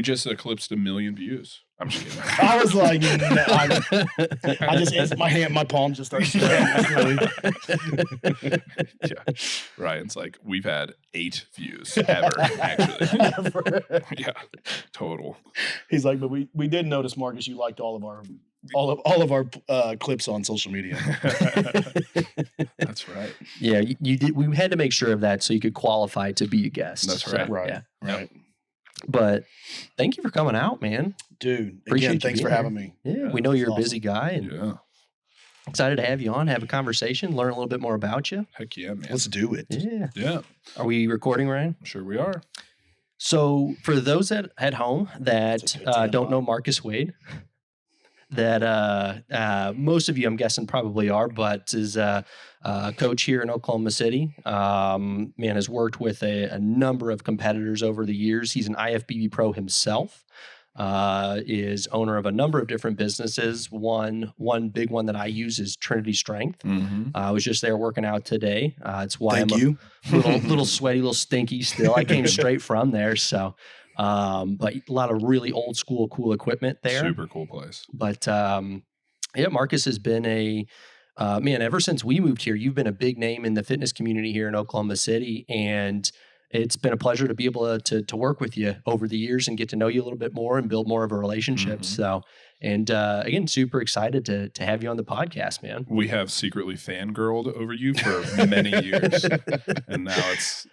We just eclipsed 1 million views. I'm just kidding. I was like, I just my palm just started sweating. Yeah. Ryan's like, we've had 8 views ever, actually. Yeah, total. He's like, but we did notice, Marcus, you liked all of our clips on social media. That's right. Yeah, you did. We had to make sure of that so you could qualify to be a guest. That's right. Right. Yeah. Right. But thank you for coming out, man. Dude, Appreciate again, you thanks being for having me. Yeah, we know you're a awesome. busy guy, and Yeah. excited to have you on, have a conversation, learn a little bit more about you. Heck yeah, man. Let's do it. Yeah. Yeah. Are we recording, Ryan? Sure we are. So for those at home that That's a good damn don't know vibe. Marcus Wade, that most of you, I'm guessing, probably are, but is a coach here in Oklahoma City. Man has worked with a number of competitors over the years. He's an IFBB pro himself. Is owner of a number of different businesses. One big one that I use is Trinity Strength. Mm-hmm. I was just there working out today. It's why Thank I'm you. a little sweaty, little stinky still. I came straight from there, so but a lot of really old school cool equipment there. Super cool place. But yeah, Marcus has been a man ever since we moved here. You've been a big name in the fitness community here in Oklahoma City, and it's been a pleasure to be able to work with you over the years and get to know you a little bit more and build more of a relationship. Mhm. So, and again, super excited to have you on the podcast, man. We have secretly fangirled over you for many years. And now it's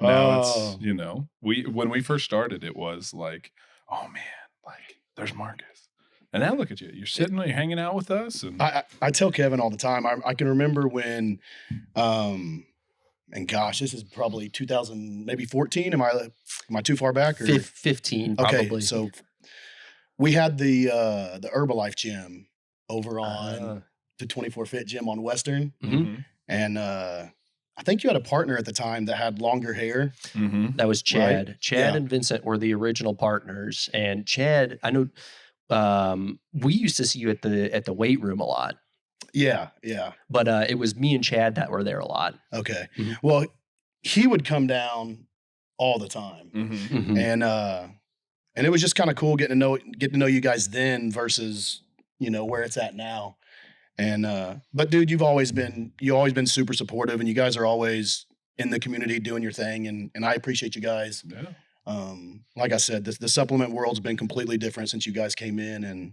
you know, when we first started, it was like, oh man, like there's Marcus. And now look at you. You're sitting there, you're hanging out with us. And I tell Kevin all the time. I can remember when, and gosh, this is probably 2000, maybe 14. Am I too far back? Or? 15, probably. Okay, so we had the Herbalife gym over on the 24 Fit gym on Western, Mhm. and I think you had a partner at the time that had longer hair. Mhm. That was Chad. Right? Chad Yeah. and Vincent were the original partners, and Chad, I know, we used to see you at the weight room a lot, Yeah. but it was me and Chad that were there a lot. Okay. Mhm. Well, he would come down all the time, Mhm. Mhm. and it was just kind of cool getting to know you guys then versus where it's at now. And but dude, you've always been super supportive, and you guys are always in the community doing your thing, and I appreciate you guys. Yeah. Like I said, the supplement world's been completely different since you guys came in, and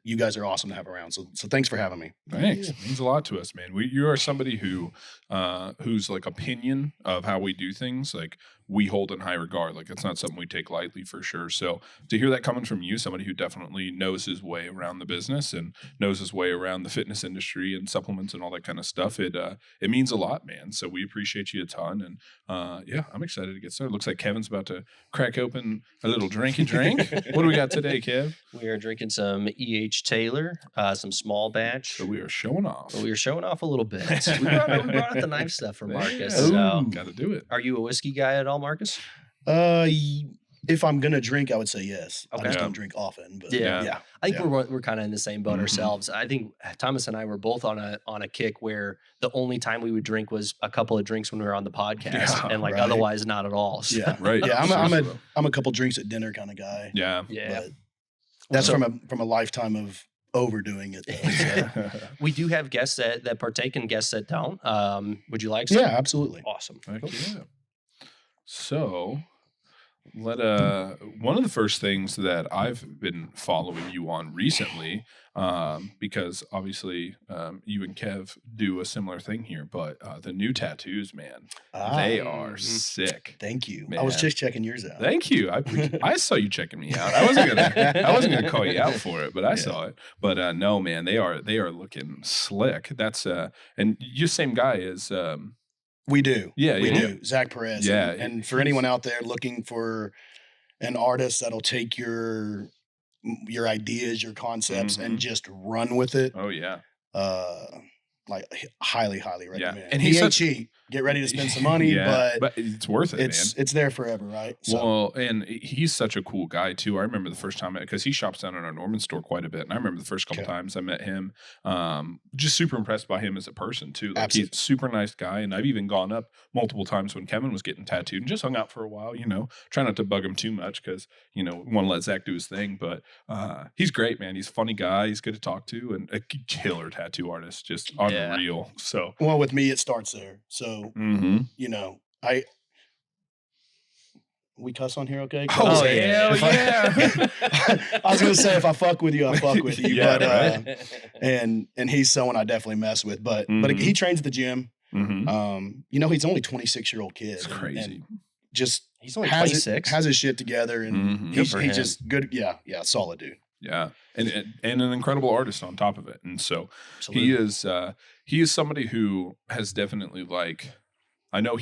you guys are awesome to have around. So thanks for having me. Thanks. It means a lot to us, man. You are somebody whose like opinion of how we do things, like we hold in high regard. Like it's not something we take lightly for sure. So to hear that coming from you, somebody who definitely knows his way around the business and knows his way around the fitness industry and supplements and all that kind of stuff, it means a lot, man. So we appreciate you a ton. And yeah, I'm excited to get started. Looks like Kevin's about to crack open a little drinky drink. What do we got today, Kev? We are drinking some E.H. Taylor, some small batch. So we are showing off. But we were showing off a little bit. We brought out the nice stuff for Marcus. Yeah. So. Got to do it. Are you a whiskey guy at all, Marcus? If I'm gonna drink, I would say yes. I Okay. just don't drink often. But Yeah. yeah. I think we're kind of in the same boat Mhm. ourselves. I think Thomas and I were both on a kick where the only time we would drink was a couple of drinks when we were on the podcast, Yeah, and like right. otherwise not at all. So, Yeah. Right. Yeah, Seriously. I'm a couple drinks at dinner kind of guy. Yeah. yeah. But that's So- from a lifetime of overdoing it. Though, so. We do have guests that partake and guests that don't. Would you like some? Yeah, absolutely. Awesome. Heck Cool. yeah. So one of the first things that I've been following you on recently, because obviously you and Kev do a similar thing here, but the new tattoos, man, they are Mhm. sick. Thank you. Man. I was just checking yours out. Thank you. I saw you checking me out. I wasn't gonna call you out for it, but I saw it. But no, man, they are looking slick. That's and you same guy as We do. Yeah, we yeah. do. Zach Perez. Yeah, And for anyone out there looking for an artist that'll take your ideas, your concepts, and just run with it. oh yeah. like highly recommend. And he he's ain't such cheap. Get ready to spend some money, but it's worth it, man. it's there forever, right? So. Well, and he's such a cool guy too. I remember the first time because he shops down in our Norman store quite a bit, and I remember the first couple times I met him, just super impressed by him as a person too. Like he's a super nice guy, and I've even gone up multiple times when Kevin was getting tattooed and just hung out for a while. Try not to bug him too much because want to let Zach do his thing. But he's great, man. He's a funny guy. He's good to talk to, and a killer tattoo artist, just unreal. So, well, with me, it starts there. So. We cuss on here, okay? Oh, hell yeah. I was gonna say if I fuck with you, I fuck with you. Yeah, but right. and he's someone I definitely mess with. But he trains at the gym. He's only 26-year-old kid. It's crazy. And just he's only 26. Has his shit together, and he's just good. Yeah, solid dude. Yeah, and an incredible artist on top of it. And so he is somebody who has definitely I know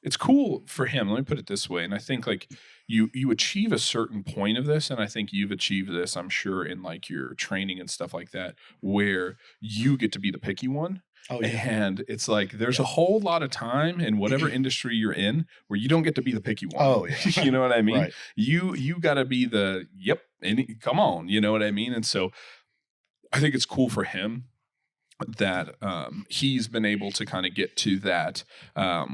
it's cool for him. Let me put it this way. And I think you achieve a certain point of this. And I think you've achieved this, I'm sure, in your training and stuff like that, where you get to be the picky one. Oh, yeah. And it's there's a whole lot of time in whatever industry you're in where you don't get to be the picky one. Oh, yeah. You know what I mean? Right. You got to be come on, you know what I mean? And so I think it's cool for him that he's been able to kind of get to that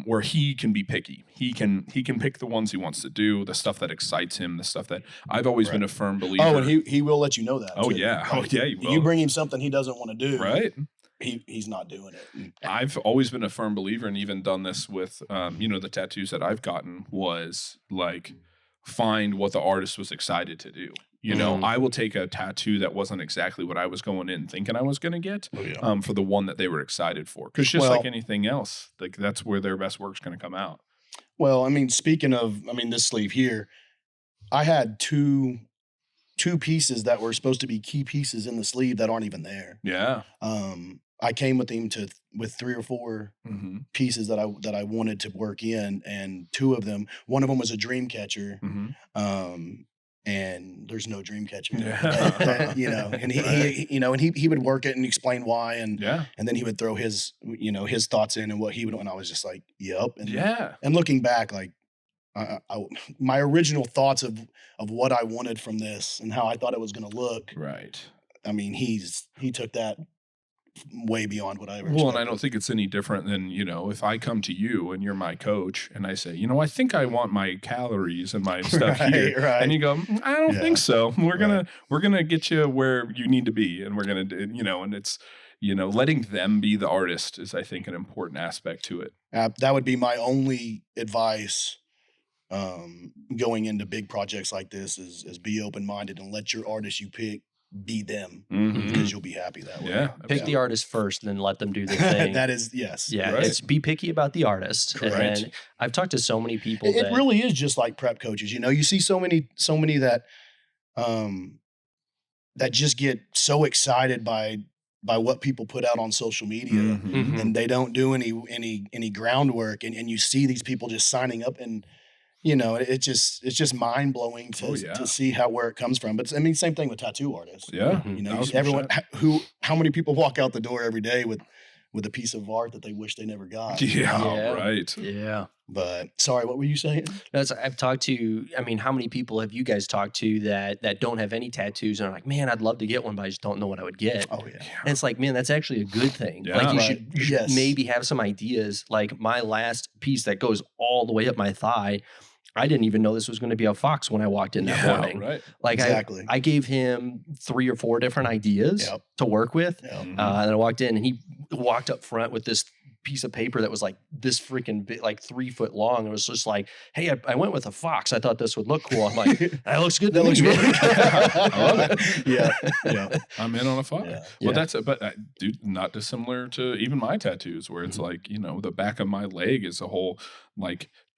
where he can be picky. He can pick the ones he wants to do, the stuff that excites him, the stuff that I've always been a firm believer. Oh, and he will let you know that. Oh, too. yeah. He will. You bring him something he doesn't want to do. Right. He's not doing it. I've always been a firm believer, and even done this with the tattoos that I've gotten was find what the artist was excited to do. I will take a tattoo that wasn't exactly what I was going in thinking I was going to get for the one that they were excited for. Because like anything else, that's where their best work's going to come out. Well, speaking of, this sleeve here, I had two pieces that were supposed to be key pieces in the sleeve that aren't even there. Yeah. I came with him with 3 or 4 pieces that I wanted to work in, and 2 of them, one of them was a dream catcher. And there's no dream catcher. Yeah. And he would work it and explain why, and then he would throw his his thoughts in and what he would, and I was just like, yep. And looking back, my original thoughts of what I wanted from this and how I thought it was going to look. Right. He took that way beyond what I ever expected. Well, and I don't think it's any different than, if I come to you and you're my coach and I say, I think I want my calories and my stuff here. Right. And you go, I don't think so. We're going to get you where you need to be. And we're going to, and it's, letting them be the artist is, I think, an important aspect to it. That would be my only advice going into big projects like this is be open-minded and let your artist you pick be them, because you'll be happy that way. Yeah, pick the artist first and then let them do their thing. That is, yes. Yeah, right. It's be picky about the artist. Correct. And I've talked to so many people it really is just like prep coaches. You see so many that that just get so excited by what people put out on social media, and they don't do any groundwork, and you see these people just signing up, and it's just mind blowing to see where it comes from. But same thing with tattoo artists. Yeah. Everyone how many people walk out the door every day with a piece of art that they wish they never got. Yeah. Right. Yeah. But sorry, what were you saying? I've talked to, how many people have you guys talked to that don't have any tattoos and are like, man, I'd love to get one, but I just don't know what I would get. Oh yeah. And it's like, man, that's actually a good thing. Yeah. You should maybe have some ideas. Like my last piece that goes all the way up my thigh, I didn't even know this was going to be a fox when I walked in that morning. Right. Exactly. I gave him 3 or 4 different ideas to work with. Yep. And I walked in and he walked up front with this piece of paper that was like this freaking big, 3 foot long. It was just like, hey, I went with a fox. I thought this would look cool. I'm like, that looks good. That looks really good. I love it. Yeah. I'm in on a fox. Yeah. Well, dude, not dissimilar to even my tattoos, where it's the back of my leg is a whole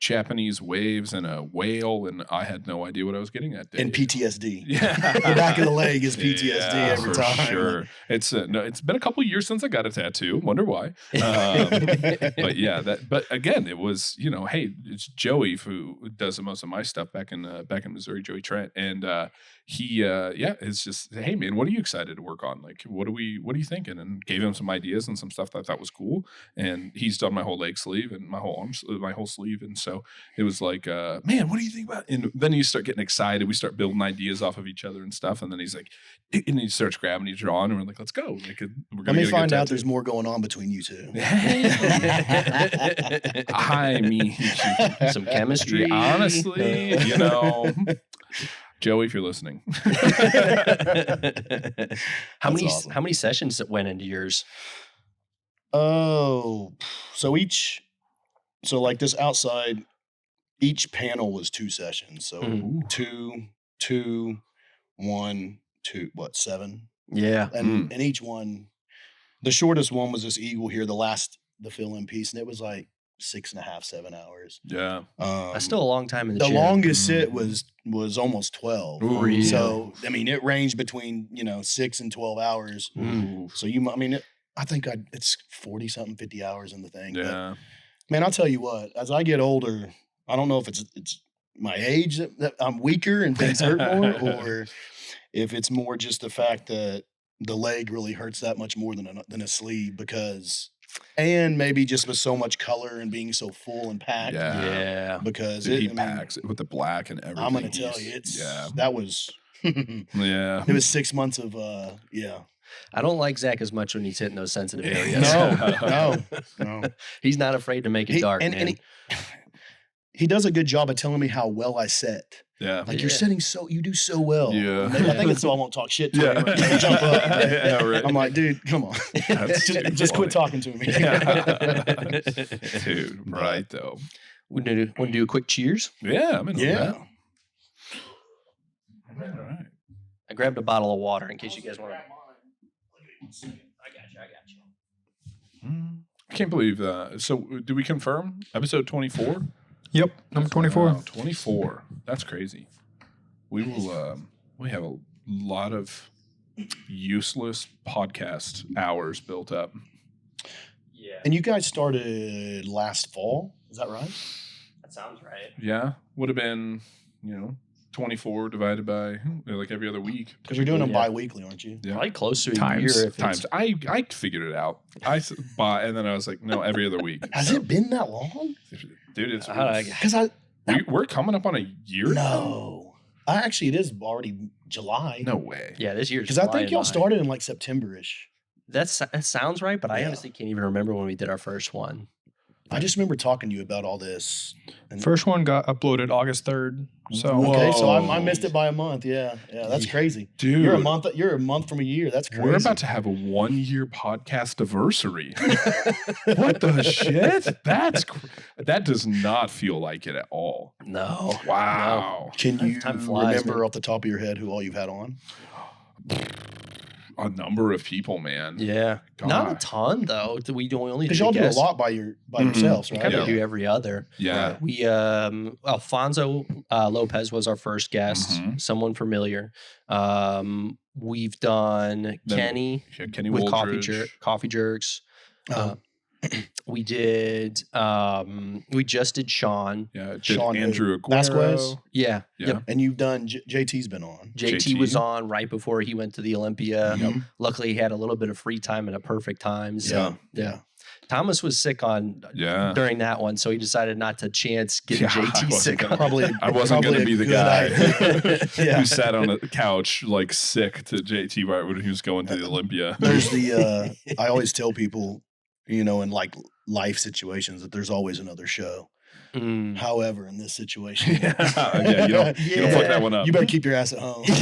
Japanese waves and a whale, and I had no idea what I was getting that day. And PTSD. Yeah, The back of the leg is PTSD yeah, every for time. sure. It's no, it's been a couple years since I got a tattoo. Wonder why. But yeah, But again, it was hey, it's Joey who does most of my stuff back in Missouri, Joey Trent, and he it's just, hey man, what are you excited to work on? Like, what are you thinking? And gave him some ideas and some stuff that I thought was cool. And he's done my whole leg sleeve and my whole my whole sleeve, and so it was like, man, what do you think about? And then you start getting excited. We start building ideas off of each other and stuff. And then he's like, and he starts grabbing, he's drawing, and we're like, let's go. Like, we're Let me find out there's more going on between you two. I mean, Some chemistry. honestly, Joey, if you're listening. How many awesome. how many sessions that went into yours? Oh, so like this outside, each panel was 2 sessions. So Mhm. 2, 1, 2, 7? Yeah. And each one, the shortest one was this eagle here, the fill-in piece, and it was like 6.5, 7 hours. Yeah. That's still a long time in the The gym. longest sit was almost 12. Ooh. Really? So I mean, it ranged between 6 and 12 hours. Ooh. So I think it's 40 something, 50 hours in the thing. But, Yeah. man, I'll tell you what. As I get older, I don't know if it's my age that I'm weaker and things hurt more, or if it's more just the fact that the leg really hurts that much more than a sleeve, and maybe just with so much color and being so full and packed. Yeah. Yeah. Because Dude, he packs it with the black and everything. I'm going to tell you, that was Yeah. it was 6 months of I don't like Zach as much when he's hitting those sensitive areas. No. He's not afraid to make it dark, man. And he does a good job of telling me how well I set. Yeah. Like, you do so well. Yeah. Maybe I think it's so I won't talk shit to Yeah. him. Or jump up. Yeah, right. I'm like, dude, come on. That's just quit talking to me. Yeah. Dude, right though. Want to do a quick cheers? Yeah, I'm in Yeah. All right. I grabbed a bottle of water in case you guys want to. I got you. I can't believe so do we confirm episode 24? Yep, number 24. Wow, 24. That's crazy. We will we have a lot of useless podcast hours built up. Yeah. And you guys started last fall. Is that right? That sounds right. Yeah, would have been, 24 divided by like every other week. Because you're doing them Yeah. bi-weekly, aren't you? Yeah. Probably close to a Times. year. If Times. I figured it out. And then I was like, no, every other week. Has So, it been that long? dude, it's Because we're coming up on a year now? no. It is already July. No way. Yeah, this year's Because I think flying y'all by. started in like September-ish. That sounds right, but I Yeah. honestly can't even remember when we did our first one. I just remember talking to you about all this. And First one got uploaded August 3rd. So Whoa. okay, so I missed it by a month. Yeah, that's crazy. Dude. You're a month from a year. That's crazy. We're about to have a 1-year podcast anniversary. What the shit? That does not feel like it at all. No. Wow. Can you Time flies, remember man. off the top of your head who all you've had on? A number of people, man. Yeah. Not a God. ton though. We only Because do y'all do a guests. lot by yourselves, We right? kind of Yeah. do every other. Yeah. We Alfonso Lopez was our first guest. Mhm. Someone familiar. We've done Then- Kenny Yeah, Kenny with Wooldridge. coffee jerks. Oh. We did. We just did Sean. Yeah, did Sean Andrew Aguero. Vasquez? Yeah. Yeah. Yep. And you've done JT's been on. JT was on right before he went to the Olympia. Mhm. Luckily, he had a little bit of free time and a perfect time. So, Yeah. Thomas was sick on Yeah. during that one, so he decided not to chance getting Yeah, I JT wasn't sick. gonna- on. Probably. I wasn't going to probably be a the good guy idea. Yeah. who sat on a couch like sick to JT right when he was going to the Olympia. There's I always tell people, in like life situations, that there's always another show. Mm. However, in this situation, Yeah, you don't fuck that one up. You better keep your ass at home. All right,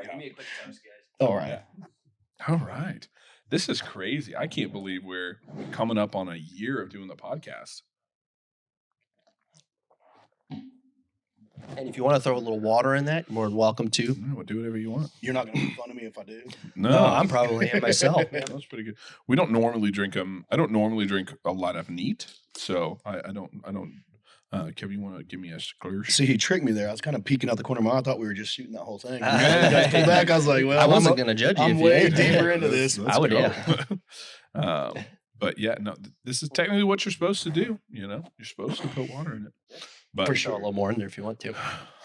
give me a quick toast, guys. All right. All right. This is crazy. I can't believe we're coming up on a year of doing the podcast. And if you want to throw a little water in that, you're more than welcome to. We'll do whatever you want. You're not going to make fun of me if I do. No, I'm probably in myself. That's pretty good. We don't normally drink them. I don't normally drink a lot of neat, so I don't. Kevin, you want to give me a clear? See, he tricked me there. I was kind of peeking out the corner of my eye. I thought we were just shooting that whole thing. Yeah. You guys pulled back. I was like, well, I wasn't going to judge you I'm if way you did. deeper into this. I would, go. yeah. But yeah, no, this is technically what you're supposed to do. You know, you're supposed to put water in it. But For sure. A little more in there if you want to.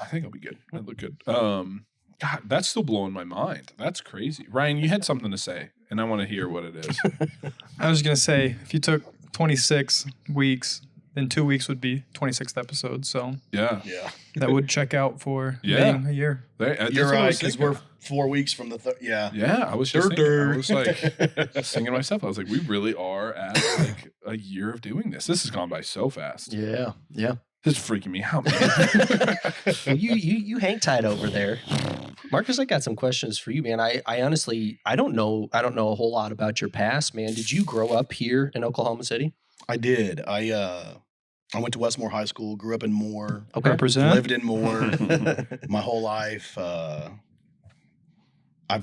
I think I'll be good. I look good. God, that's still blowing my mind. That's crazy. Ryan, you had something to say, and I want to hear what it is. I was going to say, if you took 26 weeks, then 2 weeks would be 26th episode. So Yeah. that would check out for Yeah. being a year. You're right, because we're 4 weeks from the Yeah. Yeah, I was just thinking, I was like Dur-dur. singing to myself. I was like, we really are at like a year of doing this. This has gone by so fast. Yeah. Yeah. It's freaking me out, man. Well, you hang tight over there. Marcus, I got some questions for you, man. I honestly, I don't know a whole lot about your past, man. Did you grow up here in Oklahoma City? I did. I went to Westmore High School, grew up in Moore, Okay. Represent. lived in Moore my whole life. I've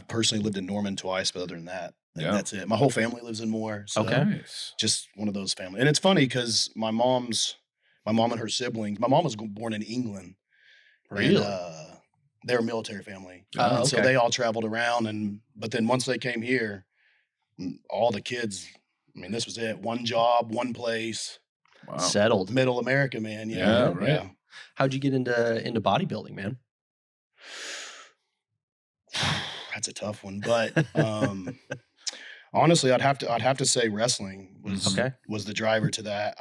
personally lived in Norman twice, but other than that, Yeah. that's it. My whole family lives in Moore. So Okay. Nice. just one of those families. And it's funny because my mom and her siblings, my mom was born in England. Really? And, they're a military family. Oh, And so okay. they all traveled around. But then once they came here, all the kids, I mean, this was it. One job, one place, Wow. Settled. middle America, man. Yeah, right. How'd you get into bodybuilding, man? That's a tough one. But honestly, I'd have to say wrestling Okay. was the driver to that.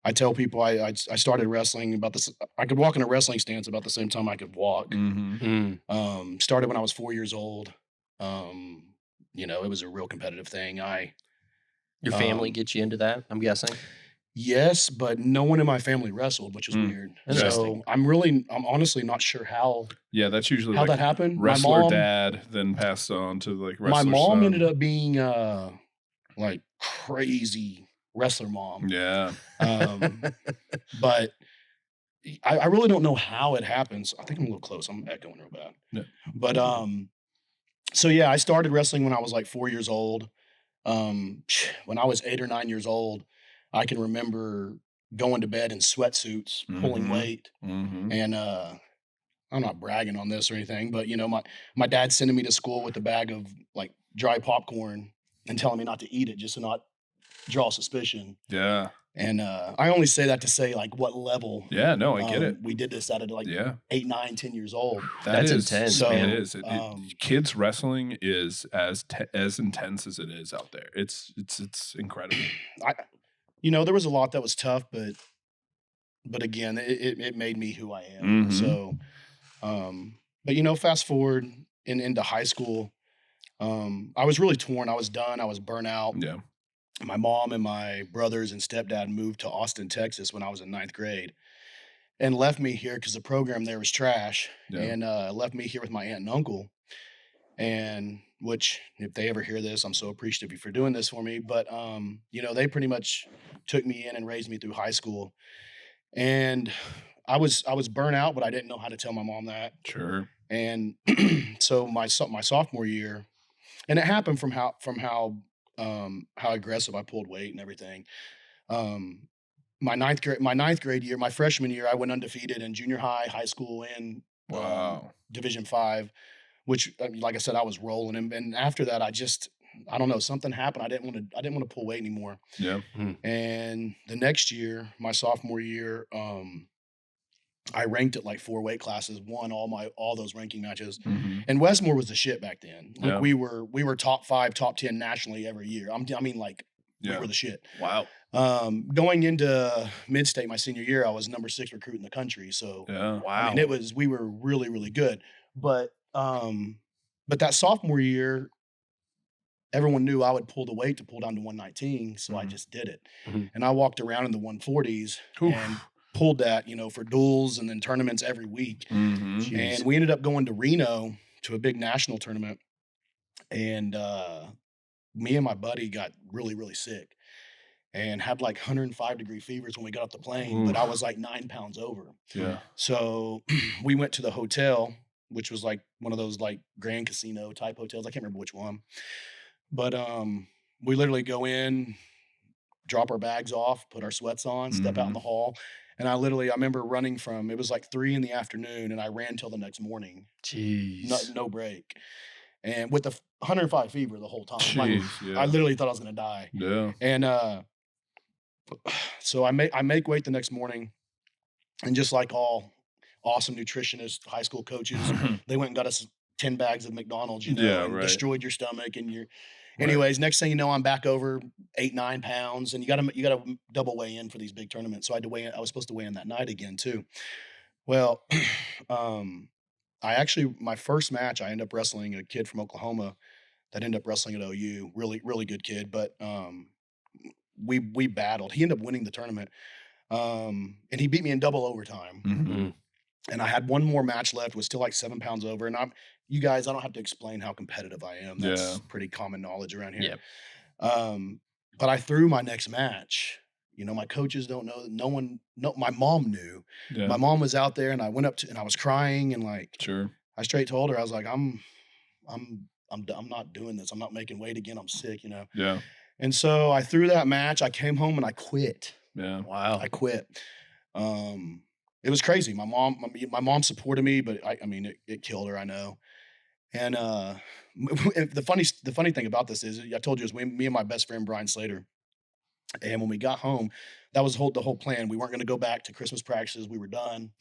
I tell people I started wrestling about this. I could walk in a wrestling stance about the same time I could walk. Mm-hmm. Started when I was 4 years old. It was a real competitive thing. Your family get you into that, I'm guessing? Yes, but no one in my family wrestled, which is weird. Interesting. So I'm honestly not sure how Yeah, that's usually that like happened. wrestler my mom, dad, then passed on to like my wrestler mom son. ended up being like crazy wrestler mom. Yeah. But I really don't know how it happens. I think I'm a little close. I'm echoing real bad. Yeah. But so yeah, I started wrestling when I was like 4 years old. When I was 8 or 9 years old, I can remember going to bed in sweatsuits, pulling Mhm. weight, Mm-hmm. and I'm not bragging on this or anything, but my dad sending me to school with a bag of like dry popcorn and telling me not to eat it just to not draw suspicion. Yeah. And I only say that to say like what level. Yeah. No, I get it. We did this at like Yeah. 8, 9, 10 years old. That's is- intense, So, man. It is. Kids wrestling is as intense as it is out there. It's incredible. There was a lot that was tough, but again, it made me who I am. Mhm. So, but fast forward into high school, I was really torn. I was done. I was burnt out. Yeah. My mom and my brothers and stepdad moved to Austin, Texas when I was in 9th grade and left me here because the program there was trash Yeah. and left me here with my aunt and uncle. And which, if they ever hear this, I'm so appreciative of you for doing this for me. But, they pretty much took me in and raised me through high school. And I was burnt out, but I didn't know how to tell my mom that. Sure. And so my sophomore year, and it happened from how aggressive I pulled weight and everything. My ninth grade year, my freshman year, I went undefeated in junior high, high school, and Wow. Division 5, which, like I said, I was rolling. And after that, I don't know, something happened. I didn't want to pull weight anymore. Yeah. And the next year, my sophomore year, I ranked at like 4 weight classes, won all those ranking matches. Mm-hmm. And Westmore was the shit back then. Like Yeah. we were top 5, top 10 nationally every year. We Yeah. were the shit. Wow. Going into mid-state my senior year, I was number 6 recruit in the country. So Yeah. Wow. I mean, we were really, really good. But that sophomore year, everyone knew I would pull the weight to pull down to 119. So I Mhm. just did it. Mhm. And I walked around in the 140s Oof. and pulled that, for duels and then tournaments every week. Mm-hmm. Jeez. And we ended up going to Reno to a big national tournament. And me and my buddy got really, really sick. and had like 105-degree fevers when we got off the plane, but I was like 9 pounds over. Yeah. So we went to the hotel, which was like one of those like Grand Casino type hotels. I can't remember which one, but we literally go in, drop our bags off, put our sweats on, step out in the hall. And I remember running from, it was like 3 in the afternoon, and I ran till the next morning. Jeez. No break. And with the 105 fever the whole time. Like, Jeez, yeah. I literally thought I was going to die. Yeah. And so I make weight the next morning. And just like all awesome nutritionists, high school coaches, they went and got us 10 bags of McDonald's, you know, Yeah, and right. destroyed your stomach and your. Anyways, next thing you know, I'm back over 8-9 pounds, and you gotta double weigh in for these big tournaments. So I had to weigh in. I was supposed to weigh in that night again too. Well, I actually, my first match, I ended up wrestling a kid from Oklahoma that ended up wrestling at OU. Really, really good kid, but we battled. He ended up winning the tournament, and he beat me in double overtime. Mhm. And I had one more match left, was still like 7 pounds over. And you guys, I don't have to explain how competitive I am. That's Yeah. pretty common knowledge around here. Yep. But I threw my next match. You know, my coaches don't know. My mom knew. Yeah. My mom was out there, and I went up to, and I was crying, and like, Sure. I straight told her, I was like, I'm not doing this. I'm not making weight again. I'm sick, you know? Yeah. And so I threw that match. I came home and I quit. Yeah. Wow. I quit. It was crazy. My mom supported me, but I mean, it killed her, I know. And the funny thing about this is, I told you, it was me and my best friend Brian Slater. And when we got home, that was the whole plan. We weren't going to go back to Christmas practices. We were done.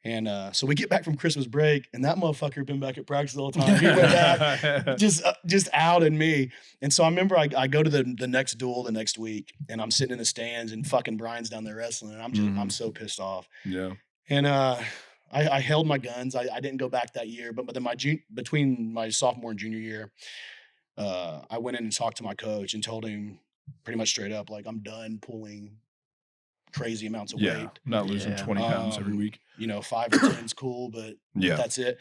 And so we get back from Christmas break, and that motherfucker had been back at practice all the time. He went back, just out in me. And so I remember I go to the next duel the next week, and I'm sitting in the stands, and fucking Brian's down there wrestling, and I'm so pissed off. Yeah. And I held my guns. I didn't go back that year, but then between my sophomore and junior year, I went in and talked to my coach and told him pretty much straight up, like, I'm done pulling crazy amounts of weight. Not losing 20 pounds every week. You know, 5 or 10's cool, but that's it.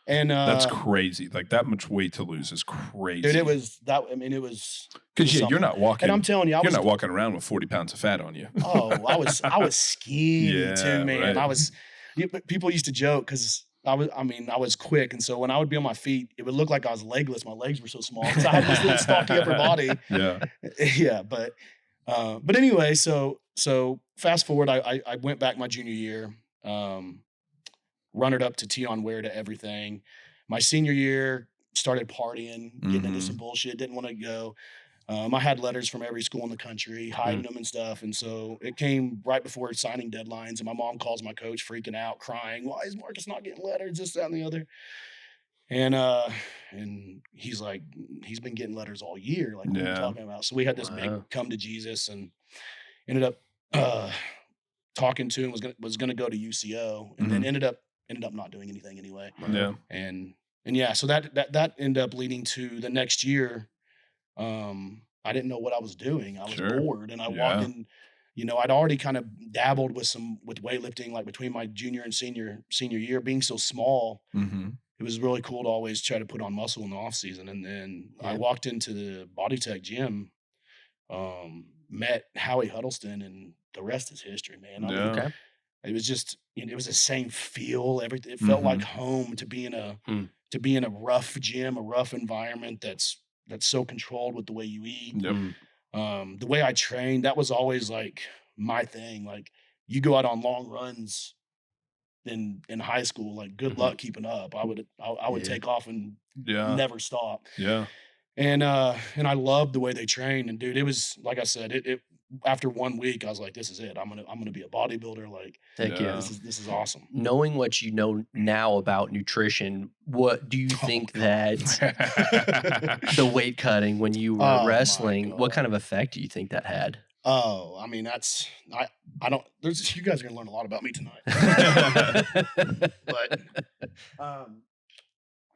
And that's crazy. Like, that much weight to lose is crazy. Dude, it was because you're not walking. And I'm telling you, you're not walking around with 40 pounds of fat on you. Oh, I was skinny too, man. Right. People used to joke because I was quick, and so when I would be on my feet, it would look like I was legless. My legs were so small because I had this little stocky upper body. Yeah, yeah, but anyway, so fast forward, I went back my junior year, runnered up to Tion Ware to everything. My senior year, started partying, getting into some bullshit, didn't want to go. I had letters from every school in the country, hiding them and stuff. And so it came right before signing deadlines, and my mom calls my coach freaking out, crying, why is Marcus not getting letters, this, that, and the other? And he's like, he's been getting letters all year. Like, what are you talking about? So we had this big come to Jesus, and ended up talking to him, was gonna go to UCO, and then ended up not doing anything anyway. Yeah. And yeah, so that ended up leading to the next year. I didn't know what I was doing. I was bored, and I walked in. You know, I'd already kind of dabbled with weightlifting, like between my junior and senior year, being so small. It was really cool to always try to put on muscle in the off season. And then I walked into the Body Tech gym, met Howie Huddleston, and the rest is history, man. I mean, it was just, it was the same feel. Everything, it felt like home to be in a rough gym, a rough environment that's so controlled with the way you eat. The way I trained, that was always like my thing. Like, you go out on long runs in high school, like, good luck keeping up. I would take off and never stop. And I loved the way they trained. And dude, it was, like I said, it after 1 week, I was like, this is it. I'm gonna be a bodybuilder. Like, heck yeah. This is awesome. Knowing what you know now about nutrition, what do you think that the weight cutting when you were wrestling, what kind of effect do you think that had? Oh, I mean, I don't, you guys are going to learn a lot about me tonight. But,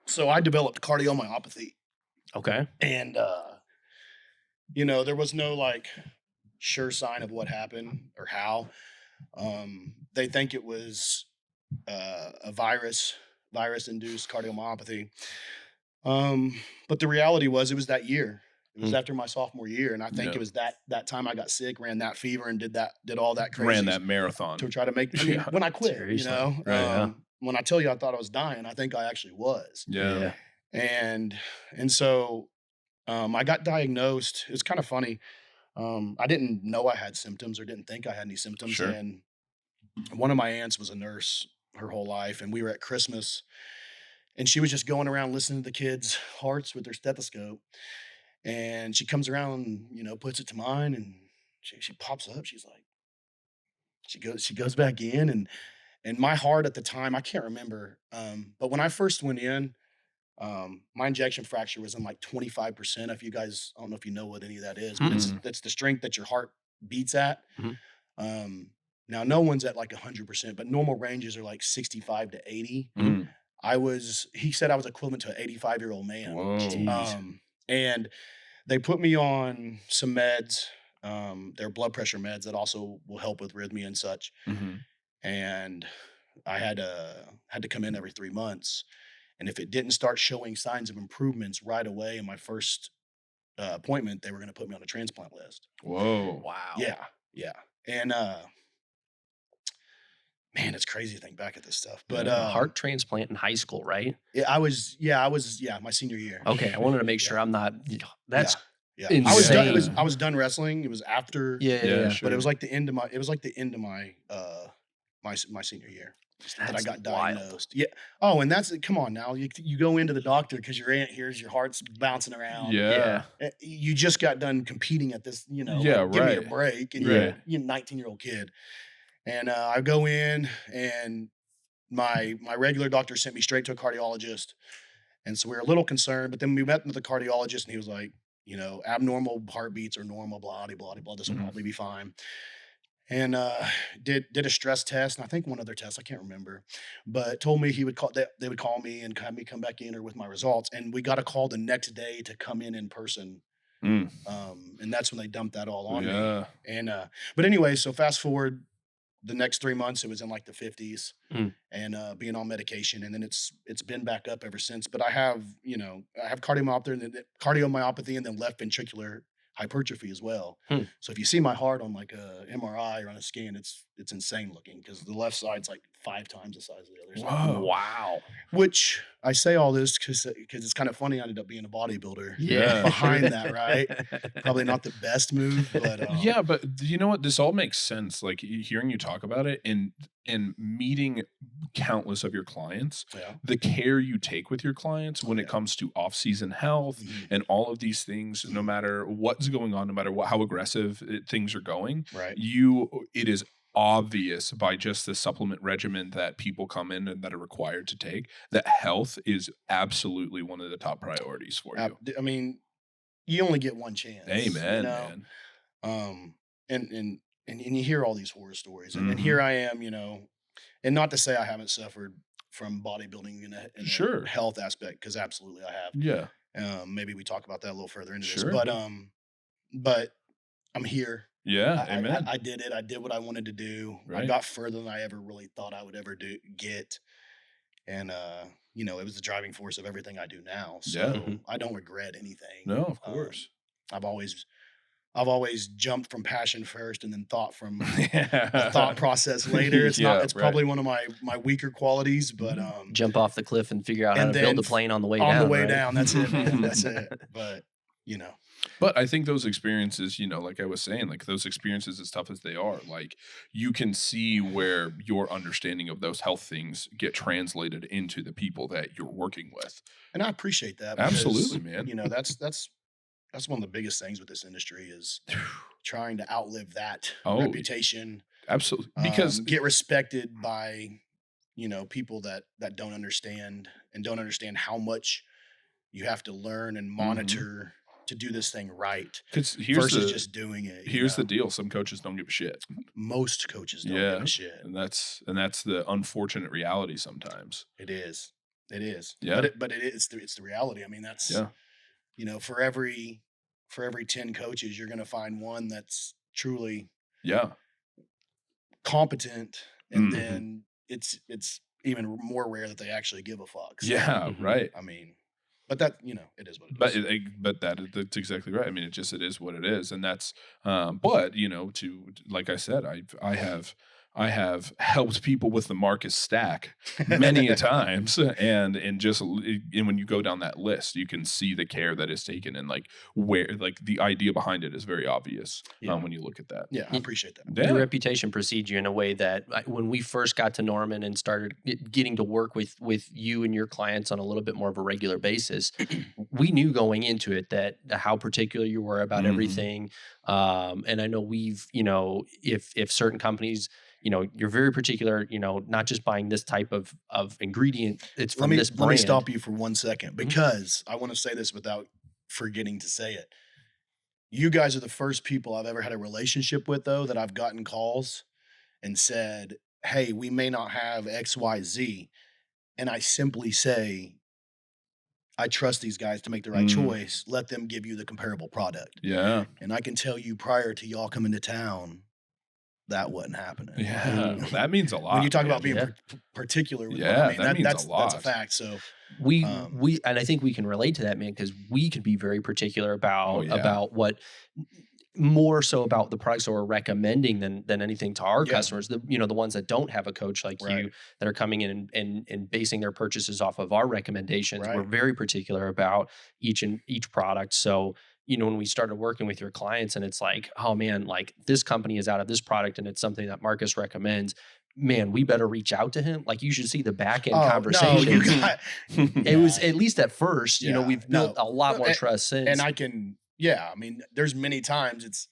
so I developed cardiomyopathy. Okay. And, you know, there was no like sure sign of what happened or how. They think it was a virus-induced cardiomyopathy. But the reality was, it was that year. It was after my sophomore year, and I think Yeah. it was that time I got sick, ran that fever, and did all that crazy Ran that marathon. to try to make. I mean, Yeah. when I quit, Seriously. Right. Yeah. when I tell you I thought I was dying, I think I actually was. Yeah. And so I got diagnosed. It's kind of funny. I didn't know I had symptoms or didn't think I had any symptoms. Sure. And one of my aunts was a nurse her whole life, and we were at Christmas, and she was just going around listening to the kids' hearts with her stethoscope. And she comes around, and, puts it to mine, and she pops up. She's like, she goes back in, and my heart at the time, I can't remember. But when I first went in, my injection fracture was in like 25%. If you guys, I don't know if you know what any of that is, but Mhm. that's the strength that your heart beats at. Mhm. Now no one's at like 100%, but normal ranges are like 65 to 80. Mm. He said I was equivalent to an 85-year-old man. Whoa. Jeez. And they put me on some meds. They're blood pressure meds that also will help with arrhythmia and such. Mhm. And I had to come in every 3 months. And if it didn't start showing signs of improvements right away in my first appointment, they were going to put me on a transplant list. Whoa. Wow. Yeah, yeah. And man, it's crazy to think back at this stuff. But Yeah. Heart transplant in high school, right? I was my senior year. Okay. I wanted to make sure I'm not. That's Yeah. insane. I was done wrestling. It was after. yeah. Yeah, Yeah. sure. But it was like the end of my my senior year that I That's got wild. diagnosed. Yeah. Oh, and come on now. You go into the doctor because your aunt hears your heart's bouncing around. Yeah. You just got done competing at this, Yeah, give me a right. break. And Right. you're a 19-year-old kid. And I go in, and my regular doctor sent me straight to a cardiologist. And so we were a little concerned, but then we met with the cardiologist, and he was like, abnormal heartbeats are normal, blah, blah, blah, blah. This will Mhm. probably be fine. And did a stress test, and I think one other test, I can't remember, but told me they would call me and have me come back in or with my results. And we got a call the next day to come in person. Mm. And that's when they dumped that all on me. Yeah. And but anyway, so fast forward the next 3 months, it was in like the 50s, Mm. and being on medication, and then it's been back up ever since. But I have cardiomyopathy, and then left ventricular hypertrophy as well. Hmm. So if you see my heart on like a MRI or on a scan, it's insane looking, because the left side's like 5 times the size of the other side. Whoa. Wow. Which I say all this because it's kind of funny. I ended up being a bodybuilder. Yeah. Behind that, right? Probably not the best move, but Yeah, but you know what? This all makes sense. Like hearing you talk about it and meeting countless of your clients, yeah. the care you take with your clients when it Yeah. comes to off-season health Mhm. and all of these things, no matter what's going on, no matter how aggressive things are going, Right. it is obvious by just the supplement regimen that people come in and that are required to take that health is absolutely one of the top priorities for you. I mean, you only get one chance. Amen, man. And you hear all these horror stories, and Mhm. here I am, and not to say I haven't suffered from bodybuilding in a Sure. health aspect, because absolutely I have. Yeah. Maybe we talk about that a little further into Sure. this, but I'm here. Yeah. I Amen. did it. I did what I wanted to do. I Right. got further than I ever really thought I would ever get. And it was the driving force of everything I do now. So Yeah. Mhm. I don't regret anything. No, of course. I've always jumped from passion first, and then thought from the Yeah. thought process later. It's Yeah, it's right. probably one of my weaker qualities, but Jump off the cliff and figure out how And to build then the plane on the way on down. the way right? down, that's it, man. That's it. But But I think those experiences, like I was saying, like those experiences, as tough as they are, like you can see where your understanding of those health things get translated into the people that you're working with. and I appreciate that. Because, Absolutely, man. that's one of the biggest things with this industry is trying to outlive that Oh, reputation. Absolutely. Because Get respected by people that don't understand, and don't understand how much you have to learn and monitor to do this thing right, here's versus just doing it. here's the deal. Some coaches don't give a shit. Most coaches don't Yeah. give a shit. And that's the unfortunate reality sometimes. It is. Yeah. But it's the reality. I mean, that's Yeah. for every 10 coaches, you're going to find one that's truly Yeah. competent, and Mhm. then it's even more rare that they actually give a fuck. So, Yeah. Mhm. Right. I mean, But that, it is what it is. But that's exactly right. I mean, it is what it is, and that's. But to like I said, I have helped people with the Marcus stack many a times, and when you go down that list, you can see the care that is taken, and like where like the idea behind it is very obvious when you look at that. Yeah, I appreciate that. Your reputation precedes you in a way that when we first got to Norman and started getting to work with you and your clients on a little bit more of a regular basis, we knew going into it that how particular you were about everything. And I know if certain companies, you're very particular, not just buying this type of ingredient. It's from this brand. Let me stop you for 1 second because I want to say this without forgetting to say it. You guys are the first people I've ever had a relationship with, though, that I've gotten calls and said, hey, we may not have X, Y, Z. And I simply say, I trust these guys to make the right choice. Let them give you the comparable product. Yeah. And I can tell you prior to y'all coming to town, that wasn't happening. Yeah, that means a lot. When you talk about being particular with that means a lot. That's a fact. So we and I think we can relate to that, man, because we can be very particular about what more so about the products that we're recommending than anything to our customers. The ones that don't have a coach like you that are coming in and basing their purchases off of our recommendations. We're very particular about each product. So when we started working with your clients and it's like, oh man, like this company is out of this product and it's something that Marcus recommends, man, we better reach out to him. Like you should see the back end conversation. It was at least at first, we've built a lot more trust since. And I can, there's many times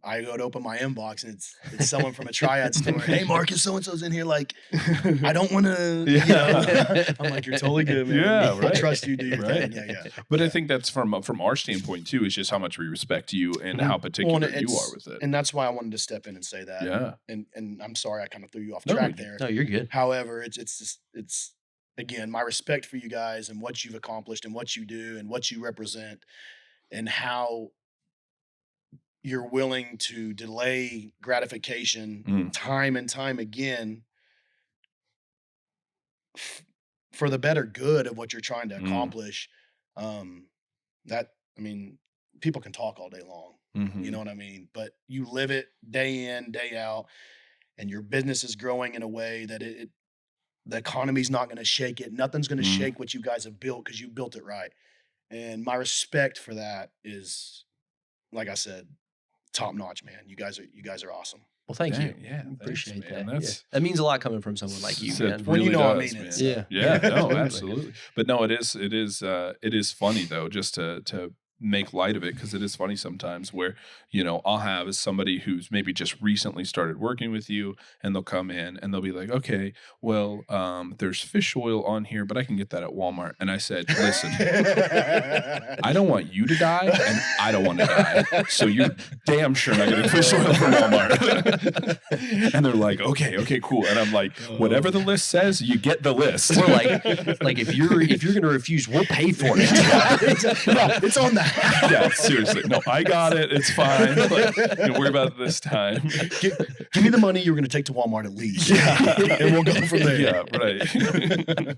I go to open my inbox and it's someone from a triad store. Hey, Marcus, so-and-so's in here. Like, I don't want to, I'm like, you're totally good, man. Yeah, right. I trust you, do your thing. Yeah. But I think that's from our standpoint too, is just how much we respect you and how particular you are with it. And that's why I wanted to step in and say that. Yeah. And I'm sorry I kind of threw you off track there. No, you're good. However, it's again, my respect for you guys and what you've accomplished and what you do and what you represent and how you're willing to delay gratification time and time again for the better good of what you're trying to accomplish. People can talk all day long, you know what I mean? But you live it day in, day out, and your business is growing in a way that the economy's not going to shake it. Nothing's going to shake what you guys have built because you built it right. And my respect for that is, like I said, top notch, man. You guys are awesome. Well, thank you. Yeah, appreciate man. that. That means a lot coming from someone like you, man. When you know I mean it. Yeah. No, absolutely. But no, it is funny though, just to make light of it, because it is funny sometimes where I'll have somebody who's maybe just recently started working with you and they'll come in and they'll be like, okay, well, there's fish oil on here, but I can get that at Walmart. And I said, listen, I don't want you to die and I don't want to die, so you're damn sure not getting fish oil from Walmart. And they're like, okay, cool. And I'm like, whatever the list says, you get the list. We're like if you're gonna refuse, we'll pay for it. It's on the yeah, seriously. No, I got it. It's fine. Like, don't worry about it this time. Give me the money you were going to take to Walmart at least. Yeah. And we'll go from there. Yeah, right.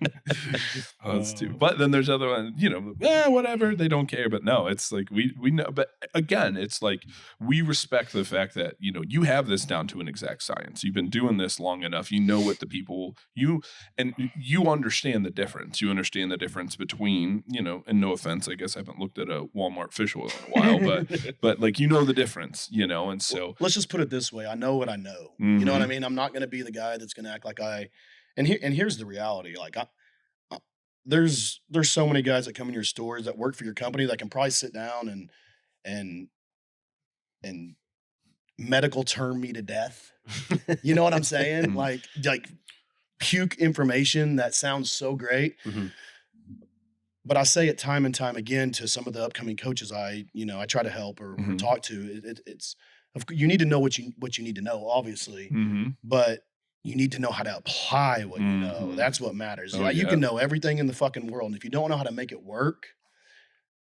That's too. But then there's other ones, whatever. They don't care. But no, it's like we know. But again, it's like we respect the fact that, you have this down to an exact science. You've been doing this long enough. You know what the people, you understand the difference. You understand the difference between, and no offense, I guess I haven't looked at a Walmart fish oil in a while, but like, the difference, and so. Well, let's just put it this way. I know what I know. You know what I mean? I'm not going to be the guy that's going to act like and here's the reality. Like there's so many guys that come in your stores that work for your company that can probably sit down and medical term me to death. You know what I'm saying? Like puke information that sounds so great. But I say it time and time again to some of the upcoming coaches I try to help or talk to. It's you need to know what you need to know, obviously, but you need to know how to apply what you know. That's what matters. You can know everything in the fucking world, and if you don't know how to make it work,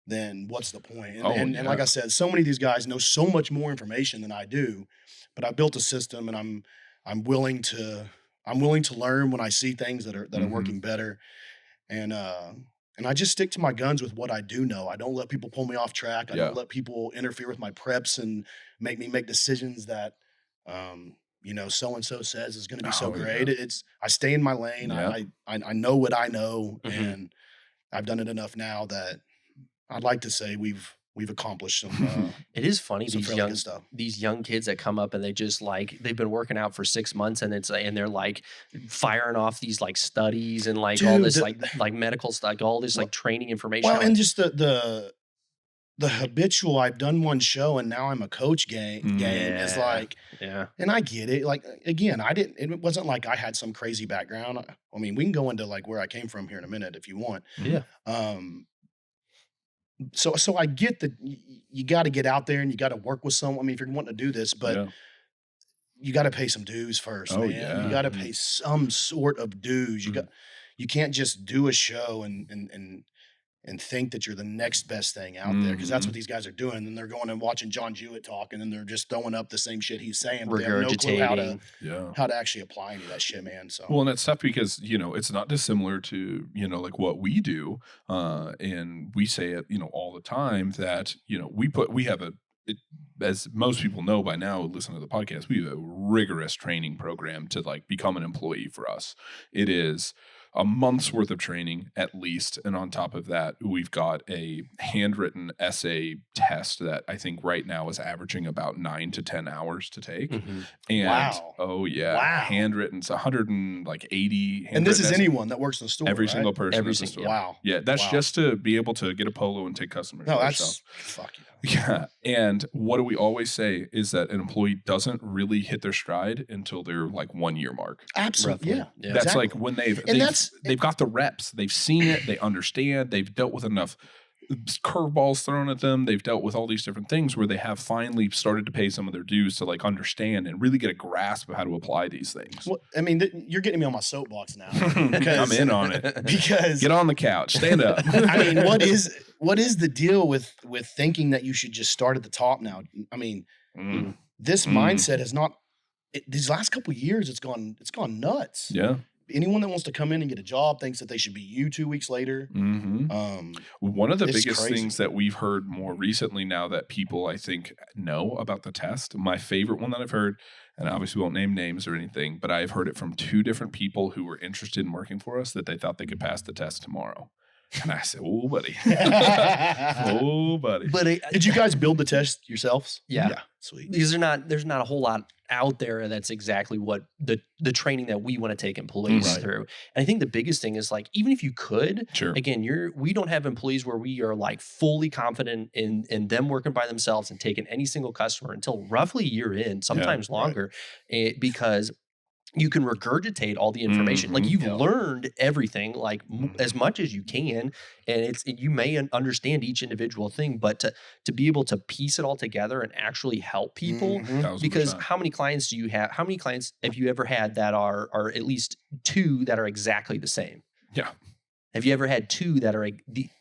then what's the point? And like I said, so many of these guys know so much more information than I do, but I built a system, and I'm willing to learn when I see things that are working better, and And I just stick to my guns with what I do know. I don't let people pull me off track. I Yeah. don't let people interfere with my preps and make me make decisions that, so and so says is going to be so Oh, great. yeah. I stay in my lane. Yeah. I know what I know, Mhm. and I've done it enough now that I'd like to say we've accomplished some It is funny some fairly good stuff. these young kids that come up and they just like they've been working out for 6 months and they're like firing off these like studies and like all Dude, this like medical stuff, like all this like training information. Well, I'm and like, just the habitual. I've done one show and now I'm a coach game is Yeah. like, yeah. and I get it. Like again, it wasn't like I had some crazy background. I mean, we can go into like where I came from here in a minute if you want. Yeah. So I get that you got to get out there and you got to work with someone. I mean, if you're wanting to do this, but Yeah. you got to pay some dues first, Oh, man. yeah. You got to Mhm. pay some sort of dues. You can't just do a show and think that you're the next best thing out there, because that's what these guys are doing. And they're going and watching John Jewett talk, and then they're just throwing up the same shit he's saying, but they have no clue Regurgitating. Yeah. how to actually apply any of that shit, man. So Well, and it's tough because, it's not dissimilar to, like what we do. And we say it, all the time that, as most people know by now, listen to the podcast, we have a rigorous training program to like become an employee for us. It is a month's worth of training at least. And on top of that, we've got a handwritten essay test that I think right now is averaging about 9 to 10 hours to take. Mhm. And Wow. oh yeah, Wow. handwritten. It's 180. and this is handwritten anyone that works in the store, every right? single person Every in the single- store. Wow. Yeah, that's Wow. just to be able to get a polo and take customers. No, for that's yourself. fuck you. Yeah. And what do we always say is that an employee doesn't really hit their stride until their like 1 year mark. Absolutely. Roughly. Yeah. Yeah. That's Exactly. like when And that's- they've got the reps, they've seen it, they understand, they've dealt with enough curveballs thrown at them, they've dealt with all these different things where they have finally started to pay some of their dues to like understand and really get a grasp of how to apply these things. Well, I mean, you're getting me on my soapbox now. I'm in on it. Because Get on the couch, stand up. I mean, what is the deal with thinking that you should just start at the top now? I mean, Mm. this Mm. mindset has not. These last couple of years, it's gone nuts. Yeah. Anyone that wants to come in and get a job thinks that they should be you 2 weeks later. Mm-hmm. One of the It's biggest crazy. things that we've heard more recently now that people I think know about the test, my favorite one that I've heard, and obviously won't name names or anything, but I've heard it from 2 different people who were interested in working for us that they thought they could pass the test tomorrow. And I said, "Oh, buddy, oh, buddy." But Did you guys build the test yourselves? Yeah. Sweet. because there's not a whole lot out there that's exactly what the training that we want to take employees Right. through. And I think the biggest thing is like, even if you could, Sure. again, we don't have employees where we are like fully confident in them working by themselves and taking any single customer until roughly a year in, sometimes right. longer, because you can regurgitate all the information. Like Mhm. you've Yeah. learned everything, like as much as you can, and you may understand each individual thing, but to be able to piece it all together and actually help people. Mhm. 1000%. Because how many clients do you have? How many clients have you ever had that are at least 2 that are exactly the same? Yeah. Have you ever had 2 that are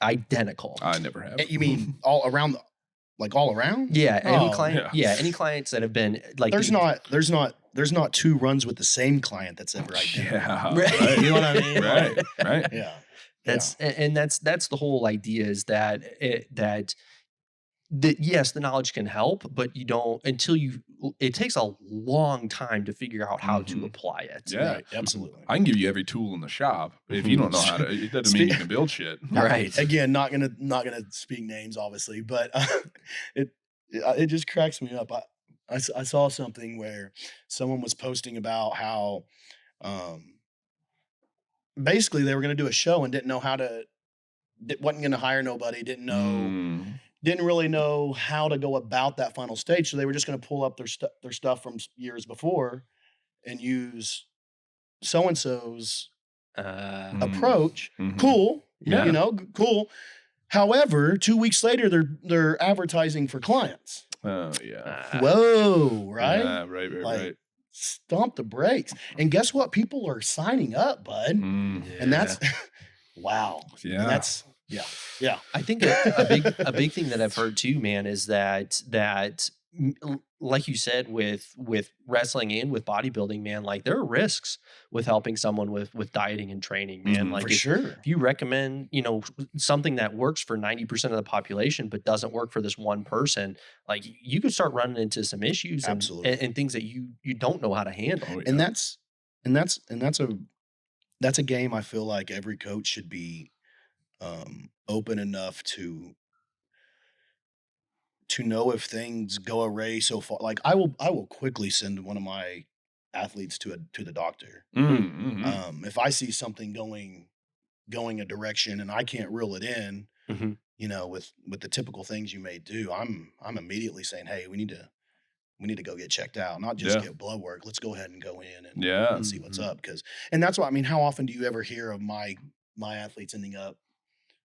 identical? I never have. You mean all around? Like all around? Yeah, any Oh, client. yeah. Yeah, any clients that have been like There's not 2 runs with the same client that's ever identical. Yeah. Right. Right. You know what I mean? Right. Right. Yeah. That's the whole idea is that yes, the knowledge can help, but you don't until it takes a long time to figure out how to Mhm. apply it. Yeah. Right, absolutely. I can give you every tool in the shop. But if you don't know how to, it doesn't mean you can build shit. Right. Again, not gonna speak names, obviously, but it just cracks me up. I saw something where someone was posting about how basically they were going to do a show and didn't know wasn't going to hire nobody, didn't really know how to go about that final stage. So they were just going to pull up their stuff from years before and use so and so's approach. Mhm. Cool, Yeah. cool. However, 2 weeks later, they're advertising for clients. Oh yeah. Whoa, right? Yeah, right. Like, Right. Stomp the brakes. And guess what? People are signing up, bud. Mm. And that's wow. Yeah. And that's yeah. I think a big thing that I've heard too, man, is that like you said, with wrestling and with bodybuilding, man, like there are risks with helping someone with dieting and training, man. Mhm. Like For if sure. you recommend, something that works for 90% of the population but doesn't work for this one person, like you could start running into some issues Absolutely. and things that you don't know how to handle. Oh And yeah. that's a game I feel like every coach should be open enough to know if things go array so far. Like I will quickly send one of my athletes to the doctor. Mm-hmm. If I see something going a direction and I can't reel it in, Mhm. with the typical things you may do, I'm immediately saying, hey, we need to go get checked out, not just Yeah. get blood work. Let's go ahead and go in Yeah. and see what's Mhm. up. And that's why I mean, how often do you ever hear of my athletes ending up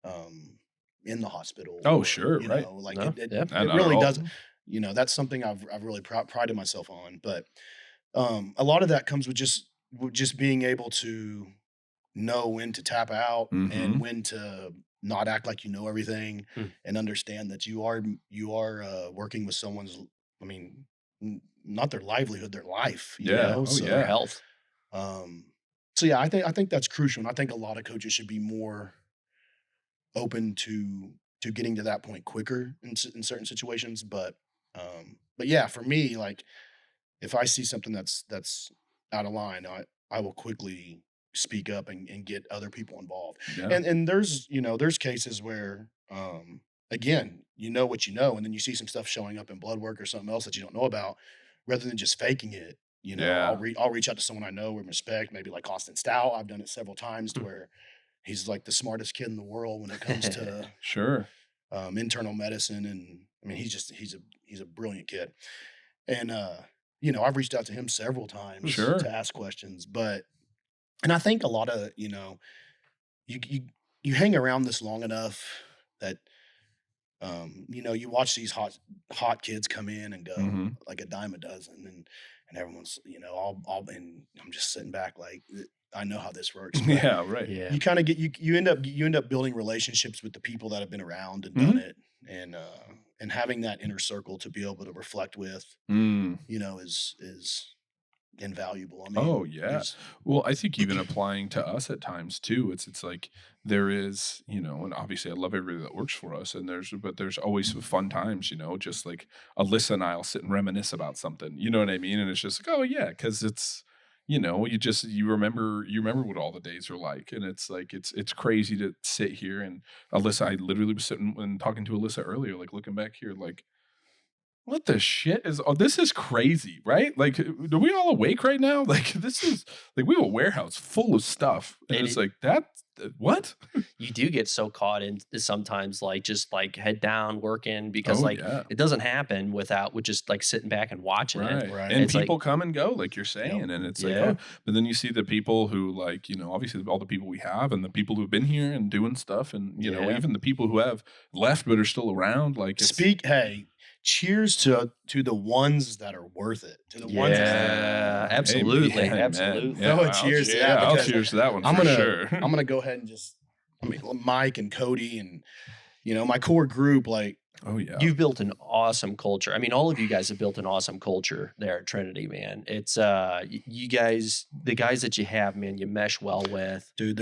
um, in the hospital, Oh, or sure. Right. like No, yeah. it Not at really all. does. That's something I've really prided myself on. But a lot of that comes with just being able to know when to tap out and Mm-hmm. when to not act like you know everything, Mm. and understand that you are working with someone's, I mean, not their livelihood, their life, Yeah. Oh Their so yeah. health. um so yeah, I think that's crucial, and I think a lot of coaches should be more open to getting to that point quicker in certain situations. But yeah, for me, like if I see something that's out of line, I will quickly speak up and get other people involved. Yeah. And there's cases where again, you know what you know, and then you see some stuff showing up in blood work or something else that you don't know about, rather than just faking it. I'll Yeah. reach out to someone I know with respect, maybe like Austin Stout. I've done it several times to Mm. where he's like the smartest kid in the world when it comes to Sure. internal medicine, and I mean he's a brilliant kid. And I've reached out to him several times Sure. to ask questions, and I think a lot of, you you hang around this long enough that you watch these hot kids come in and go Mm-hmm. like a dime a dozen, and everyone's, all and I'm just sitting back like, I know how this works. But Yeah. Right. Yeah. you kind of get you end up building relationships with the people that have been around and done Mm-hmm. it, and having that inner circle to be able to reflect with, Mm. is invaluable. I Oh mean, yeah. there's Well, I think even applying to us at times too, it's like there is, and obviously I love everybody that works for us, and there's always fun times, just like Alyssa and I'll sit and reminisce about something, you know what I mean? And it's just like, oh yeah, because it's, you remember what all the days are like, and it's like it's crazy to sit here and Alyssa, I literally was sitting and talking to Alyssa earlier, like looking back here, like what the shit is this is crazy, right? Like, are we all awake right now? Like, this is like we have a warehouse full of stuff, and And it's like that. What? you do get so caught in sometimes like just like head down working because Oh like yeah, it doesn't happen with just like sitting back and watching it. right. right. And It's like, people come and go, like you're Yep. saying, and it's like, yeah. oh, but then you see the people who, like, obviously all the people we have, and the people who've been here and doing stuff, and Yeah. even the people who have left but are still around. Like it's Hey, cheers to the ones that are worth it, to the ones that stick Yeah, around. absolutely. amen. Absolutely. Yeah, Throw a cheers to yeah, that, I'll because cheers to that one I'm for gonna sure. I'm gonna go ahead and just, I mean, Mike and Cody and my core group, like, Oh yeah, You've built an awesome culture. I mean, all of you guys have built an awesome culture there at Trinity, man. It's you guys, the guys that you have, man, you mesh well with. dude,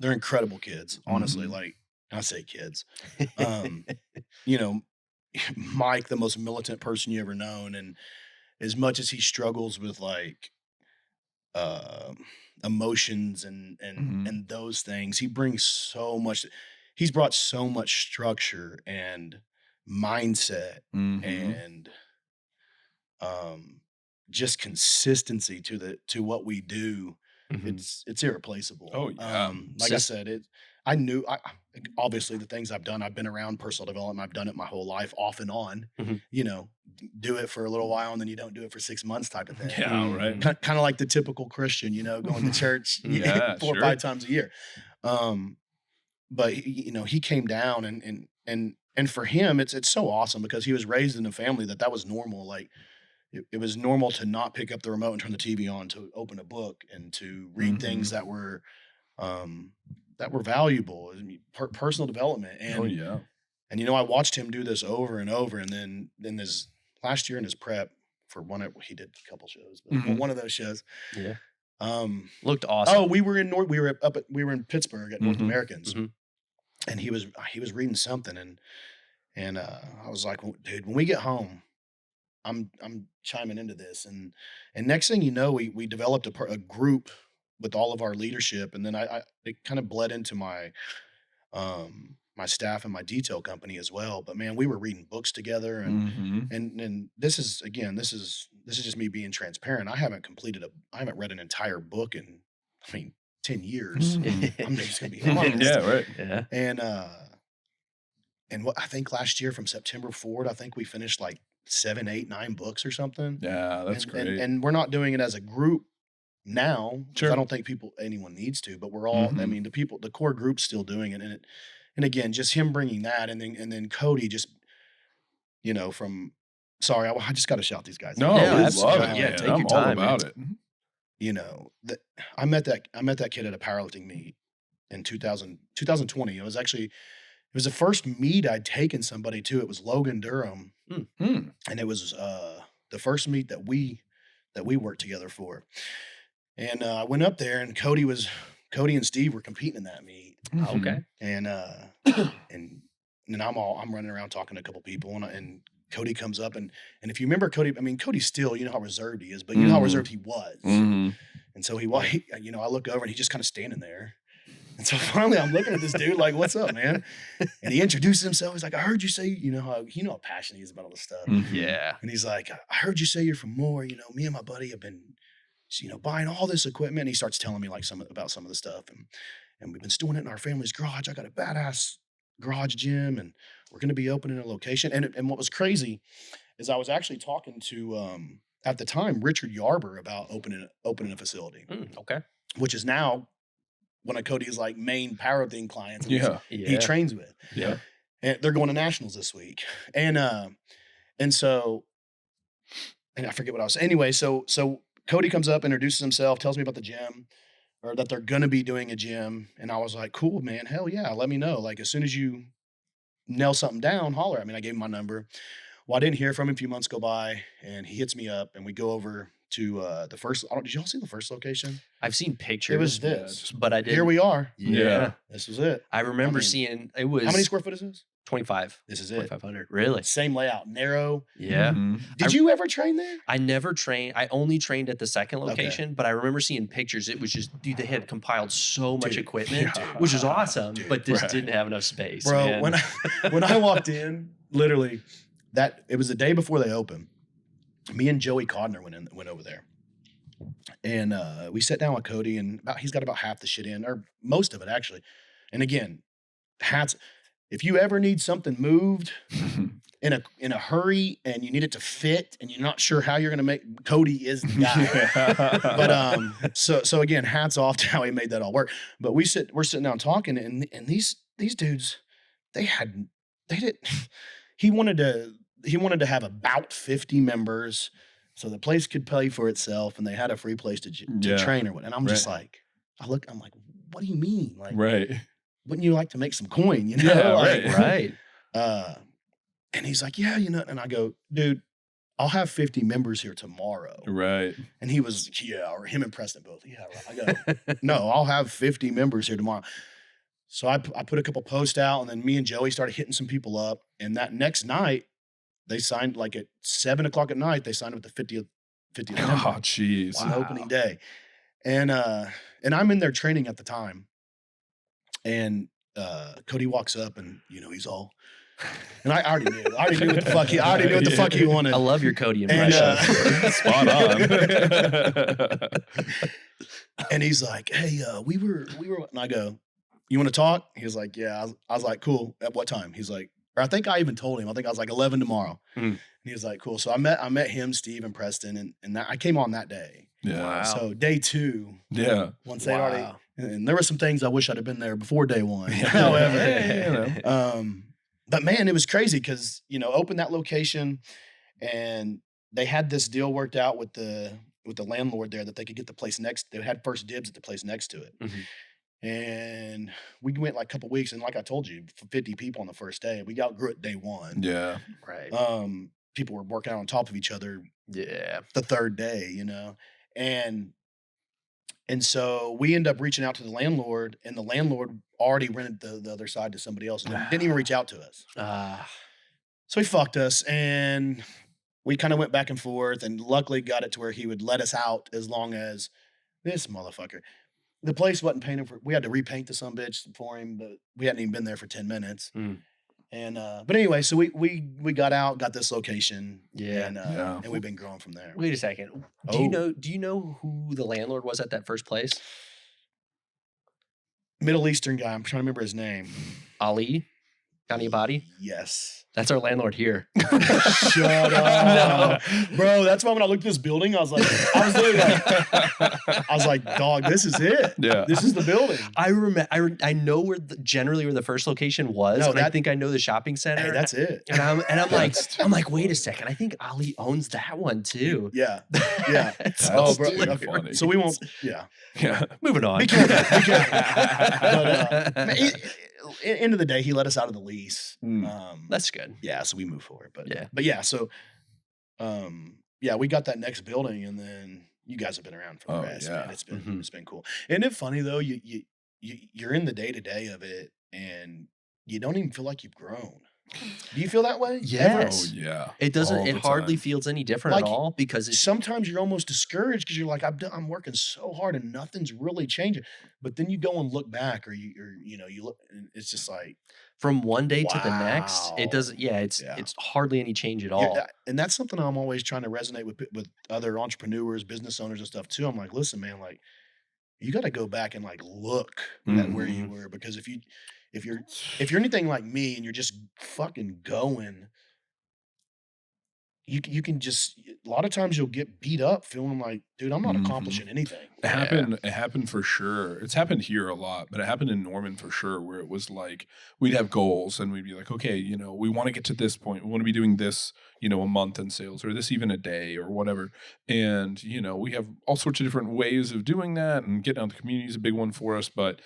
they're incredible kids. Honestly, Mhm. like, I say kids. Um, you know, Mike, the most militant person you ever known, and as much as he struggles with like um emotions Mhm. and those things, he's brought so much structure and mindset Mhm. and just consistency to what we do. Mhm. It's irreplaceable. Oh yeah. Like I said, I knew, obviously the things I've been around personal development. I've done it my whole life, off and on. Mhm. Do it for a little while and then you don't do it for 6 months, type of thing. Yeah. Right. Mhm. Kind of like the typical Christian, going to church Yeah. 4 or 5 Sure. times a year. Um, but he came down, and for him, it's so awesome because he was raised in a family that was normal. Like, it was normal to not pick up the remote and turn the TV on, to open a book and to read things Mhm. um, that were valuable. I mean, personal development. Oh And yeah. I watched him do this over and over, and then this, last year in his prep for he did a couple shows, but Mhm. one of those shows. Yeah. Looked awesome. Oh, we were in Pittsburgh at North Mhm, Americans, mhm. and he was reading something, and I was like, "Well, dude, when we get home, I'm chiming into this," and next thing you know, we developed a group with all of our leadership, and then I it kind of bled into my staff and my detail company as well. But man, we were reading books together, Mhm. and this is again, this is just me being transparent. I haven't read an entire book in, I mean, 10 years. Mhm. I'm just gonna be honest. Yeah, right. Yeah. And what I think last year from September forward, I think we finished like 7, 8, 9 books or something. Yeah, that's great. And we're not doing it as a group now, because I Sure. don't think anyone needs to, but we're all, I Mhm. mean, the core group's still doing it. And again, just him bringing that, and then Cody just, from, sorry, I just got to shout these guys No, out. Yeah, we absolutely. love it, Yeah, man. take I'm your all time, man. about it. That I met that kid at a powerlifting meet in 2020. It was the first meet I'd taken somebody to. It was Logan Durham, Hmm. and it was the first meet that we worked together for. And I went up there, and Cody and Steve were competing in that meet, Mhm. Okay. and and then I'm running around talking to a couple people, and Cody comes up, and if you remember Cody, I mean, Cody's still, you know how reserved he is, but you know how Mhm. reserved he was. Mhm. And so I look over, and he's just kind of standing there. And so finally I'm looking at this dude like, "What's up, man?" And he introduces himself. He's like, "I heard you say," how passionate he is about all this stuff. Mhm. Yeah. And he's like, "I heard you say you're from Moore. Me and my buddy have been, buying all this equipment." And he starts telling me like about some of the stuff, and we've been storing it in our family's garage. I got a badass garage gym, and we're going to be opening a location. And what was crazy is I was actually talking to at the time Richard Yarber about opening a facility, Okay. which is now one of Cody's like main powerlifting clients. And Yeah. he Yeah. trains with. Yeah. And they're going to nationals this week. And so, and I forget what I was saying. Anyway, so Cody comes up, introduces himself, tells me about the gym, or that they're gonna be doing a gym. And I was like, cool, man, hell yeah, let me know. Like, as soon as you nail something down, holler at me. I gave him my number. Well, I didn't hear from him. A few months go by, and he hits me up, and we go over to the first. Did y'all see the first location? I've seen pictures. It was Yeah, this. just- but I didn't. Here we are. Yeah. This was it. I remember I mean, seeing it was How many square foot is this? 25. This is it. 2,500. Really? Same layout, narrow. Yeah. Mhm. Did you ever train there? I never trained. I only trained at the second location, but I remember seeing pictures. It was just, dude, they had compiled so much Dude, equipment, yeah. which was awesome, Dude, but just right. didn't have enough space. Bro, man. when I walked in, literally, it was the day before they opened. Me and Joey Codner went over there, and we sat down with Cody, and he's got about half the shit in, or most of it actually. And again, if you ever need something moved in a hurry, and you need it to fit, and you're not sure how you're gonna Cody is the guy. But so again, hats off to how he made that all work. But we're sitting down talking, and these dudes, they did. He wanted to have about 50 members, so the place could pay for itself, and they had a free place to Yeah. train or what. And I'm just Right. like, I'm like, what do you mean? Like, Right. wouldn't you like to make some coin? Yeah, Like, right. right. and he's like, yeah, and I go, dude, I'll have 50 members here tomorrow. Right. And he was, yeah, or him and Preston both. Yeah, right. I go, no, I'll have 50 members here tomorrow. So I put a couple posts out, and then me and Joey started hitting some people up. And that next night, they signed, like at 7:00 at night, they signed up with the 50th member Oh, jeez. on opening day. And I'm in there training at the time. And Cody walks up, and he's all, and I already knew. I already knew what the fuck he wanted. I love your Cody And, impression. Spot on. And he's like, hey, we were, and I go, you want to talk? He was like, yeah. I was like, cool. At what time? He's like, or I think I even told him. I think I was like 11 tomorrow. And he was like, cool. So I met him, Steve, and Preston, and I came on that day. Yeah. Wow. So day 2, Yeah. once they already, and there were some things I wish I'd have been there before day 1. However, but man, it was crazy because opened that location, and they had this deal worked out with the landlord there that they could get the place next. They had first dibs at the place next to it. And we went like a couple weeks, and like I told you, 50 people on the first day. We outgrew it day 1. Yeah. Right. people were working out on top of each other Yeah. the third day, you know, and so we end up reaching out to the landlord, and the landlord already rented the other side to somebody else, and didn't even reach out to us. So he fucked us, and we kind of went back and forth, and luckily got it to where he would let us out as long as this motherfucker. The place wasn't painted for. We had to repaint the some bitch for him, but we hadn't even been there for 10 minutes. Mm. And but anyway, so we got out, got this location, Yeah. and we've been growing from there. Wait a second. Oh. Do you know who the landlord was at that first place? Middle Eastern guy. I'm trying to remember his name. Ali Ghanibadi? Yes. That's our landlord here. Shut up. No. Bro, that's why when I looked at this building, I was like, dog, this is it. Yeah. This is the building. I remember. I know generally where the first location was. No, and I think I know the shopping center. Hey, that's it. And I'm like, wait a second. I think Ali owns that one too. Yeah. Yeah. It's Oh, so bro. hilarious. Okay. Funny. So we won't, yeah. Yeah. Moving on. Be careful. Be careful. But, end of the day, he let us out of the lease. That's good. Yeah, so we moved forward. Yeah. But yeah, so yeah, we got that next building, and then you guys have been around for the rest, yeah. man. It's been cool. Isn't it funny though? You're in the day-to-day of it, and you don't even feel like you've grown. Do you feel that way? Yes. Oh yeah. It doesn't. All It the hardly time. feels any different Like, at all because it's Sometimes you're almost discouraged because you're like, I'm working so hard and nothing's really changing. But then you go and look back, or you look, and it's just like, from one day to the next. It wow. doesn't. Yeah. It's hardly any change at all. and that's something I'm always trying to resonate with other entrepreneurs, business owners, and stuff too. I'm like, listen, man, like, you got to go back and like look at where you were, because if you're anything like me and you're just fucking going, you can just, a lot of times you'll get beat up feeling like, dude, I'm not accomplishing anything. It happened for sure. It's happened here a lot, but it happened in Norman for sure, where it was like we'd have goals and we'd be like, okay, we want to get to this point. We want to be doing this, a month in sales, or this even a day or whatever. And, we have all sorts of different ways of doing that, and getting out the community is a big one for us. But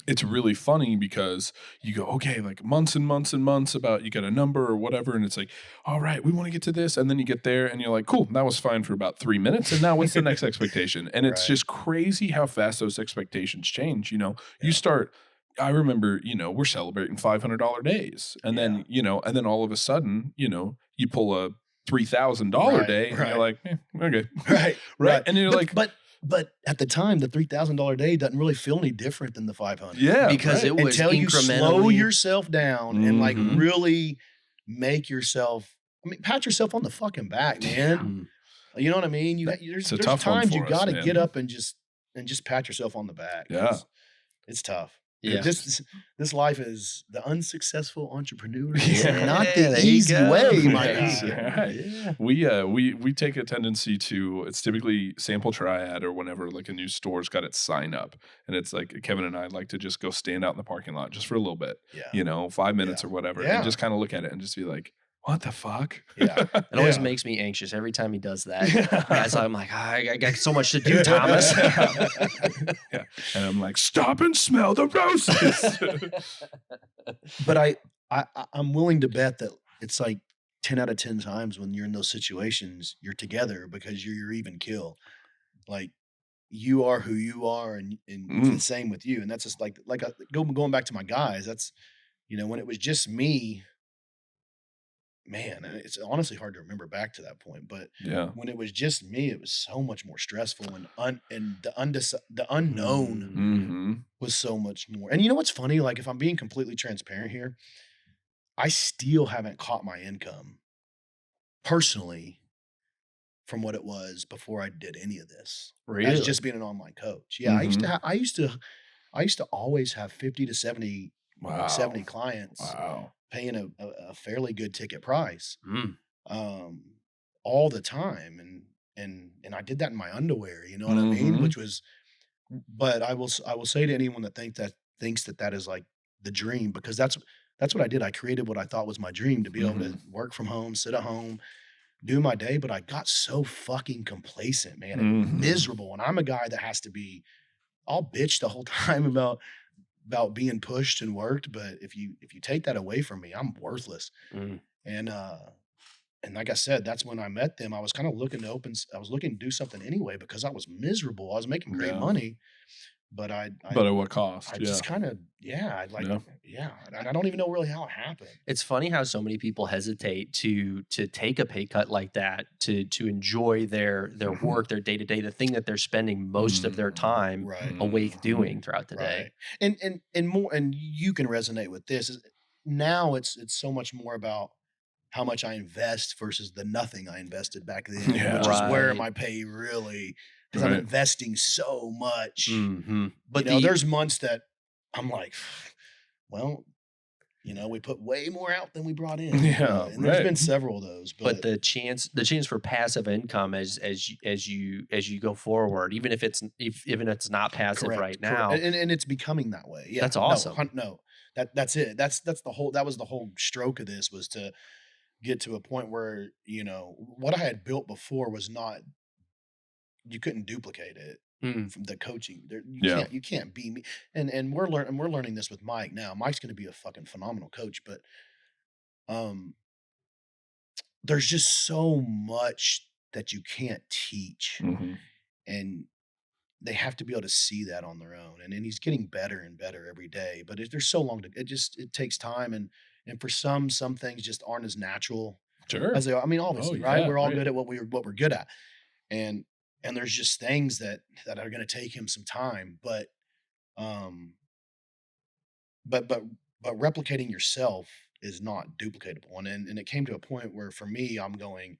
it's really funny because you go, okay, like months and months and months about, you got a number or whatever. And it's like, all right, we want to get to this. And then you get there and you're like, cool, that was fine for about 3 minutes. And now what's the next expectation? And it's just crazy how fast those expectations change. You start, I remember, we're celebrating $500 days. And then, and then all of a sudden, you pull a $3,000 day and you're like, okay. Right. And you're But at the time, the $3,000 day doesn't really feel any different than the 500. Yeah, because it was until you slow yourself down and like Mhm. really make yourself. I mean, pat yourself on the fucking back, man. You know what I mean? There's a tough one times for you us, got to man. get up and just pat yourself on the back. Yeah. It's tough. Yeah. This life is the unsuccessful entrepreneur. Yeah, Not there the you easy go. way, my Yes. guy. Yeah. We take a tendency to, it's typically sample triad or whenever like a new store's got its sign up, and it's like Kevin and I like to just go stand out in the parking lot just for a little bit, Yeah. 5 minutes or whatever, Yeah. and just kind of look at it and just be like, what the fuck? Yeah. It always Yeah. makes me anxious every time he does that. Guys, I'm like, I got so much to do, Thomas. Yeah. And I'm like, stop and smell the roses. But I'm willing to bet that it's like 10 out of 10 times when you're in those situations, you're together because you're your even kill. Like, you are who you are, and it's the same with you. And that's just going back to my guys. That's, when it was just me, man, and it's honestly hard to remember back to that point. But Yeah. when it was just me, it was so much more stressful, and the unknown Mm-hmm. was so much more. And you know what's funny? Like, if I'm being completely transparent here, I still haven't caught my income personally from what it was before I did any of this. Really? As just being an online coach. Yeah, I used to always have 50 to 70 Wow. 70 clients Wow. paying a fairly good ticket price Mm. all the time, and I did that in my underwear, you know what I mean? Mhm. Which was, but I will say to anyone that thinks that is like the dream, because that's what I did. I created what I thought was my dream, to be able to work from home, sit at home, do my day. But I got so fucking complacent, man, and Mhm. miserable. And I'm a guy that has to be, I'll bitch the whole time about being pushed and worked. But if you take that away from me, I'm worthless. Mm. And like I said, that's when I met them. I was kind of looking to I was looking to do something anyway because I was miserable. I was making great Yeah. money, but But at what cost? I Yeah. just kind of, yeah, I'd like, Yeah. yeah. And I don't even know really how it happened. It's funny how so many people hesitate to take a pay cut like that to enjoy their Mhm. work, their day to day, the thing that they're spending most of their time Right. awake Mhm. doing throughout the day. Right. And more, and you can resonate with this. Now it's so much more about how much I invest versus the nothing I invested back then, Yeah. which is where Right. my pay really, because I'm Right. investing so much. Hmm. You But know, the there's months that I'm like, well, you know, we put way more out than we brought in. Yeah. And there's Right. been several of those, but but the chance for passive income as you go forward, even if even if it's not passive correct, right correct. now, And it's becoming that way. Yeah. that's No, awesome. no. That's it. That's the whole, that was the whole stroke of this, was to get to a point where, you know, what I had built before was not, you couldn't duplicate it Mm, from the coaching. There, Yeah. you can't be me. And we're learning this with Mike now. Mike's going to be a fucking phenomenal coach, but um, there's just so much that you can't teach, Hmm. and they have to be able to see that on their own. And he's getting better and better every day. But there's so long to, it takes time, and for some things just aren't as natural Sure. as they are. I mean, Oh obviously, right? yeah. We're all Right. good at what we're good at, and there's just things that are going to take him some time, um but but but replicating yourself is not duplicatable. And it came to a point where for me, I'm going,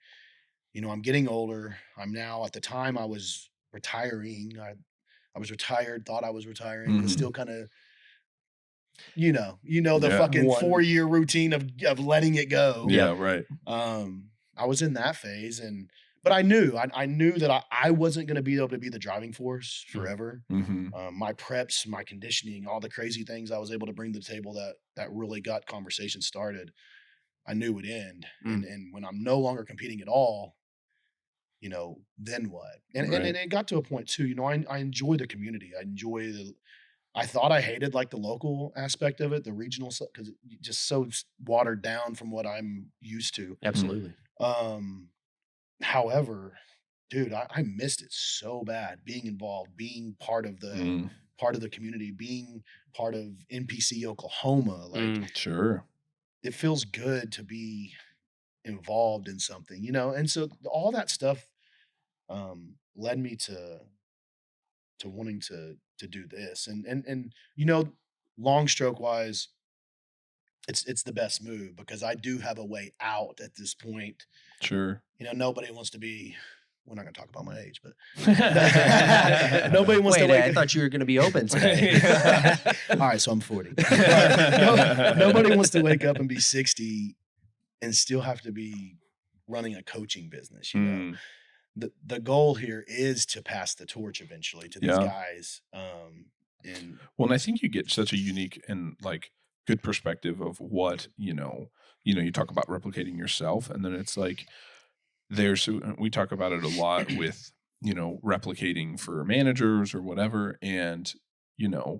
you know, I'm getting older. I'm now, at the time I was retiring, I was retired, thought I was retiring, was Hmm. still kind of, the Yeah. fucking one, 4-year routine of letting it go. yep. Yeah. Right. I was in that phase, but I knew that I wasn't going to be able to be the driving force forever. Hmm. My preps, my conditioning, all the crazy things I was able to bring to the table that really got conversation started, I knew would end. Mm. And when I'm no longer competing at all, you know, then what? And Right. it got to a point too. You know, I enjoy the community. I enjoy the. I thought I hated like the local aspect of it, the regional stuff, because it's just so watered down from what I'm used to. Absolutely. Um, However, dude, I missed it so bad, being involved, being Mm. part of the community, being part of NPC Oklahoma. Like, Mm. Sure. it feels good to be involved in something, you know? And so all that stuff led me to wanting to do this. And you know, long stroke wise, it's the best move because I do have a way out at this point. Sure. You know, nobody wants to be, we're not gonna talk about my age, but Wait, nobody wants to wake I thought you were going to be open today. all right, so I'm 40. Nobody wants to wake up and be 60 and still have to be running a coaching business, you know. Mm. The goal here is to pass the torch eventually to these Yeah. guys. And Well, and I think you get such a unique and like good perspective of what, you talk about replicating yourself, and then it's like we talk about it a lot with, replicating for managers or whatever. And,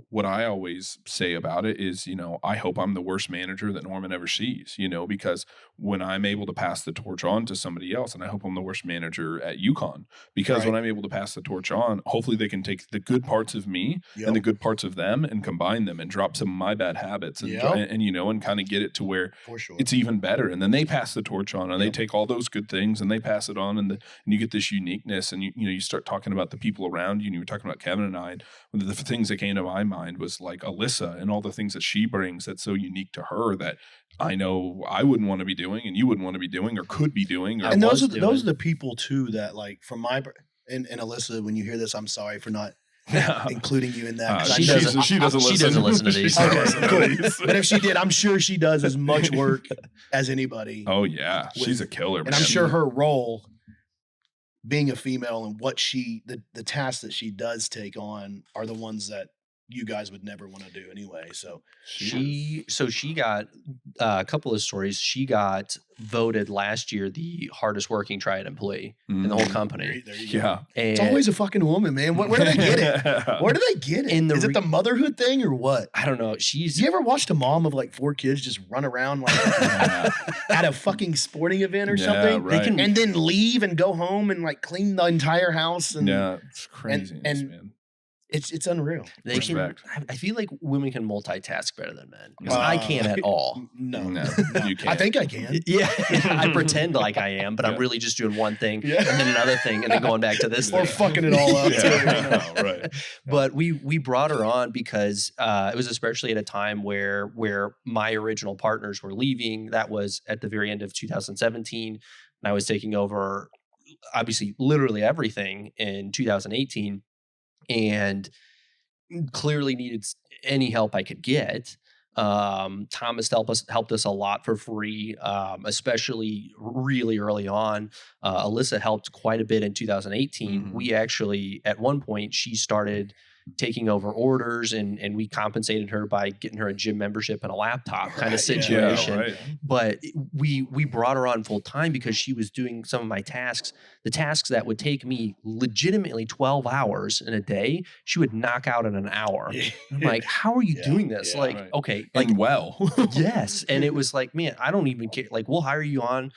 what I always say about it is, I hope I'm the worst manager that Norman ever sees, because when I'm able to pass the torch on to somebody else, and I hope I'm the worst manager at UConn, because when right. I'm able to pass the torch on, hopefully they can take the good parts of me and the Yep. good parts of them and combine them and drop some of my bad habits and, Yep. and kind of get it to where For sure. it's even better. And then they pass the torch on and they Yep. take all those good things and they pass it on, and you get this uniqueness, and you start talking about the people around you. And you were talking about Kevin and I, and one of the things that came to my mind was like Alyssa and all the things that she brings that's so unique to her that I know I wouldn't want to be doing and you wouldn't want to be doing or could be doing. Or And those was are those are doing. the people too that, like, from my and Alyssa, when you hear this, I'm sorry for not including you in that. 'Cause I She know- doesn't- she doesn't she listen. doesn't listen to these. She Okay, doesn't cool. listen to these. But if she did, I'm sure she does as much work as anybody. Oh yeah, she's a With- killer. And I'm man. sure her role, being a female, and what the tasks that she does take on are the ones that you guys would never want to do anyway. So She got a couple of stories. She got voted last year the hardest working triad employee in the whole company. There you go. Yeah. And It's always a fucking woman, man. Where do they get it? Where do they get it? In the Is it the motherhood thing or what? I don't know. She's You ever watched a mom of like 4 kids just run around like at a fucking sporting event or Yeah, something? right. They can- And then leave and go home and like clean the entire house. And Yeah, it's crazy, and- man. it's unreal. they can. Respect. I feel like women can multitask better than men because Uh, I can't at all. No, No, you can't. I think I can. Yeah, I pretend like I am, but I'm Yeah. really just doing one thing Yeah. and then another thing and then going back to this Or thing. fucking it all up too. Yeah, right. But we brought her on because it was especially at a time where my original partners were leaving. That was at the very end of 2017, and I was taking over, obviously, literally everything in 2018, and clearly needed any help I could get. Thomas helped us a lot for free, especially really early on. Alyssa helped quite a bit in 2018. Mhm. We actually, at one point, she started taking over orders, and we compensated her by getting her a gym membership and a laptop kind of Right, yeah. situation. Yeah, right. But we brought her on full time because she was doing some of my tasks, the tasks that would take me legitimately 12 hours in a day. She would knock out in an hour. I'm like, how are you Yeah, doing this? yeah, like, right. okay, like, And well. yes. And it was like, man, I don't even care. Like, we'll hire you on,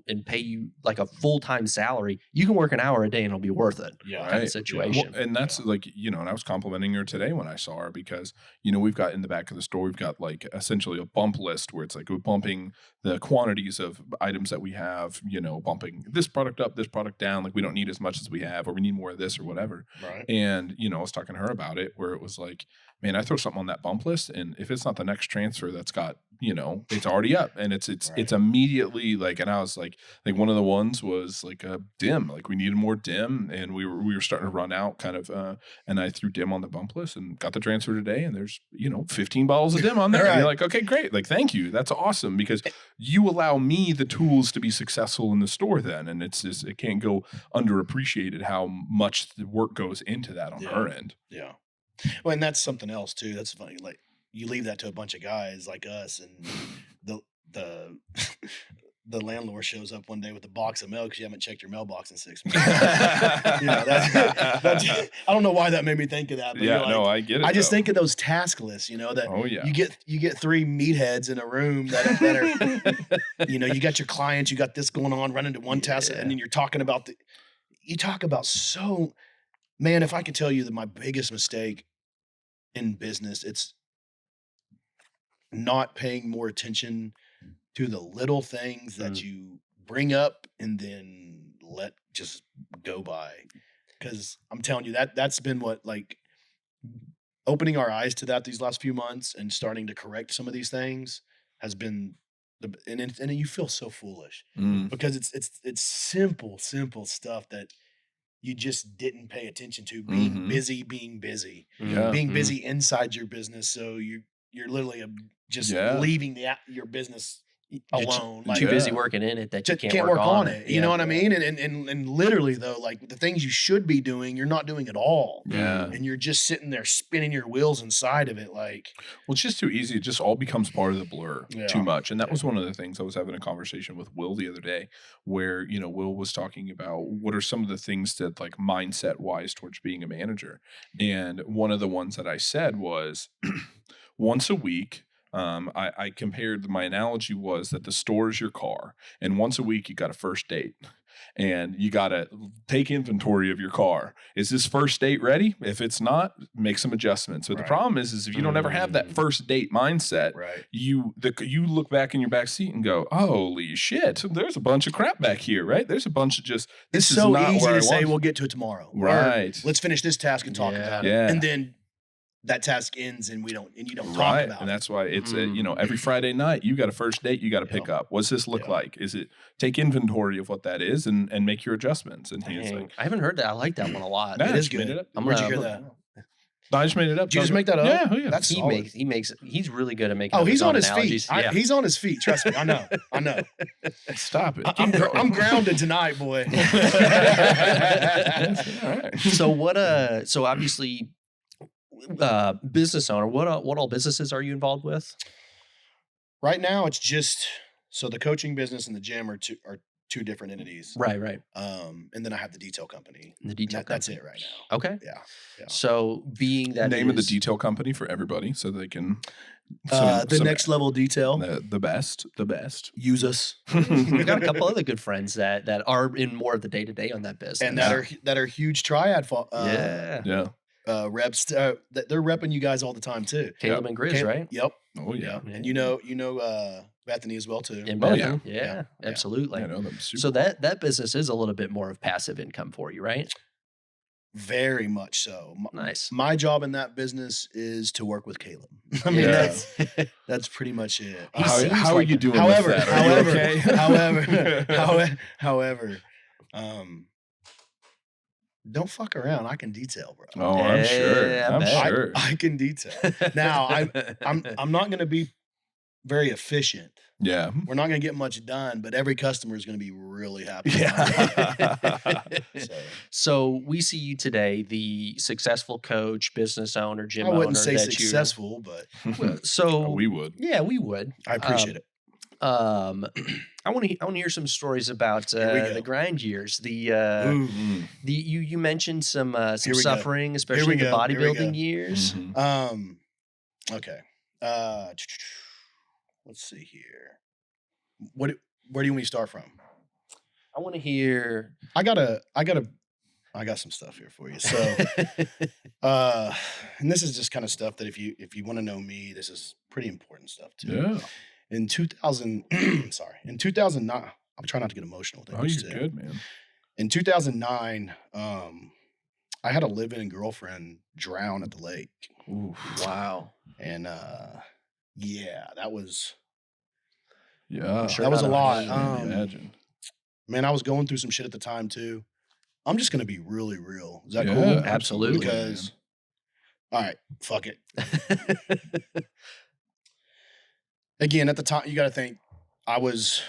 and pay you like a full-time salary. You can work an hour a day and it'll be worth it. Yeah. Kind of Right. situation. Well, and that's like, and I was complimenting her today when I saw her because, we've got in the back of the store, we've got like essentially a bump list where it's like we're bumping the quantities of items that we have, bumping this product up, this product down. Like we don't need as much as we have, or we need more of this or whatever. Right. And, I was talking to her about it where it was like, man, I throw something on that bump list, and if it's not the next transfer that's got, it's already up, and it's Right. immediately like, and I was like one of the ones was like a dim, like we needed more dim, and we were starting to run out kind of, and I threw dim on the bump list and got the transfer today, and there's 15 bottles of dim on there. And you're Right. like, okay, great, like thank you, that's awesome, because you allow me the tools to be successful in the store then, and it's just, it can't go underappreciated how much the work goes into that on Yeah. her end. Yeah. Well, and that's something else too. That's funny. Like you leave that to a bunch of guys like us, and the the landlord shows up one day with a box of mail because you haven't checked your mailbox in 6 months. That's I don't know why that made me think of that. But Yeah, you're no, like, I get it. I just though. think of those task lists. That Oh yeah. you get 3 meatheads in a room that are you got your clients, you got this going on, running to one task, Yeah. and then you're talking about man, if I could tell you that my biggest mistake in business, it's not paying more attention to the little things that you bring up and then let just go by. Because I'm telling you that's been what, like, opening our eyes to that these last few months and starting to correct some of these things has been and you feel so foolish Mm. because it's simple stuff that you just didn't pay attention to. Being Mhm. busy, being busy, Yeah. being busy inside your business. So you're literally just Yeah. leaving your business alone. Too busy Yeah. working in it that you just can't work on it. You know what I mean? And literally though, like the things you should be doing, you're not doing at all. Yeah. And you're just sitting there spinning your wheels inside of it. Like, Well, it's just too easy. It just all becomes part of the blur Yeah. too much. And that was one of the things I was having a conversation with Will the other day where, Will was talking about what are some of the things that like mindset wise towards being a manager. And one of the ones that I said was once a week, I compared, my analogy was that the store is your car, and once a week you got a first date, and you got to take inventory of your car. Is this first date ready? If it's not, make some adjustments. But the Right. problem is if you don't ever have that first date mindset, right. you look back in your back seat and go, holy shit, there's a bunch of crap back here, right? There's a bunch of just, this It's is so not easy where I to say want. we'll get to it tomorrow. Or, Right. let's finish this task and talk Yeah. about Yeah. it. And then that task ends and you don't talk Right. about And it. that's why it's, every Friday night, you got a first date you got to pick up. What's this look Yeah. like? Is it take inventory of what that is and make your adjustments? And he's Dang, like, I haven't heard that. I like that one a lot. "Nah, It I is just made good. it up." I'm Where'd you gonna- hear that? No, I just made it up. Did you just make that up? Yeah. Oh, yeah. That's He solid. makes he's really good at making. Oh, up he's his on own his analogies. feet. Yeah. He's on his feet. Trust me. I know. Stop it. I'm grounded tonight, boy. All right. So what? So obviously, business owner. What all businesses are you involved with? Right now, it's just So the coaching business and the gym are two different entities. Right. And then I have the detail company. The detail That's company. it right now. Okay. Yeah. So being that Name of the is- detail company for everybody so they can. The next level detail. The best. Use us. We've got a couple other good friends that are in more of the day to day on that business, And that are huge triad yeah. reps. They're repping you guys all the time too. Caleb and Grizz, right? Yep. Oh yeah. Yep. And you know Bethany as well too. And Oh, Bethany, yeah. yeah, absolutely. I know them super. So that business is a little bit more of passive income for you, right? Very much so. Nice. My job in that business is to work with Caleb. I mean, Yeah. that's pretty much it. How are you doing However, with that? Are you okay? however, don't fuck around. I can detail, bro. Oh, I'm sure. Yeah, I I'm bet. sure. I can detail. Now, I'm not going to be very efficient. Yeah. We're not going to get much done, but every customer is going to be really happy. Yeah. So we see you today, the successful coach, business owner, gym I owner. wouldn't say that successful, but So we would. yeah, we would. I appreciate it. I want to hear some stories about Here we go. the grind years. Ooh. You mentioned some Here we go. suffering, especially in the Here we go. bodybuilding years. Mhm. Okay. Let's see here. Where do you want me to start from? I want to hear. I got some stuff here for you. So, and this is just kind of stuff that if you want to know me, this is pretty important stuff too. Yeah. In 2000, in 2009, I'm trying not to get emotional. Oh, you're good, man. In 2009, I had a live-in girlfriend drown at the lake. Ooh. Wow. And yeah, that was Yeah. sure that was a not lot. Can't imagine. Man, I was going through some shit at the time too. I'm just gonna be really real. Is that Yeah, cool? Absolutely. Because all right, fuck it. Again, at the time, you got to think I was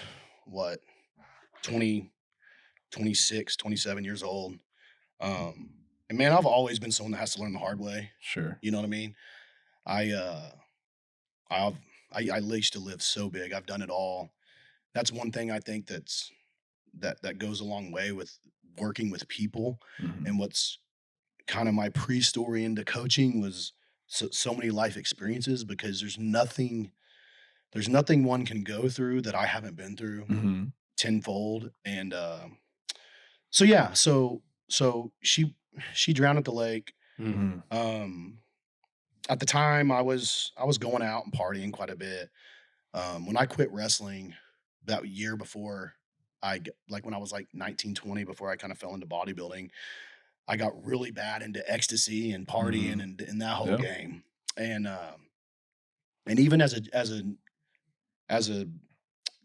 what 20, 26, 27 years old. And man, I've always been someone that has to learn the hard way. Sure. You know what I mean? I used to live so big. I've done it all. That's one thing I think that goes a long way with working with people. Mhm. And what's kind of my pre-story into coaching was so many life experiences, because there's nothing one can go through that I haven't been through Mhm. tenfold. And so yeah, so she drowned at the lake. Mhm. At the time I was going out and partying quite a bit. When I quit wrestling that year before when I was like 19, 20, before I kind of fell into bodybuilding, I got really bad into ecstasy and partying and that whole Yeah. game. And even as a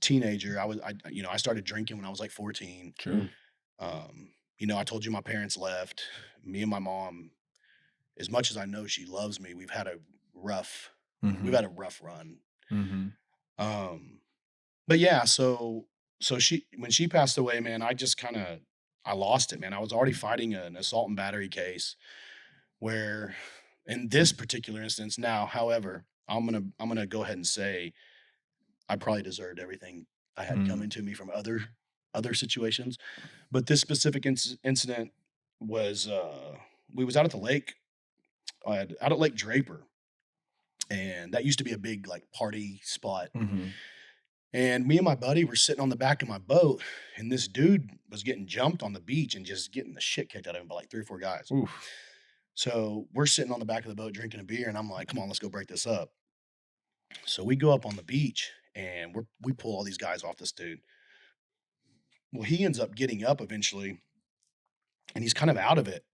teenager, I started drinking when I was like 14. Sure. I told you my parents left. Me and my mom, as much as I know she loves me, we've had a rough run. Mhm. But yeah, so when she passed away, man, I lost it, man. I was already fighting an assault and battery case where, in this particular instance now, however, I'm gonna go ahead and say I probably deserved everything I had coming to me from other situations. But this specific incident was we was out at the lake, out at Lake Draper, and that used to be a big like party spot. Mhm. And me and my buddy were sitting on the back of my boat, and this dude was getting jumped on the beach and just getting the shit kicked out of him by like 3 or 4 guys. Oof. So we're sitting on the back of the boat drinking a beer, and I'm like, come on, let's go break this up. So we go up on the beach and we pull all these guys off this dude. Well, he ends up getting up eventually, and he's kind of out of it.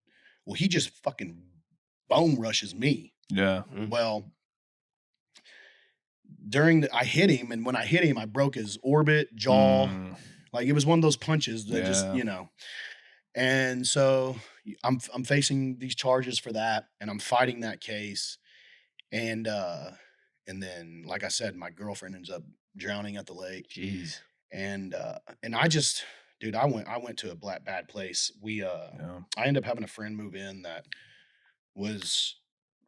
Well, he just fucking bone rushes me. Yeah. Well, I hit him, and when I hit him, I broke his orbit, jaw. Like, it was one of those punches that just, Yeah. And so I'm facing these charges for that, and I'm fighting that case. And then, like I said, my girlfriend ends up drowning at the lake. Jeez. And I just, dude, I went to a bad place. Yeah. I ended up having a friend move in that was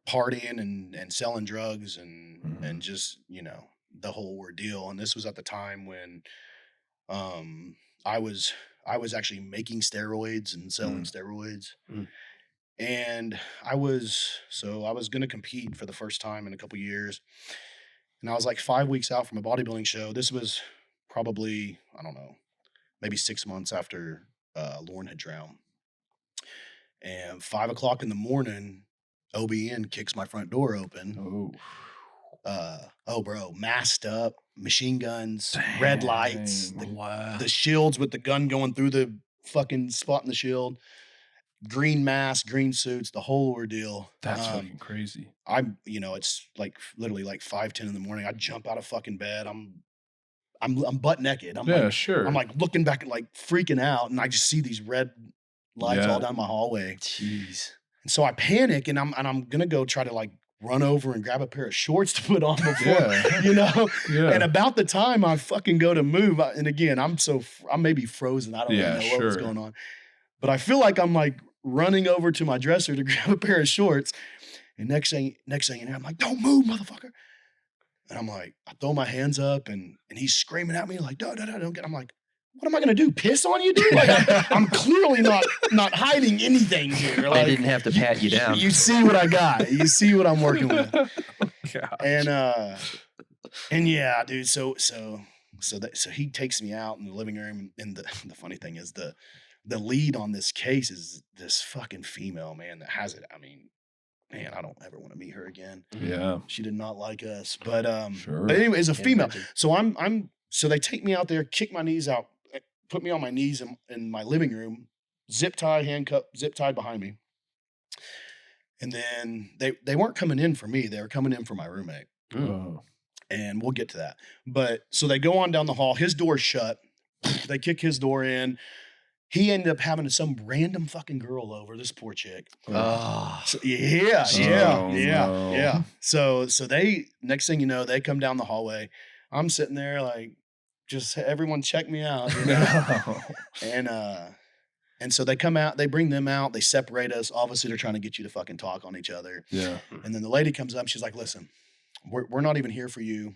partying and selling drugs and just, the whole ordeal. And this was at the time when I was actually making steroids and selling steroids. Mm. And I was going to compete for the first time in a couple years. And I was like 5 weeks out from a bodybuilding show. This was probably, I don't know, maybe 6 months after Lauren had drowned. And 5 o'clock in the morning, OBN kicks my front door open. Bro, masked up, machine guns, red lights, the shields with the gun going through the fucking spot in the shield, green mask, green suits, the whole ordeal. That's fucking crazy. It's like literally like 5:10 in the morning. I jump out of fucking bed. I'm butt naked. I'm like looking back and like freaking out, and I just see these red lights all down my hallway. Jeez. And so I panic, and I'm gonna go try to like run over and grab a pair of shorts to put on before, you know? Yeah. And about the time I fucking go to move, and again, I'm maybe frozen. I don't really know what was going on. But I feel like I'm like running over to my dresser to grab a pair of shorts. And next thing you know, I'm like, don't move, motherfucker. And I'm like, I throw my hands up, and he's screaming at me like, don't get. I'm like, what am I gonna do? Piss on you, dude? Like, I'm clearly not hiding anything here. Like, I didn't have to pat you down. You see what I got. You see what I'm working with. And yeah, dude. So he takes me out in the living room, and the funny thing is the lead on this case is this fucking female, man, that has it. I mean, man, I don't ever want to meet her again. Yeah, she did not like us, but but anyway, it's a female. Imagine. So they take me out there, kick my knees out, put me on my knees in my living room, zip tied behind me. And then they weren't coming in for me. They were coming in for my roommate. Oh. And we'll get to that. But so they go on down the hall. His door's shut. They kick his door in. He ended up having some random fucking girl over, this poor chick. Oh. So, yeah. So they, next thing you know, they come down the hallway. I'm sitting there like, just everyone check me out, you know? And so they come out, they bring them out, they separate us. Obviously, they're trying to get you to fucking talk on each other. Yeah. And then the lady comes up, she's like, listen, we're not even here for you.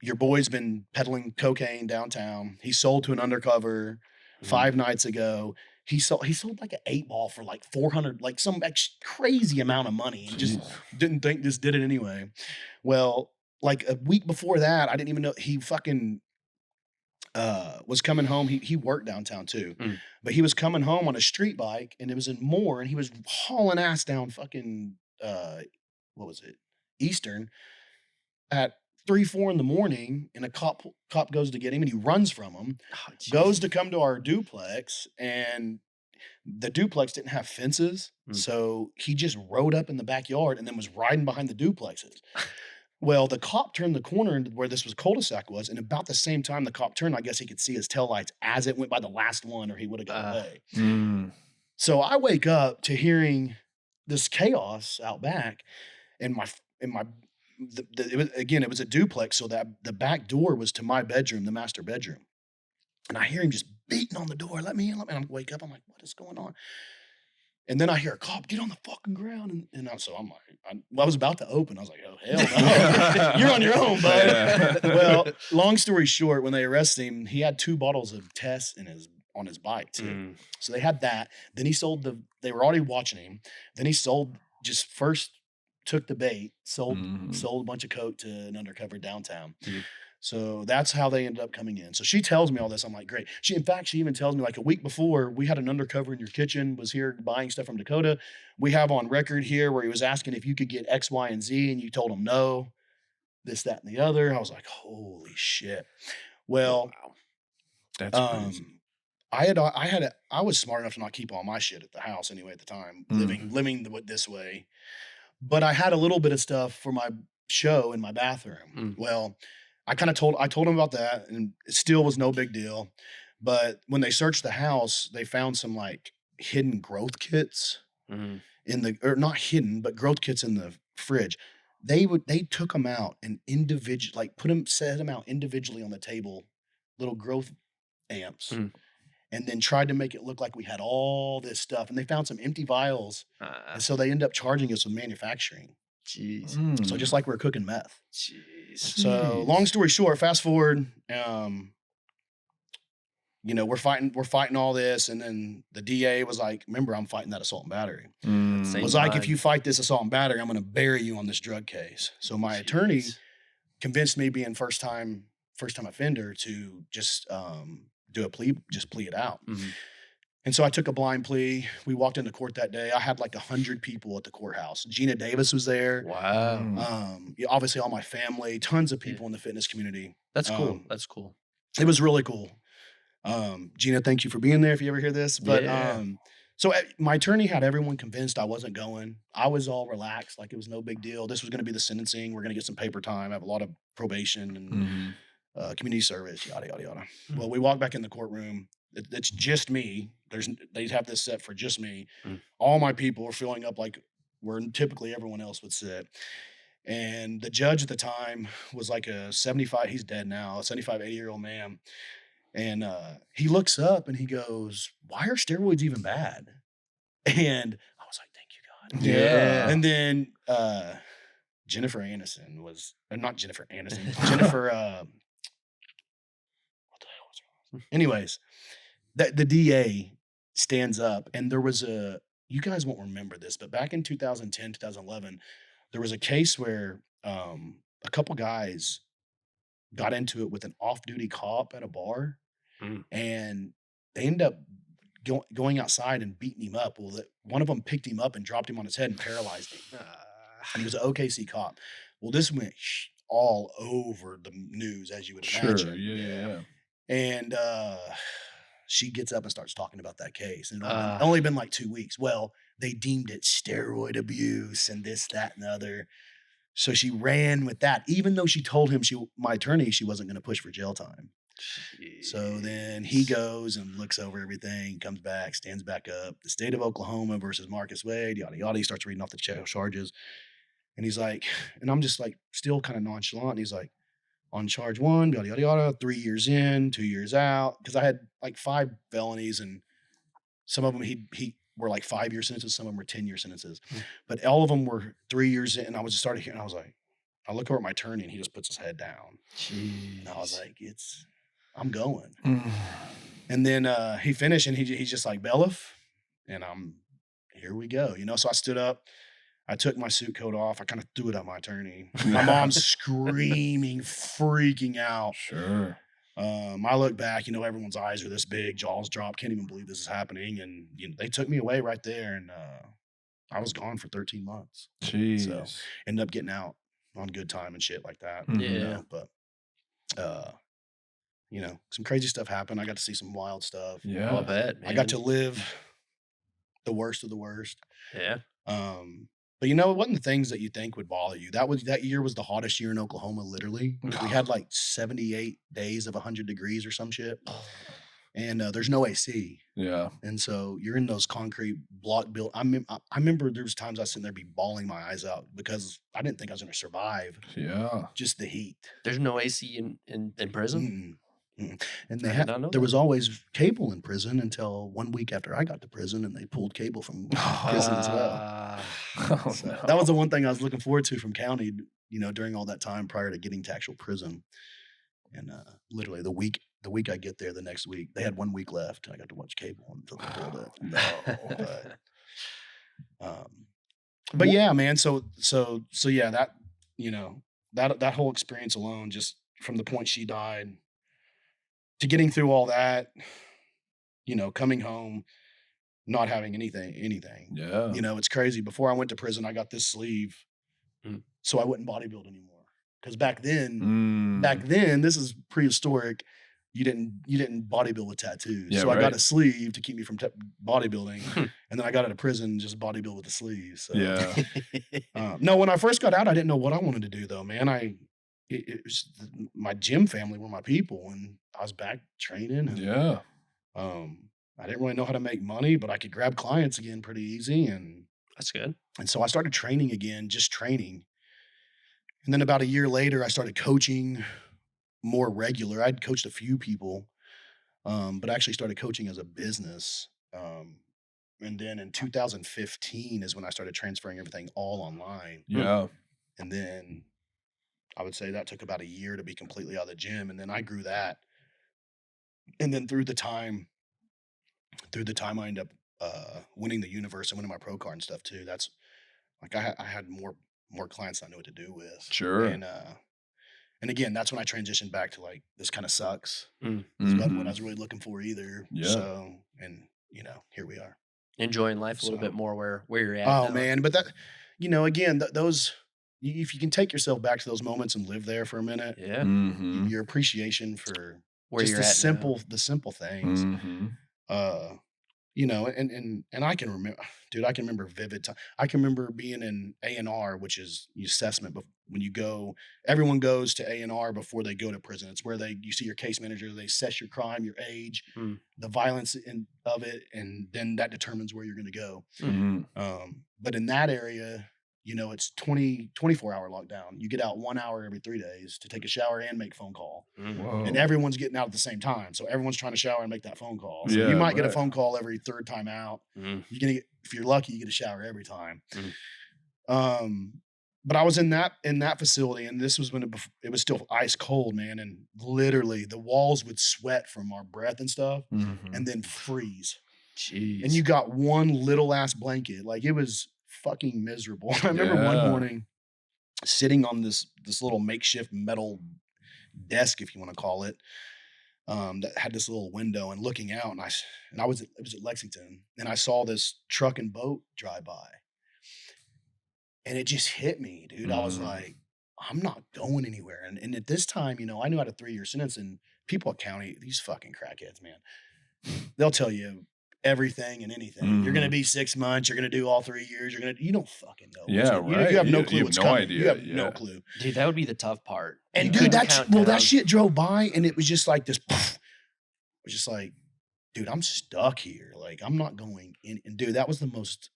Your boy's been peddling cocaine downtown. He sold to an undercover 5 nights ago. He sold like an 8-ball for like 400, like some crazy amount of money. He just didn't think this did it anyway. Well, like a week before that, I didn't even know he fucking was coming home. He worked downtown too, but he was coming home on a street bike, and it was in Moore, and he was hauling ass down fucking what was it, Eastern, at 3-4 in the morning, and a cop goes to get him, and he runs from him, goes to come to our duplex, and the duplex didn't have fences, so he just rode up in the backyard and then was riding behind the duplexes. Well, the cop turned the corner into where this cul-de-sac was, and about the same time the cop turned, I guess he could see his taillights as it went by the last one, or he would have got away. So I wake up to hearing this chaos out back, and it was a duplex, so that the back door was to my bedroom, the master bedroom. And I hear him just beating on the door, let me in, and I wake up, I'm like, what is going on? And then I hear a cop, get on the fucking ground. So I'm like, I was about to open. I was like, oh, hell no. You're on your own, bud. Yeah. Well, long story short, when they arrested him, he had 2 bottles of Tess on his bike too. So they had that. Then he sold they were already watching him. Then he took the bait, sold a bunch of coke to an undercover downtown. So that's how they ended up coming in. So she tells me all this. I'm like, great. She even tells me like a week before, we had an undercover in your kitchen, was here buying stuff from Dakota. We have on record here where he was asking if you could get X, Y, and Z, and you told him no, this, that, and the other. I was like, holy shit. Well, wow. That's crazy. I was smart enough to not keep all my shit at the house anyway at the time, living this way. But I had a little bit of stuff for my show in my bathroom. Well, I told him about that, and it still was no big deal. But when they searched the house, they found some like hidden growth kits or not hidden, but growth kits in the fridge. They took them out and set them out individually on the table, little growth amps, and then tried to make it look like we had all this stuff. And they found some empty vials, and so they ended up charging us with manufacturing. Jeez. So just like we're cooking meth. Jeez. So long story short, fast forward, you know, we're fighting all this, and then the DA was like, remember, I'm fighting that assault and battery. Same Was like, if time. you fight this assault and battery, I'm going to bury you on this drug case. So my attorney convinced me, being first time offender, to just do a plea, just plea it out. And so I took a blind plea. We walked into court that day. I had like 100 people at the courthouse. Gina Davis was there. Wow. Obviously all my family, tons of people in the fitness community. That's cool. That's cool. It was really cool. Gina, thank you for being there if you ever hear this. But so my attorney had everyone convinced I wasn't going. I was all relaxed, like it was no big deal. This was going to be the sentencing. We're going to get some paper time. I have a lot of probation and community service, yada, yada, yada. Well, we walk back in the courtroom. It's just me. They have this set for just me. All my people are filling up like where typically everyone else would sit. And the judge at the time was like a 75, he's dead now, a 75, 80-year-old man. And he looks up and he goes, why are steroids even bad? And I was like, thank you, God. Yeah. And then Jennifer Aniston was, not Jennifer Aniston, Jennifer, what the hell was her name? Anyways, the DA stands up, and there was you guys won't remember this, but back in 2010, 2011, there was a case where a couple guys got into it with an off-duty cop at a bar, and they ended up going outside and beating him up. Well, one of them picked him up and dropped him on his head and paralyzed him. And he was an OKC cop. Well, this went all over the news, as you would imagine. Sure, yeah. And she gets up and starts talking about that case. And it only been like 2 weeks. Well, they deemed it steroid abuse and this, that, and the other. So she ran with that, even though she told him, my attorney, she wasn't going to push for jail time. Jeez. So then he goes and looks over everything, comes back, stands back up. The state of Oklahoma versus Marcus Wade, yada, yada. He starts reading off the charges. And he's like, and I'm just like, still kind of nonchalant. And he's like, on charge 1, yada, yada, yada, 3 years in, 2 years out. Because I had like 5 felonies, and some of them he were like 5-year sentences, some of them were 10-year sentences. But all of them were 3 years in. And I was just started hearing, I was like, I look over at my attorney and he just puts his head down. Jeez. And I was like, I'm going. And then he finished, and he's just like, Belliff, and here we go. You know, so I stood up. I took my suit coat off. I kind of threw it at my attorney. My mom's screaming, freaking out. Sure. I look back, you know, everyone's eyes are this big, jaws drop, can't even believe this is happening. And you know, they took me away right there, and I was gone for 13 months. Jeez. So ended up getting out on good time and shit like that. Yeah. You know, but you know, some crazy stuff happened. I got to see some wild stuff. Yeah. I bet, man. I got to live the worst of the worst. Yeah. But you know, it wasn't the things that you think would bother you. That year was the hottest year in Oklahoma, literally. We had like 78 days of 100 degrees or some shit. And there's no AC. Yeah. And so you're in those concrete block built. I remember there was times I was sitting there be bawling my eyes out because I didn't think I was going to survive. Yeah. Just the heat. There's no AC in prison? And there was always cable in prison until 1 week after I got to prison, and they pulled cable from prison as well. So No. that was the one thing I was looking forward to from county, you know, during all that time prior to getting to actual prison. And literally the week I get there, the next week, they had 1 week left. I got to watch cable until they pulled it. But yeah, man. So yeah, that, you know, that whole experience alone, just from the point she died to getting through all that, you know, coming home, not having anything. Yeah. You know, it's crazy. Before I went to prison, I got this sleeve so I wouldn't bodybuild anymore. Because back then, this is prehistoric. You didn't bodybuild with tattoos. Yeah, so I right. got a sleeve to keep me from bodybuilding. And then I got out of prison and just bodybuild with the sleeve. So Yeah. no, when I first got out, I didn't know what I wanted to do though, man. It was my gym family were my people, and I was back training. And, Yeah. I didn't really know how to make money, but I could grab clients again pretty easy. And That's good. And so I started training again, just training. And then about a year later, I started coaching more regular. I'd coached a few people, but I actually started coaching as a business. And then in 2015 is when I started transferring everything all online. Yeah. And then I would say that took about a year to be completely out of the gym. And then I grew that. And then through the time I ended up winning the universe and winning my pro card and stuff too. That's like I had more clients than I knew what to do with. Sure. And again, that's when I transitioned back to like, this kind of sucks. Mm. This wasn't what I was really looking for either. Yeah. So, and here we are. Enjoying life a little bit more where you're at. Oh now. man, but that, again, those, if you can take yourself back to those moments and live there for a minute, Yeah. Mm-hmm. your appreciation for Where just you're the simple things. Mm-hmm. And I can remember, dude, I can remember vivid time. I can remember being in A&R, which is the assessment. But when you go, everyone goes to A&R before they go to prison. It's where you see your case manager, they assess your crime, your age, the violence of it, and then that determines where you're going to go. Mm-hmm. But in that area, it's 24-hour lockdown. You get out 1 hour every 3 days to take a shower and make a phone call. Whoa. And everyone's getting out at the same time. So everyone's trying to shower and make that phone call. So Yeah, you might get a right. phone call every third time out. Mm. You're gonna get, if you're lucky, you get a shower every time. But I was in that facility, and this was when it was still ice cold, man. And literally the walls would sweat from our breath and stuff, Mm-hmm. and then freeze. Jeez. And you got one little ass blanket. Like, it was fucking miserable. I remember one Yeah. morning sitting on this little makeshift metal desk, if you want to call it, that had this little window, and looking out, and it was at Lexington, and I saw this truck and boat drive by, and it just hit me, dude. I was like, I'm not going anywhere. And at this time, I knew I had a 3-year sentence, and people at county, these fucking crackheads, man, they'll tell you everything and anything. You're going to be 6 months. You're going to do all 3 years. You don't fucking know. Yeah, right. You have no You clue have what's no coming. idea, You have yeah. no clue. Dude, that would be the tough part. And You dude, couldn't count that down. shit drove by, and it was just like this. It was just like, dude, I'm stuck here. Like, I'm not going in. And dude, that was the most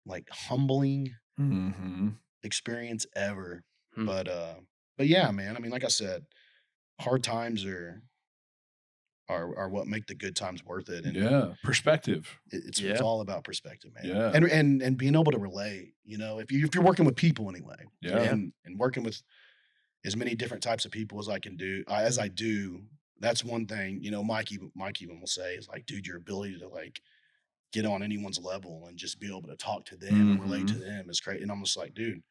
like humbling Mm-hmm. experience ever. Hmm. But yeah, man. I mean, like I said, hard times are what make the good times worth it. And Yeah. Perspective. it's Yeah. all about perspective, man. Yeah. And being able to relate. If you're working with people anyway. Yeah. And working with as many different types of people as I can do, as I do. That's one thing. Mike even will say is like, dude, your ability to like get on anyone's level and just be able to talk to them and relate to them is great. And I'm just like, dude,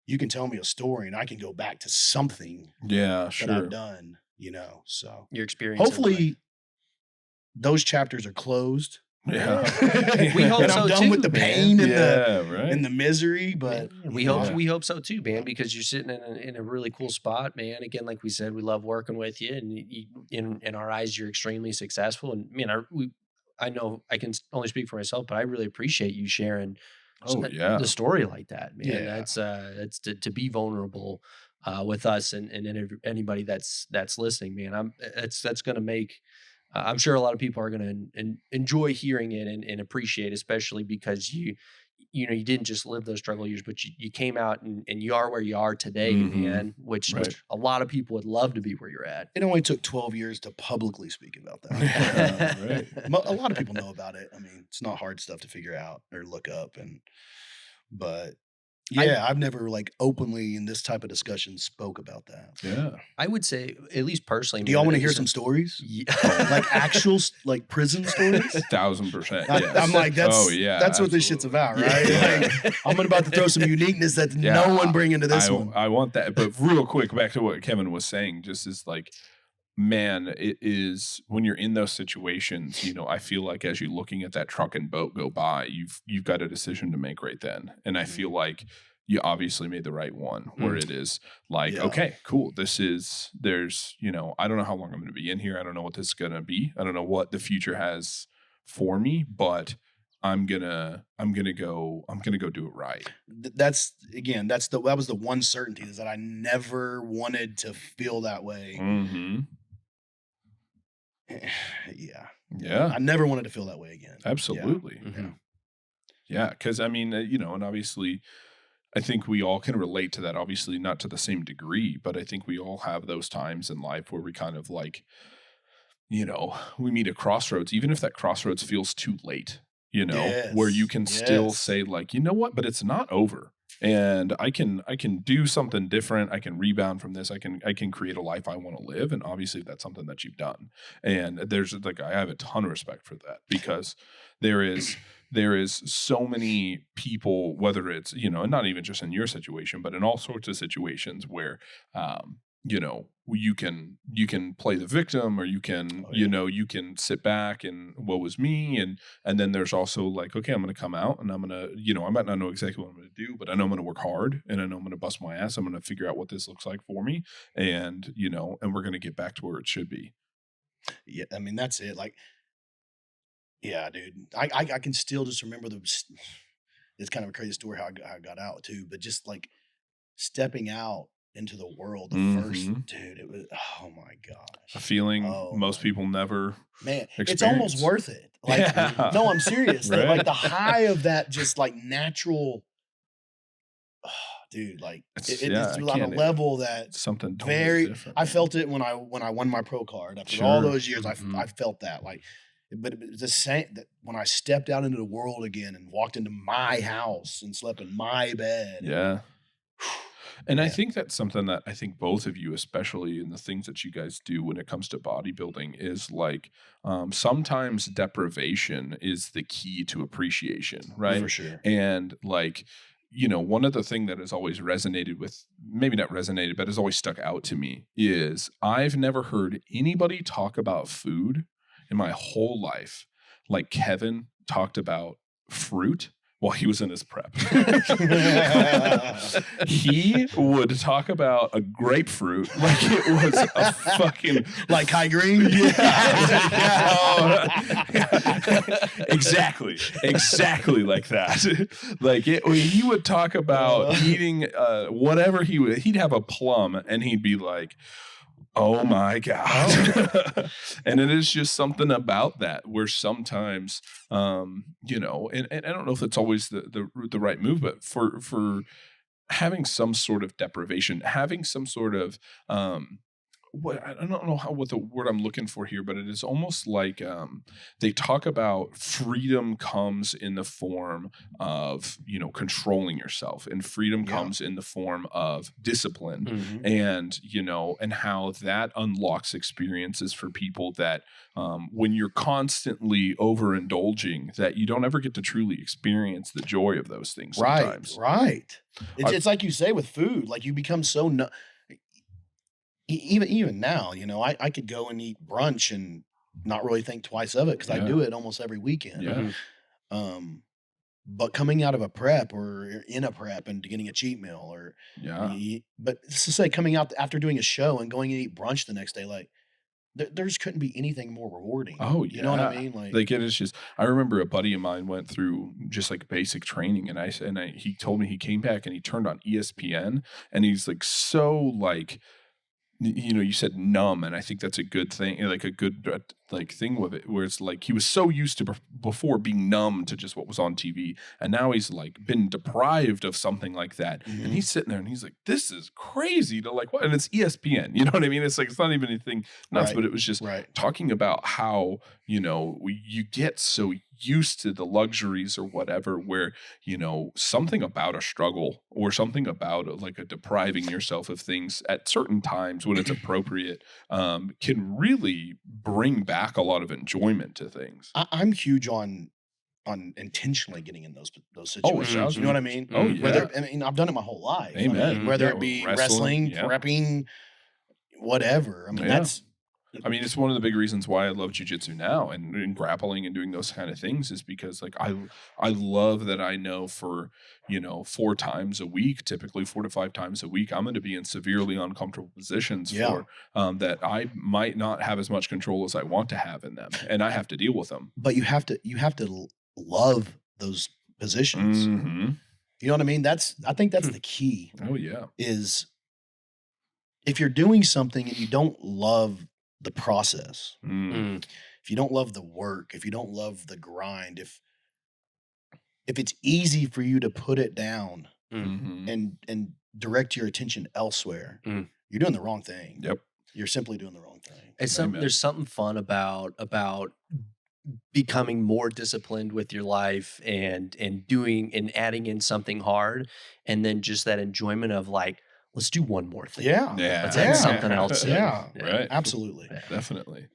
you can tell me a story and I can go back to something Yeah. that Sure. I've done, so Your experience. in life. hopefully those chapters are closed. Yeah. We hope and so I'm done too, with the man. pain and Yeah. Right. the misery, but Man, we you know, hope so too, man, because you're sitting in a really cool spot, man. Again, like we said, we love working with you, and in our eyes, you're extremely successful. And man, I know I can only speak for myself, but I really appreciate you sharing Oh, yeah. the story like that, man. Yeah. That's to be vulnerable with us and anybody that's listening, man. That's going to make. I'm sure a lot of people are going to enjoy hearing it and appreciate, especially because you didn't just live those struggle years, but you came out and you are where you are today, man. Which Right. a lot of people would love to be where you're at. it only took 12 years to publicly speak about that. Yeah, right. A lot of people know about it. I mean, it's not hard stuff to figure out or look up, but yeah, I've never like openly in this type of discussion spoke about that. Yeah. I would say, at least personally, Do y'all man, want to at hear least- some stories? Yeah. Like actual like prison stories? 1,000%. I'm Yes. like, Oh, yeah. that's what this shit's about, absolutely. right? Yeah. Like, I'm about to throw some uniqueness that Yeah, no one bring into this I, one. I want that. But real quick, back to what Kevin was saying, just is like, man, it is when you're in those situations, I feel like as you're looking at that truck and boat go by, you've got a decision to make right then. And I feel like you obviously made the right one where it is like, Yeah. okay, cool. there's, I don't know how long I'm going to be in here. I don't know what this is going to be. I don't know what the future has for me, but I'm gonna go do it right. That was the one certainty, is that I never wanted to feel that way. Mm-hmm. Yeah. Yeah, I never wanted to feel that way again. absolutely. Mhm. Yeah, because I mean, and obviously, I think we all can relate to that. Obviously, not to the same degree, but I think we all have those times in life where we kind of like, we meet a crossroads, even if that crossroads feels too late. you know, where you Yes, can still yes. say like, you know what, but it's not over. And I can do something different. I can rebound from this. I can create a life I want to live. And obviously that's something that you've done. And there's like I have a ton of respect for that because there is so many people, whether it's, you know, and not even just in your situation, but in all sorts of situations where you know, you can play the victim, or you can, Oh, you yeah. know, you can sit back and what was me, and then there's also like, okay, I'm going to come out and I'm going to, you know, I might not know exactly what I'm going to do, but I know I'm going to work hard and I know I'm going to bust my ass. I'm going to figure out what this looks like for me, and you know, and we're going to get back to where it should be. Yeah, I mean, that's it. Like, yeah, dude. I can still just remember it's kind of a crazy story how I got out too, but just like stepping out into the world, the first Mhm. dude, it was oh my A gosh. feeling Oh most my people never man. It's almost experience. worth it. Like, Yeah. no, I'm serious. Like Right. the high of that just like natural dude, like It's it yeah, is I on a can't. level that It's something totally very different, I man. felt it when I won my pro card after all Sure. those years. Mhm. I felt that like, but it was the same that when I stepped out into the world again and walked into my house and slept in my bed. Yeah. And I Man, think that's something that I think both of you, especially in the things that you guys do when it comes to bodybuilding, is like sometimes deprivation is the key to appreciation, right? for sure. And like, you know, one of the thing that has always resonated with, maybe not resonated, but has always stuck out to me is I've never heard anybody talk about food in my whole life like Kevin talked about fruit while he was in his prep. He would talk about a grapefruit like it was a fucking Like high green? exactly like that. Like he would talk about eating whatever he'd have a plum and he'd be like, oh my God. And it is just something about that where sometimes, you know, and I don't know if it's always the right move, but for having some sort of deprivation, having some sort of, what I don't know what the word I'm looking for here, but it is almost like they talk about freedom comes in the form of, you know, controlling yourself, and freedom Yeah. comes in the form of discipline, Mhm. and you know, and how that unlocks experiences for people that when you're constantly overindulging, that you don't ever get to truly experience the joy of those things sometimes. Right. I- It's like you say with food, like you become so even now, you know, I could go and eat brunch and not really think twice of it because I Yeah. do it almost every weekend. Yeah. Mhm. Um, but coming out of a prep or in a prep and getting a cheat meal or Yeah. but it's to say coming out after doing a show and going and eat brunch the next day, like there just couldn't be anything more rewarding. Oh You know what I yeah. mean? Like Like it is just I remember a buddy of mine went through just like basic training, and he told me he came back and he turned on ESPN, and he's like so like you know, you said numb, and I think that's a good thing, like a good like thing with it, where it's like he was so used to before being numb to just what was on TV, and now he's like been deprived of something like that, and Mhm. he's sitting there and he's like, "This is crazy to like what?" And it's ESPN, you know what I mean? It's like it's not even anything nuts, Right. but it was just Right. talking about how you know you get so used to the luxuries or whatever, where you know something about a struggle or something about like a depriving yourself of things at certain times when it's appropriate can really bring back a lot of enjoyment to things. I'm huge on intentionally getting in those Oh, situations. You know what I mean? Oh Mhm. yeah. Whether I mean I've done it my whole life. I Amen. mean, whether Yeah, it be wrestling, wrestling, yeah. prepping, whatever. I mean, Yeah. that's I mean, it's one of the big reasons why I love jujitsu now and grappling and doing those kind of things is because like I love that I know for, you know, 4 times a week, typically 4 to 5 times a week, I'm going to be in severely uncomfortable positions Yeah. for that I might not have as much control as I want to have in them, and I have to deal with them. but you have to love those positions. Hmm. You know what I mean? I think that's Hmm. the key Oh yeah. is if you're doing something and you don't love the process, Mm. Mm. if you don't love the work, if you don't love the grind, if it's easy for you to put it down Hmm. and direct your attention elsewhere, Mm. you're doing the wrong thing. Yep. You're simply doing the wrong thing. It's Amen. there's something fun about becoming more disciplined with your life and doing and adding in something hard, and then just that enjoyment of like, let's do one more thing. Yeah. Yeah. Let's add something else in. Yeah. Right. Absolutely. Yeah. Definitely.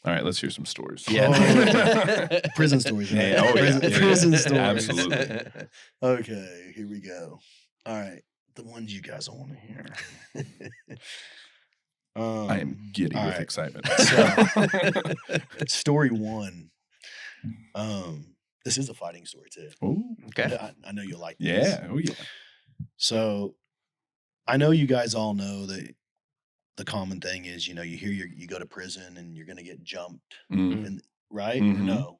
All right, let's hear some stories. Yeah. Prison stories. Right? Yeah, oh, yeah, yeah, Prison yeah. stories. Absolutely. Okay, here we go. All right, the ones you guys want to hear. I am giddy all with right. excitement. Story one. This is a fighting story too. Ooh, Okay. I know you'll like this. yeah. Oh, yeah. So I know you guys all know that the common thing is, you hear you go to prison and you're gonna get jumped, Mm. and right? Mhm. No.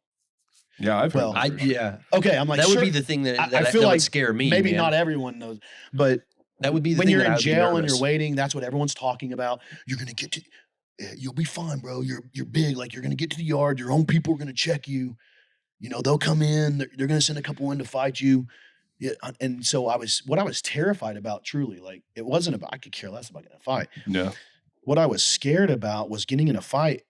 Yeah, I've heard Well, that for sure. Yeah. Okay, I'm like That would sure, be the thing that I that, feel that like would scare me. maybe man. not everyone knows, but That would be the when thing you're that I in would be jail and nervous. you're waiting, that's what everyone's talking about. You're gonna get to, you'll be fine, bro. You're big. Like you're gonna get to the yard. Your own people are gonna check you. They'll come in. They're gonna send a couple in to fight you. Yeah, and so what I was terrified about, truly, like it wasn't about. I could care less about getting a fight. Yeah. What I was scared about was getting in a fight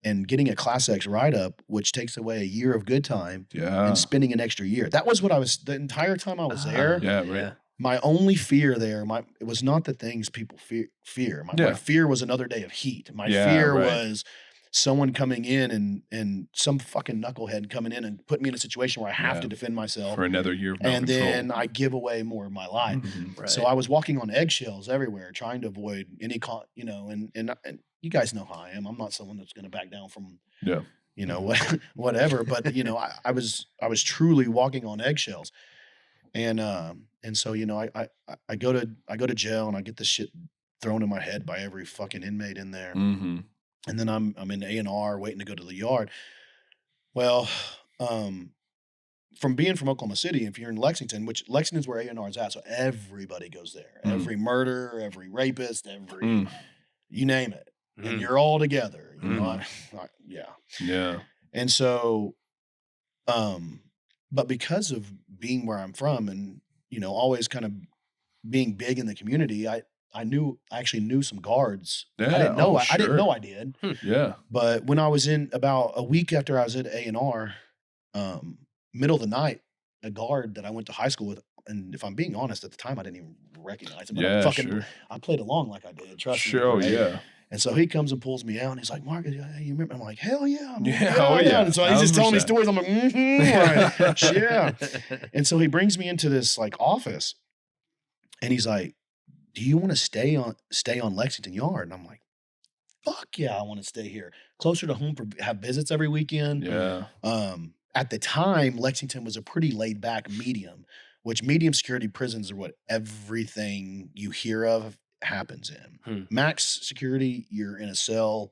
and getting a Class X write-up, which takes away a year of good time Yeah. and spending an extra year. That was what I was, the entire time I was there. Yeah, right. My only fear there, it was not the things people fear. My Yeah. fear was another day of heat. My Yeah, fear right. was someone coming in and some fucking knucklehead coming in and putting me in a situation where I have Yeah. to defend myself. For another year of no And control. then I give away more of my life. Mhm. Right. So I was walking on eggshells everywhere, trying to avoid any, and you guys know how I am. I'm not someone that's going to back down from, Yeah. whatever. But I was truly walking on eggshells, and so I go to jail and I get this shit thrown in my head by every fucking inmate in there, Mm-hmm. and then I'm in A&R waiting to go to the yard. Well, from being from Oklahoma City, if you're in Lexington, which Lexington's where A&R is at, so everybody goes there. Mm. Every murder, every rapist, every Mm. you name it, Mm. and you're all together. Mm. Yeah. Yeah. And so, but because of being where I'm from, and always kind of being big in the community, I actually knew some guards. Yeah. I didn't know. Oh, I didn't sure. know I did. Yeah. But when I was in about a week after I was at A&R, middle of the night, a guard that I went to high school with, and if I'm being honest, at the time I didn't even recognize him. But Yeah. Sure. I played along like I did. Trust me. Sure. Oh, right? yeah. And so he comes and pulls me out, and he's like, "Marcus, hey, you remember?" I'm like, "Hell yeah, Yeah, hell oh, yeah, And so he's just telling me 100%. stories. I'm like, right, yeah. And so he brings me into this like office, and he's like, "Do you want to stay on Lexington Yard?" And I'm like, "Fuck yeah, I want to stay here, closer to home have visits every weekend." Yeah. At the time, Lexington was a pretty laid back medium, which medium security prisons are what everything you hear of happens in. Max security, you're in a cell,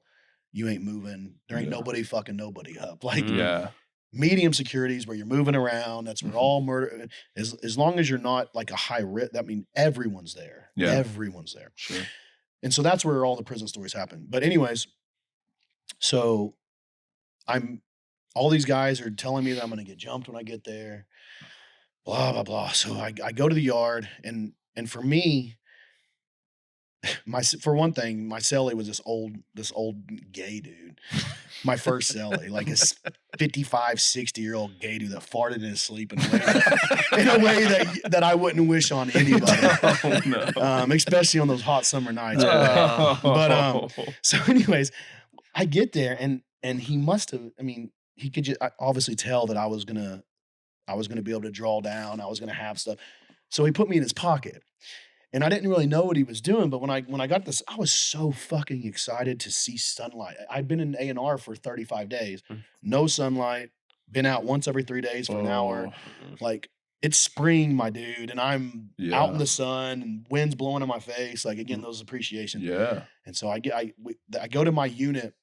you ain't moving. There ain't Yeah. nobody fucking nobody up. Like Yeah. medium securities where you're moving around. That's where Mhm. all murder. As long as you're not like a high risk, that means everyone's there. Yeah. Everyone's there. Sure. And so that's where all the prison stories happen. But anyways, so all these guys are telling me that I'm going to get jumped when I get there, blah, blah, blah. So I go to the yard, and for me, for one thing, my cellie was this old gay dude. My first cellie, like a 55, 60-year-old gay dude that farted in his sleep in a way that I wouldn't wish on anybody. Oh, no. Especially on those hot summer nights. Oh. So anyways, I get there, and he must have, he could just obviously tell that I was gonna be able to draw down. I was gonna have stuff. So he put me in his pocket, and I didn't really know what he was doing. But when I got this, I was so fucking excited to see sunlight. I'd been in A&R for 35 days, no sunlight. Been out once every 3 days for an hour. Like it's spring, my dude, and I'm out in the sun, and wind's blowing in my face. Like again, those appreciation. Yeah. And so I go to my unit,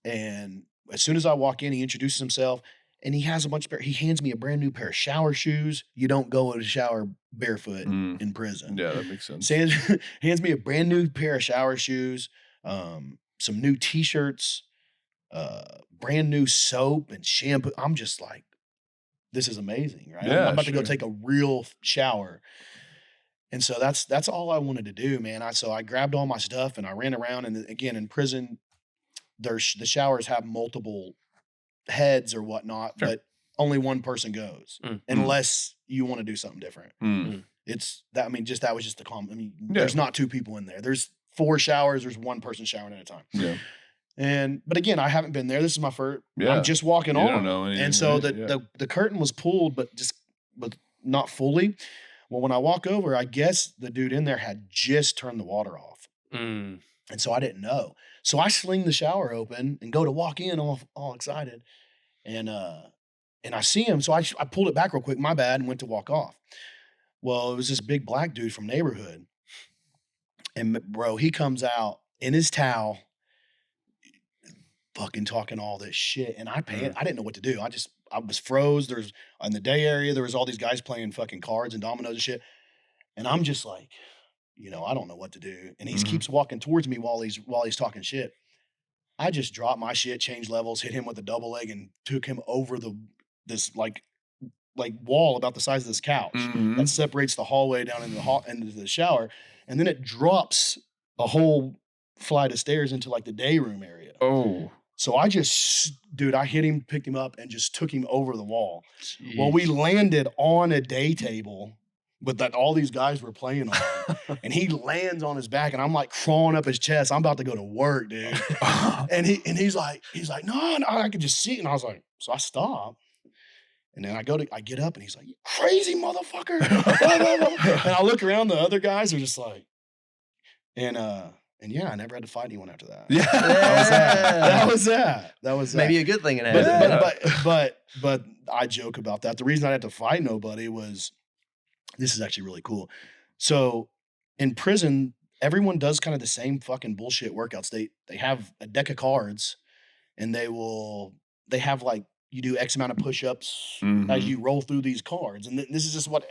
and as soon as I walk in, he introduces himself, and he hands me a brand new pair of shower shoes. You don't go to shower barefoot in prison. Yeah, that makes sense. Hands me a brand new pair of shower shoes, some new t-shirts, brand new soap and shampoo. I'm just like, this is amazing, right? Yeah, I'm about to go sure. take a real shower. And so that's all I wanted to do, man. So I grabbed all my stuff and I ran around. And again, in prison, the showers have multiple heads or whatnot, Sure. but only one person goes unless you want to do something different. It's that. I mean, that was just the common. I mean, there's not 2 people in there. There's 4 showers. There's 1 person showering at a time. Yeah. But again, I haven't been there. This is my first. Yeah. I'm just walking You on. don't know anything, and so right? the curtain was pulled, but not fully. Well, when I walk over, I guess the dude in there had just turned the water off. And so I didn't know. So I sling the shower open and go to walk in all excited. And I see him. So I pulled it back real quick, my bad, and went to walk off. Well, it was this big black dude from neighborhood. And bro, he comes out in his towel, fucking talking all this shit. And I didn't know what to do. I was froze. There's in the day area, there was all these guys playing fucking cards and dominoes and shit. And I'm just like, I don't know what to do. And he keeps walking towards me while he's talking shit. I just dropped my shit, changed levels, hit him with a double leg, and took him over this like wall about the size of this couch that separates the hallway down into the shower, and then it drops a whole flight of stairs into like the day room area. Oh. So I hit him, picked him up, and just took him over the wall. Jeez. Well, we landed on a day table, but that all these guys were playing on, and he lands on his back, and I'm like crawling up his chest. I'm about to go to work, dude. and he's like, no, I could just see it. And I was like, so I stopped. And then I get up, and he's like, you crazy motherfucker. And I look around, the other guys are just like, and yeah, I never had to fight anyone after that. Yeah. That was that. Maybe a good thing it happened. But I joke about that. The reason I had to fight nobody was, this is actually really cool. So in prison, everyone does kind of the same fucking bullshit workouts. They have a deck of cards, and they have like, you do X amount of push-ups as you roll through these cards. And this is just what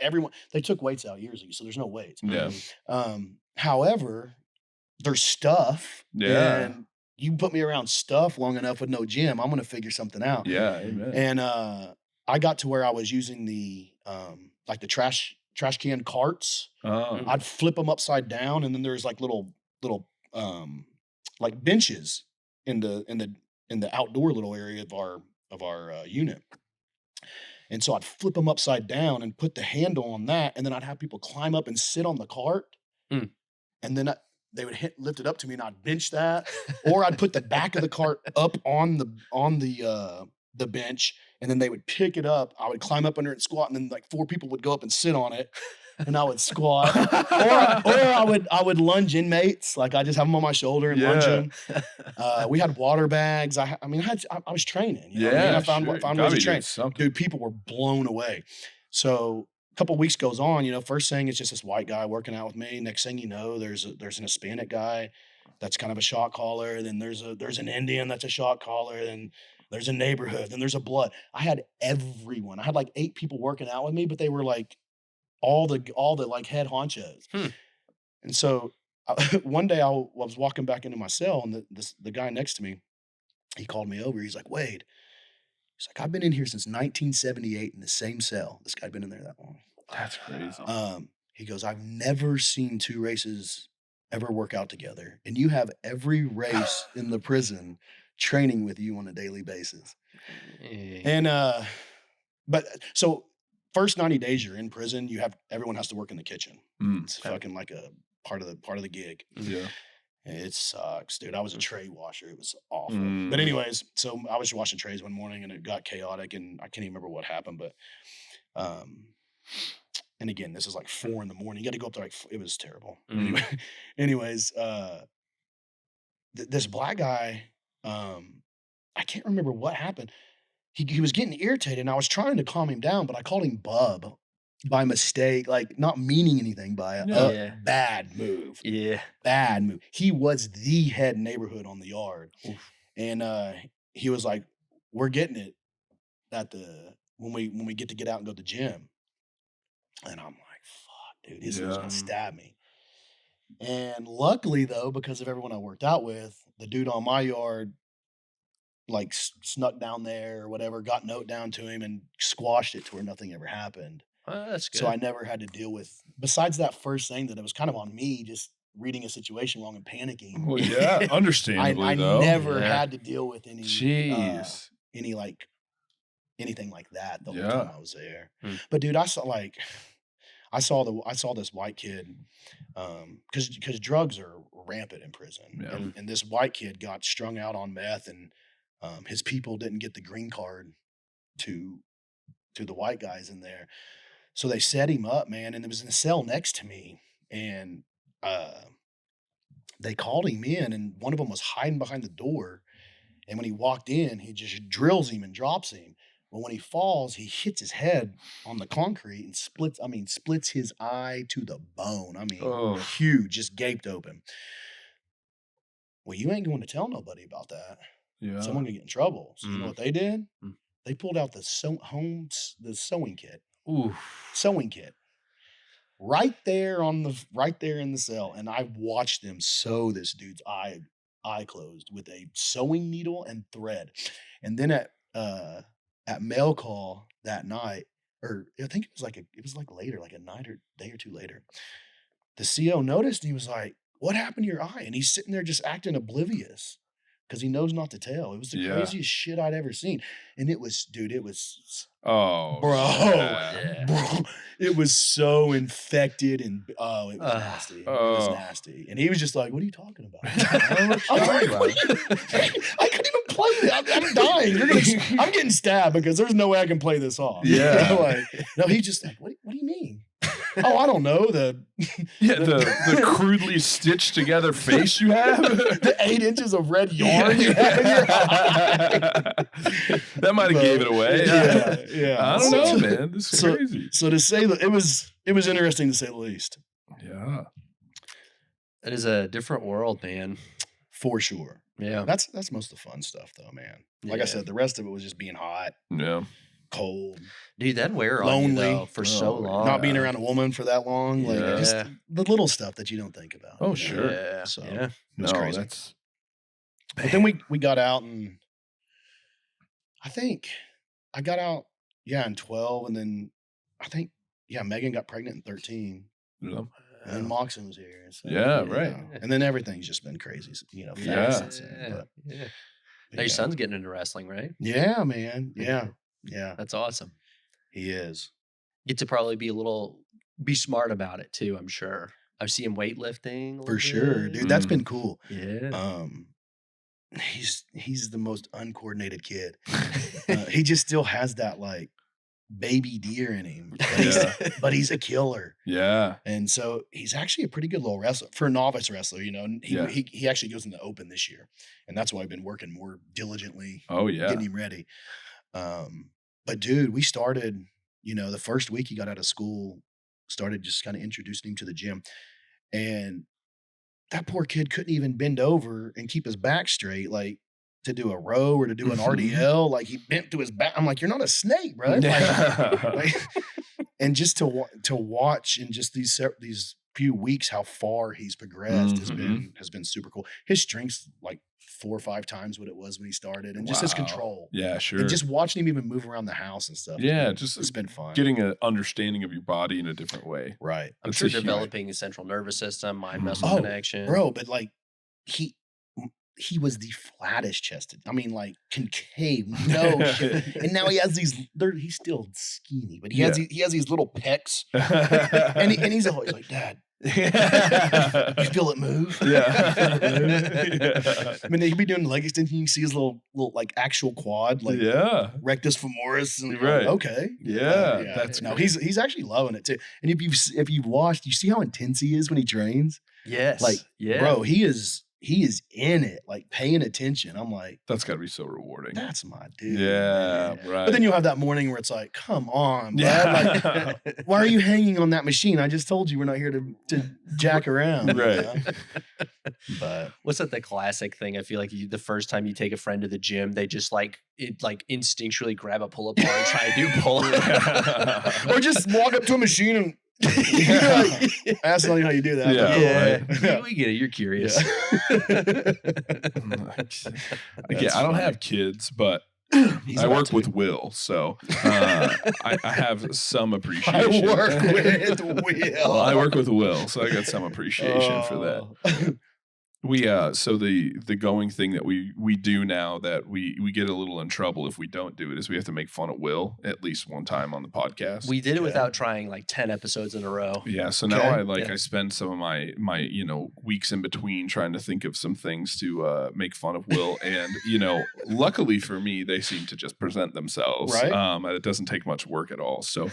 they took weights out years ago, so there's no weights. Yeah. However, there's stuff. Yeah. And you put me around stuff long enough with no gym, I'm going to figure something out. Yeah. Amen. And I got to where I was using the trash can carts. Oh. I'd flip them upside down, and then there's like little like benches in the outdoor little area of our unit. And so I'd flip them upside down and put the handle on that, and then I'd have people climb up and sit on the cart, and then they would lift it up to me, and I'd bench that, or I'd put the back of the cart up on the bench, and then they would pick it up. I would climb up under it and squat, and then like 4 people would go up and sit on it, and I would squat, or I would lunge inmates. Like I just have them on my shoulder and lunge them. We had water bags. I was training. You know what I mean? I found ways to train. Dude, people were blown away. So a couple of weeks goes on. First thing it's just this white guy working out with me. Next thing you know, there's an Hispanic guy that's kind of a shot caller. Then there's an Indian that's a shot caller. Then there's a neighborhood. Then there's a blood. I had everyone. I had like 8 people working out with me, but they were like all the like head honchos. And so one day I was walking back into my cell, and the guy next to me, he called me over. He's like, Wade, he's like, I've been in here since 1978 in the same cell. This guy'd been in there that long. That's crazy. He goes, I've never seen 2 races ever work out together, and you have every race in the prison training with you on a daily basis. And but so first 90 days you're in prison, everyone has to work in the kitchen. It's fucking like a part of the gig. Yeah. It sucks, dude. I was a tray washer. It was awful. But anyways, so I was washing trays one morning, and it got chaotic, and I can't even remember what happened, but and again, this is like 4 a.m. You got to go up there it was terrible. Anyways, this black guy, I can't remember what happened. He was getting irritated, and I was trying to calm him down, but I called him Bub by mistake, like not meaning anything by it. Bad move. Yeah. Bad move. He was the head neighborhood on the yard. Oof. And he was like, we're getting it when we get out and go to the gym. And I'm like, fuck, dude, this is gonna stab me. And luckily though, because of everyone I worked out with, the dude on my yard like snuck down there or whatever, got note down to him and squashed it to where nothing ever happened. That's good. So I never had to deal with, besides that first thing that it was kind of on me, just reading a situation wrong and panicking. Well, yeah, understandably I though. never had to deal with any Jeez. Any like anything like that the whole Yeah. time I was there. Hmm. But dude, I saw this white kid, because drugs are rampant in prison, Yeah. and this white kid got strung out on meth, and his people didn't get the green card to the white guys in there, so they set him up, man, and it was in a cell next to me, and they called him in, and one of them was hiding behind the door, and when he walked in, he just drills him and drops him. But when he falls, he hits his head on the concrete and splits his eye to the bone. I mean, Oh. huge, just gaped open. Well, you ain't going to tell nobody about that. Yeah. Someone could get in trouble. So you know what they did? Mm. They pulled out the sewing kit. Ooh. Sewing kit. Right there in the cell. And I watched them sew this dude's eye closed with a sewing needle and thread. And then at mail call that night, or I think it was like later, like a night or day or two later, the CO noticed and he was like, "What happened to your eye?" And he's sitting there just acting oblivious because he knows not to tell. It was the Yeah. craziest shit I'd ever seen. And it was Oh, bro, yeah. bro, it was so infected and it was nasty. It was Oh. nasty. And he was just like, "What are you talking about?" I don't know what I you're was talking like, "What are you-" I couldn't even play it. I'm dying. I'm getting stabbed because there's no way I can play this off. Yeah. Like, no, he's just like, what do you mean? Oh, I don't know. The crudely stitched together face you have. the 8 inches of red yarn you have in your eye. That might have gave it away. Yeah. I don't know, man. This is So- crazy. So to say that it was interesting to say the least, Yeah. It is a different world, man. for sure. Yeah. That's most of the fun stuff, though, man. Like I Yeah. said, the rest of it was just being hot, Yeah. cold, Dude, that'd wear on you, lonely, though, for so Oh, long. not being around a woman for that long, like Yeah. just the little stuff that you don't think about. Oh, you know? sure. Yeah. So- Yeah. It was No, crazy. that's. But then we got out, and I think I got out, in 12, and then I think Megan got pregnant in 13, Yeah. and then Moxon was here. So, Yeah, right. And then everything's just been crazy, fast Yeah. since then. But, Yeah. but Now your son's getting into wrestling, right? Yeah, man. Yeah, That's awesome. he is. Get to probably be smart about it too, I'm sure. I see him weightlifting. a little For sure, bit. dude. That's Mm. been cool. Yeah. He's the most uncoordinated kid. He just still has that like baby deer in him, but he's a killer. Yeah. And so he's actually a pretty good little wrestler for a novice wrestler. You know, and Yeah. he actually goes in the open this year, and that's why I've been working more diligently, Oh, yeah. getting him ready. But dude, we started. The first week he got out of school, started just kind of introducing him to the gym, and that poor kid couldn't even bend over and keep his back straight, like to do a row or to do an Mhm. RDL. Like he bent to his back. I'm like, you're not a snake, bro. Like, and just to watch in just these few weeks how far he's progressed has been super cool. His strength's like 4 or 5 times what it was when he started, and just his Wow. control. Yeah, sure. And just watching him even move around the house and stuff. Yeah, it's been fun. getting an understanding of your body in a different way. Right. I'm That's sure a huge- developing a central nervous system, mind muscle Oh, connection. Bro, but like he was the flattest chested. I mean, like concave, no shit. And now he has these. He's still skinny, but he has these little pecs, and he's always like, "Dad, you feel it move?" Yeah. I mean, he'd be doing leg extension. You can see his little like actual quad, like Yeah. rectus femoris, and you're Right. like, okay, Yeah, that's no. He's actually loving it too. And if you've watched, you see how intense he is when he trains. Yes. Like, yeah. Bro, he is in it, like paying attention. I'm like, That's got to be so rewarding. that's my dude. Yeah, man. right. But then you'll have that morning where it's like, come on, bro. Yeah. Like, why are you hanging on that machine? I just told you we're not here to jack around. you Right. know? But What's that? The classic thing. I feel like the first time you take a friend to the gym, they just instinctually grab a pull-up bar and try to do pull-up. or just walk up to a machine and ask how you do that. Yeah. But, Yeah, we get it. You're curious. I don't have kids, but He's I about work to. with Will, so I have some I appreciation. work with Will. Well, I work with Will, so I got some appreciation for that. that. We so the going thing that we do now that we get a little in trouble if we don't do it is we have to make fun of Will at least one time on the podcast. We did it Okay. without trying like 10 episodes in a row. Yeah, so now Okay. I spend some of my weeks in between trying to think of some things to make fun of Will, and luckily for me they seem to just present themselves. Right. And it doesn't take much work at all. So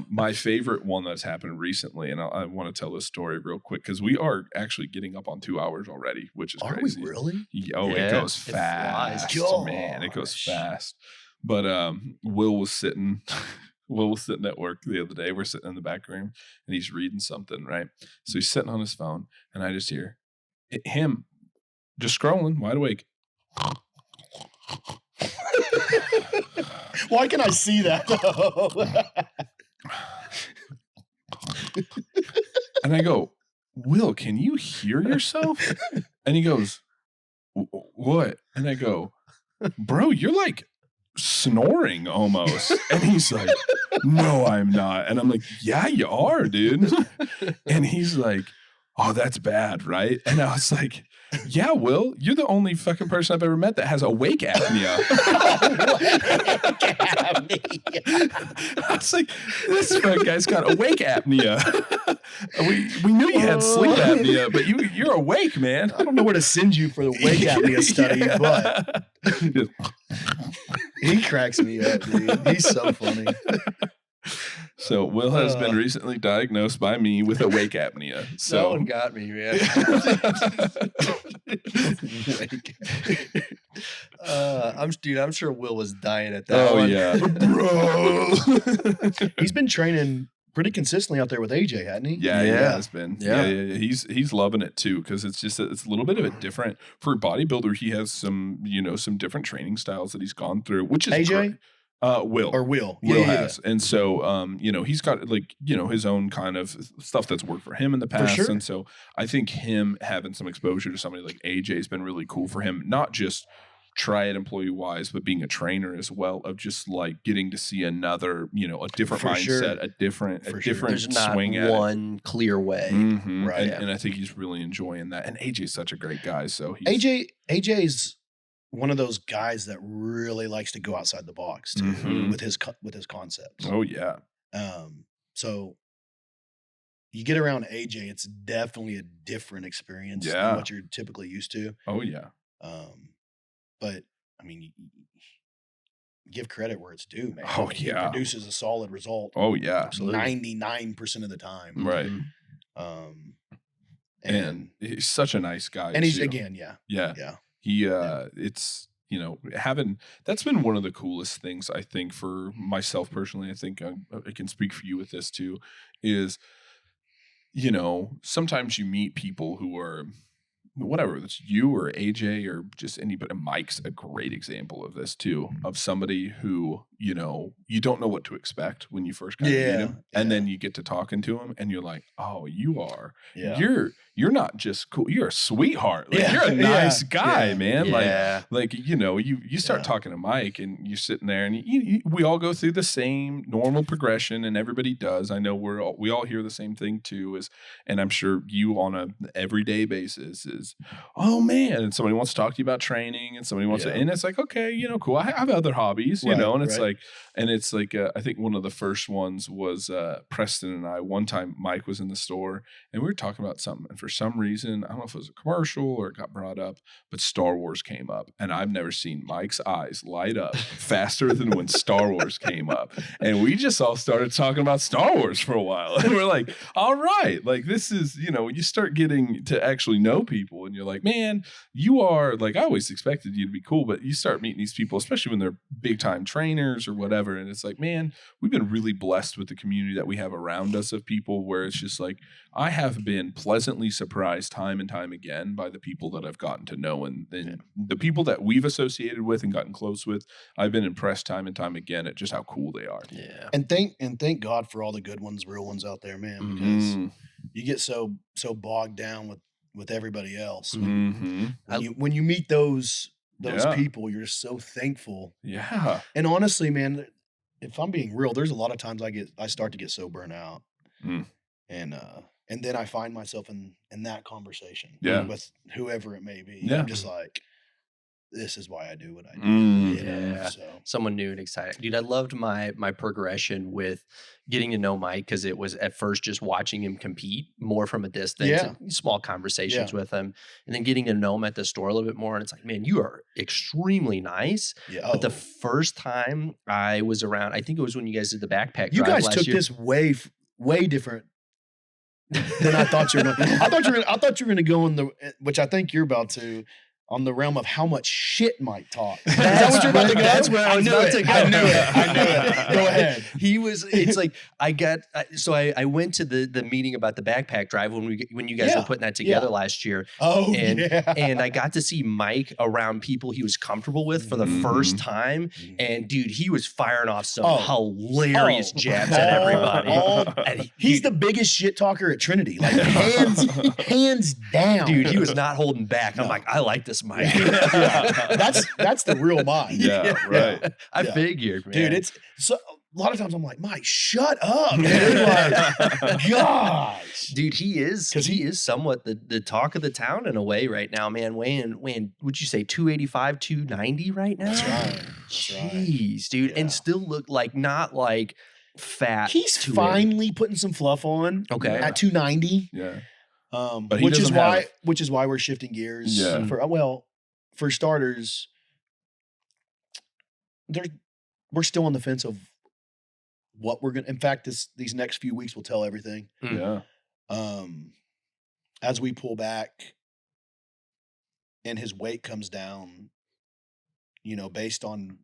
my favorite one that's happened recently, and I want to tell this story real quick because we are actually getting up on 2 hours already, which is Are crazy. we really? Oh, Yeah, it goes it flies. fast, man. It goes Gosh. fast. But Will was sitting Will was sitting at work the other day. We're sitting in the back room and he's reading something, right? So he's sitting on his phone and I just hear him just scrolling, wide awake. Why can I see that though? And I go, Will, can you hear yourself? And he goes, what? And I go, bro, you're like snoring almost. And he's like, no, I'm not. And I'm like, yeah, you are, dude. And he's like, oh, that's bad, right? And I was like, yeah, Will, you're the only fucking person I've ever met that has awake apnea. I was like, this fucking guy's got awake apnea. we knew you had sleep apnea, but you're awake, man. I don't know where to send you for the wake apnea study, but he cracks me up, dude. He's so funny. So Will has been recently diagnosed by me with awake apnea. No So one got me, man. I'm sure Will was dying at that oh one. yeah, bro. He's been training pretty consistently out there with AJ, hasn't he? Yeah, he Yeah. has been. Yeah. Yeah. He's loving it too because it's just it's a little bit of a different for a bodybuilder. He has some some different training styles that he's gone through, which is AJ? great. Will Or Will. Will has, and so he's got like his own kind of stuff that's worked for him in the past, sure. and so I think him having some exposure to somebody like AJ has been really cool for him, not just Triad employee wise, but being a trainer as well, of just like getting to see another a different For mindset, sure. a different For sure. different There's not swing at it. one clear way. Mhm. Right. And I think he's really enjoying that. And AJ's such a great guy. So he's AJ's one of those guys that really likes to go outside the box too Mhm. with his concepts. oh yeah. So you get around AJ, it's definitely a different experience Yeah. than what you're typically used to. Oh yeah. But I mean, you give credit where it's due, man. Oh, Like, he yeah. produces a solid result Oh yeah. Absolutely. 99% of the time. Right. Mhm. And he's such a nice guy. and he's too. again, yeah. Yeah. He it's having that's been one of the coolest things I think for myself personally. I think I can speak for you with this too, is sometimes you meet people who are whatever, it's you or AJ or just anybody. Mike's a great example of this too, of somebody who, you don't know what to expect when you first kind of Yeah, meet him. And yeah. then you get to talking to him and you're like, oh, you're not just cool. You're a sweetheart. Like, Yeah, you're a nice yeah, guy, yeah, man. Yeah. Like, you start Yeah. talking to Mike and you're sitting there and we all go through the same normal progression and everybody does. I know we all hear the same thing too, and I'm sure you on a everyday basis is, oh man, and somebody wants to talk to you about training and somebody wants to, Yeah. and it's like, okay, cool. I have other hobbies, Right, and it's right. like, I think one of the first ones was Preston and I. One time Mike was in the store and we were talking about something, and for some reason, I don't know if it was a commercial or it got brought up, but Star Wars came up, and I've never seen Mike's eyes light up faster than when Star Wars came up, and we just all started talking about Star Wars for a while, and we're like, all right, like this is, you start getting to actually know people, and you're like, man, you are like, I always expected you to be cool, but you start meeting these people, especially when they're big time trainers or whatever, and it's like, man, we've been really blessed with the community that we have around us of people where it's just like, I have been pleasantly surprised time and time again by the people that I've gotten to know, and the people that we've associated with and gotten close with. I've been impressed time and time again at just how cool they are. Yeah. And thank God for all the good ones, real ones out there, man, because Mm, you get so bogged down with everybody else. mhm. When you meet those Yeah. people, you're so thankful. Yeah. And honestly, man, if I'm being real, there's a lot of times I start to get so burnt out. Mm. And then I find myself in that conversation Yeah. with whoever it may be. Yeah. I'm just like, this is why I do what I do. Mm. You know? Yeah. So Someone new and exciting. Dude, I loved my progression with getting to know Mike because it was at first just watching him compete more from a distance Yeah. and small conversations Yeah. with him. And then getting to know him at the store a little bit more. And it's like, man, you are extremely nice. yeah. But the first time I was around, I think it was when you guys did the backpack you drive guys last took year. this way different than I thought you were going. I thought you were going to go in the, which I think you're about to, on the realm of how much shit Mike talk. Is that what you're about to go? That's where I was about to go. I knew it. Go ahead. It's like I went to the meeting about the backpack drive when you guys were putting that together last year. Oh, And I got to see Mike around people he was comfortable with for the first time. And dude, he was firing off some hilarious jabs at everybody. And he's the biggest shit talker at Trinity. Like hands down. Dude, he was not holding back. I'm like, I like this Mike. That's the real Mike. Yeah, right. I figured, man. Dude, it's so a lot of times I'm like, Mike, shut up, dude. Like, gosh. Dude, he is somewhat the talk of the town in a way right now, man. Weighing, would you say 285, 290 right now? That's right. Jeez, dude. And still look like not like fat. He's finally putting some fluff on. Okay. At 290. Yeah. But which is why we're shifting gears. Yeah. For starters, we're still on the fence of what we're gonna. In fact, these next few weeks will tell everything. Yeah. As we pull back and his weight comes down, you know, based on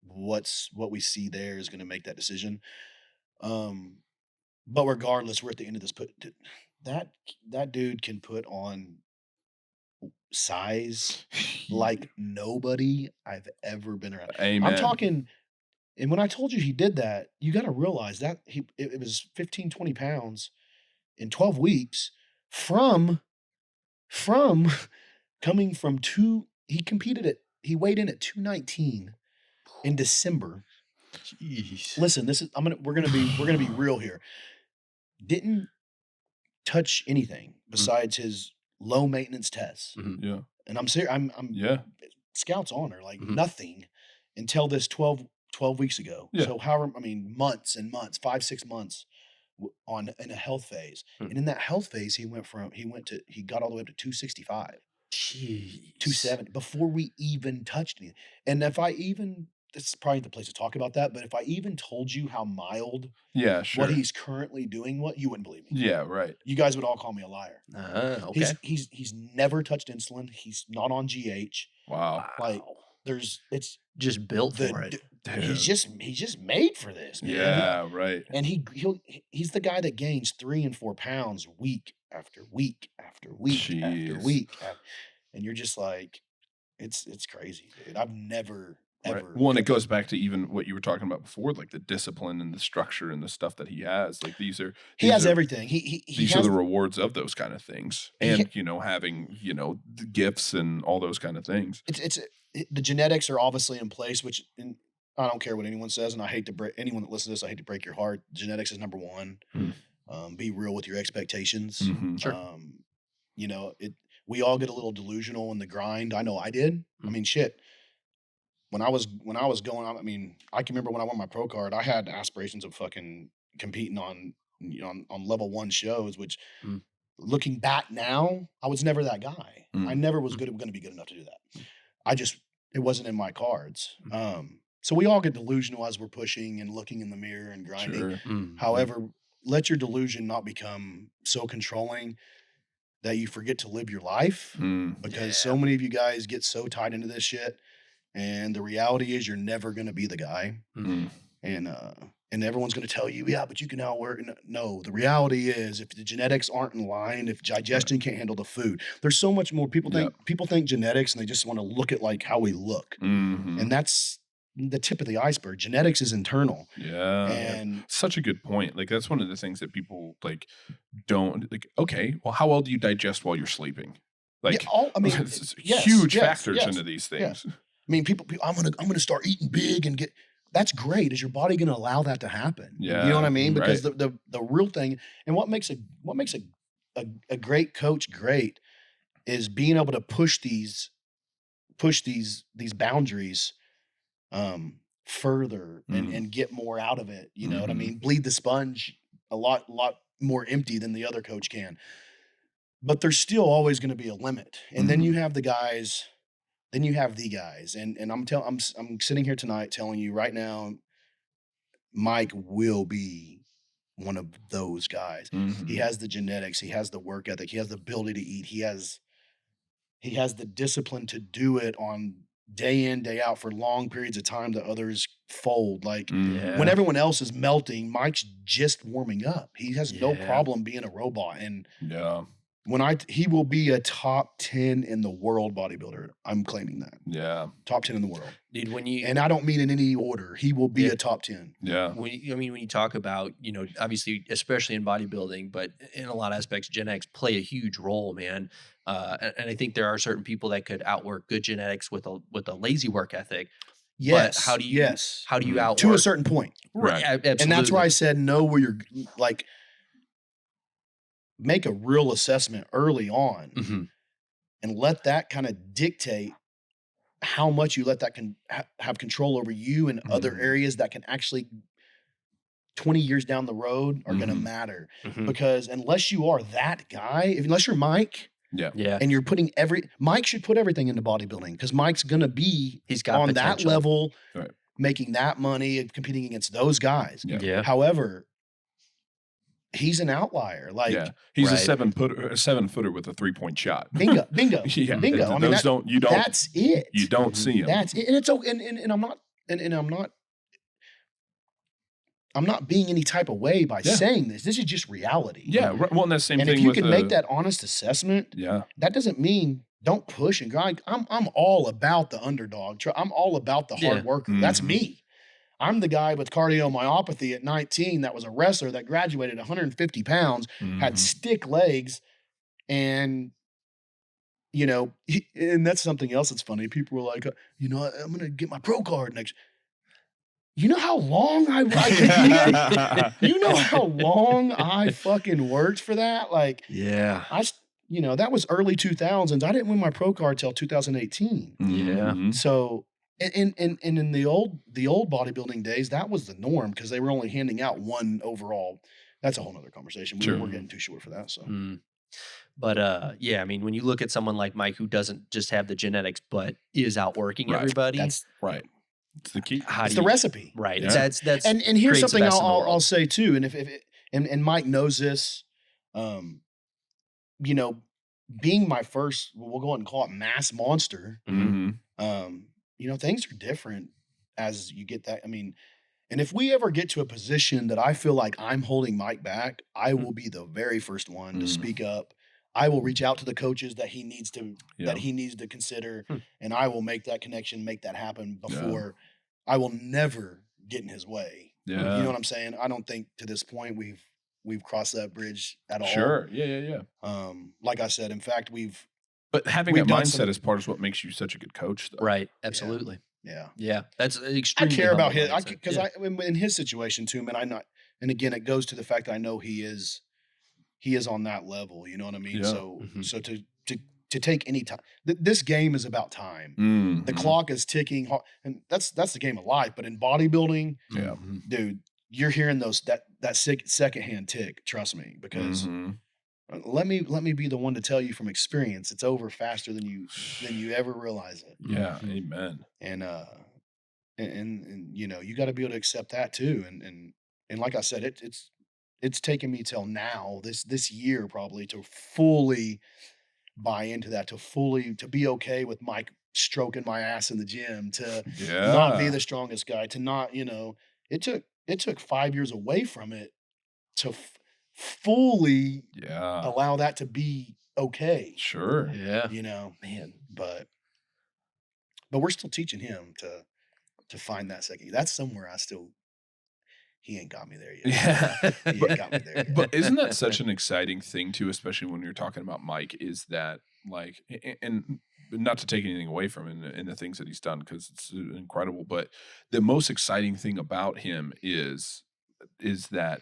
what we see there is going to make that decision. But regardless, we're at the end of this. That dude can put on size like nobody I've ever been around. Amen. I'm talking, and when I told you he did that, you got to realize that it was 15, 20 pounds in 12 weeks from coming from he weighed in at 219 in December. Jeez. Listen, we're gonna be real here. Didn't touch anything besides his low maintenance tests. Yeah. And I'm serious. I'm Scout's honor, like nothing until this 12 weeks ago. Yeah. So months and months, 5-6 months in a health phase. And in that health phase, he got all the way up to 265. Jeez. 270 before we even touched anything. And this is probably the place to talk about that, but if I even told you how mild Sure. what he's currently doing, you wouldn't believe me. Yeah, right. You guys would all call me a liar. Okay. He's never touched insulin. He's not on GH. Wow. Like it's just built for it. He's just made for this, man. Yeah, right. And he's the guy that gains 3 and 4 pounds week after week after week after Jeez. week. And you're just like, it's crazy, dude. I've never ever. Right. Well, and it goes back to even what you were talking about before, like the discipline and the structure and the stuff that he has. Like he has everything. These are the rewards of those kind of things, and having the gifts and all those kind of things. The genetics are obviously in place, which I don't care what anyone says, and I hate to break anyone that listens to this. I hate to break your heart. Genetics is number one. Be real with your expectations. Sure. We all get a little delusional in the grind. I know I did. I mean, shit. When I was going on, I can remember when I won my pro card, I had aspirations of fucking competing on level 1 shows, which looking back now, I was never that guy. I never was going to be good enough to do that. It wasn't in my cards. So we all get delusional as we're pushing and looking in the mirror and grinding. Sure. However, let your delusion not become so controlling that you forget to live your life, because so many of you guys get so tied into this shit. And the reality is you're never going to be the guy. And everyone's going to tell you, yeah, but you can outwork. No, the reality is if the genetics aren't in line, if digestion can't handle the food, there's so much more. People think genetics and they just want to look at like how we look. And that's the tip of the iceberg. Genetics is internal. Yeah. And such a good point. Like that's one of the things that people don't okay, well, how well do you digest while you're sleeping? Like, huge factors into these things. Yeah. People, I'm gonna start eating big and get. that's great. Is your body going to allow that to happen? You know what I Yeah, mean? Because right. the real thing, and what makes a great coach great is being able to push these boundaries further Mhm, and get more out of it. You know what I mhm, mean? Bleed the sponge a lot more empty than the other coach can. But there's still always going to be a limit. And then you mhm, have the guys, and I'm sitting here tonight telling you right now, Mike will be one of those guys. He mhm, has the genetics, he has the work ethic, he has the ability to eat, he has the discipline to do it on day in, day out for long periods of time that others fold. Like when mhm. Yeah. everyone else is melting, Mike's just warming up. He has no Yeah. problem being a robot. And Yeah, he will be a top 10 in the world bodybuilder. I'm claiming that. yeah, Top 10 in the world. Dude, And I don't mean in any order. He will be yeah. a top 10. yeah. When you talk about, obviously, especially in bodybuilding, but in a lot of aspects, genetics play a huge role, man. And I think there are certain people that could outwork good genetics with a lazy work ethic. But Yes. Yes. how do you Mhm. To a outwork? certain point. Right. And that's why Absolutely. I said know where you're like make a real assessment early on Mhm. and let that kind of dictate how much you let that have control over you and other Mhm, areas that can actually 20 years down the road are going to mhm. matter. Mhm. Because unless you are that guy, unless you're Mike Yeah, Yeah. and you're putting Mike should put everything into bodybuilding because Mike's going to be He's got on that potential. level, right. making that money and competing against those guys. Yeah, Yeah. However, he's an outlier. yeah. Like, He's Right. a 7-footer with a 3-point shot. bingo, bingo, Yeah, Mhm. bingo. I mean, those don't that's it. you don't Mhm. see him. That's it. And it's okay. And I'm not, and I'm not being any type of way by Yeah, saying this. This is just reality. yeah. Well, and that same And if thing you with can make that honest assessment, yeah, that doesn't mean don't push and grind. I'm all about the underdog. I'm all about the Yeah. hard worker. That's mhm, me. I'm the guy with cardiomyopathy at 19 that was a wrestler that graduated 150 pounds, had mhm. stick legs, and and that's something else that's funny. People were like, I'm gonna get my pro card next. You know how long I competed? You know how long I fucking worked for that? Like Yeah. that was early 2000s. I didn't win my pro card till 2018. Yeah. Mhm. So, and in the old bodybuilding days, that was the norm because they were only handing out one overall. That's a whole nother conversation. We're Sure. getting too short for that. So, Mm. But yeah, I mean, when you look at someone like Mike who doesn't just have the genetics but is outworking Right. everybody, that's Right. It's the key. how it's do the you recipe. right? Yeah. That's And here's creates the something best in the I'll world. say too. And and Mike knows this. Um, you know, being my first, we'll go ahead and call it mass monster. Mhm. Mhm. Things are different as you get that. I mean, and if we ever get to a position that I feel like I'm holding Mike back, I Mm. will be the very first one to Mm. speak up. I will reach out to the coaches that Yeah. he needs to consider, Hmm. and I will make that connection, make that happen Yeah. before I will never get in his way. Hmm. You know Yeah. what I'm saying? I don't think to this point we've crossed that bridge at all. Sure. Yeah, yeah, yeah. Like I said, in fact, But having we've that done mindset some is part of what makes you such a good coach, though. Right. Absolutely. yeah. Yeah. That's an I extremely care about humble his mindset. because Yeah. in his situation too, man. And again, it goes to the fact that I know he is on that level. You know what I mean? Yeah. So Mhm. to take any time, this game is about time. The Mhm. clock is ticking, and that's the game of life. But in bodybuilding, Yeah. Mhm. dude, you're hearing that secondhand tick. Trust me, because Mhm. let me be the one to tell you from experience, it's over faster than you ever realize it. Yeah. Mhm. Amen. And you got to be able to accept that too. And like I said, it's taken me till now this year probably to fully buy into that, to be okay with Mike stroking my ass in the gym, to not be Yeah. the strongest guy, to not it took 5 years away from it to fully Yeah. allow that to be okay. Sure. Yeah. Man, but we're still teaching him to find that second. That's somewhere he ain't got me there yet. Yeah. He ain't got me there yet. But isn't that such an exciting thing too, especially when you're talking about Mike, is that like and not to take anything away from him in the things that he's done, because it's incredible. But the most exciting thing about him is that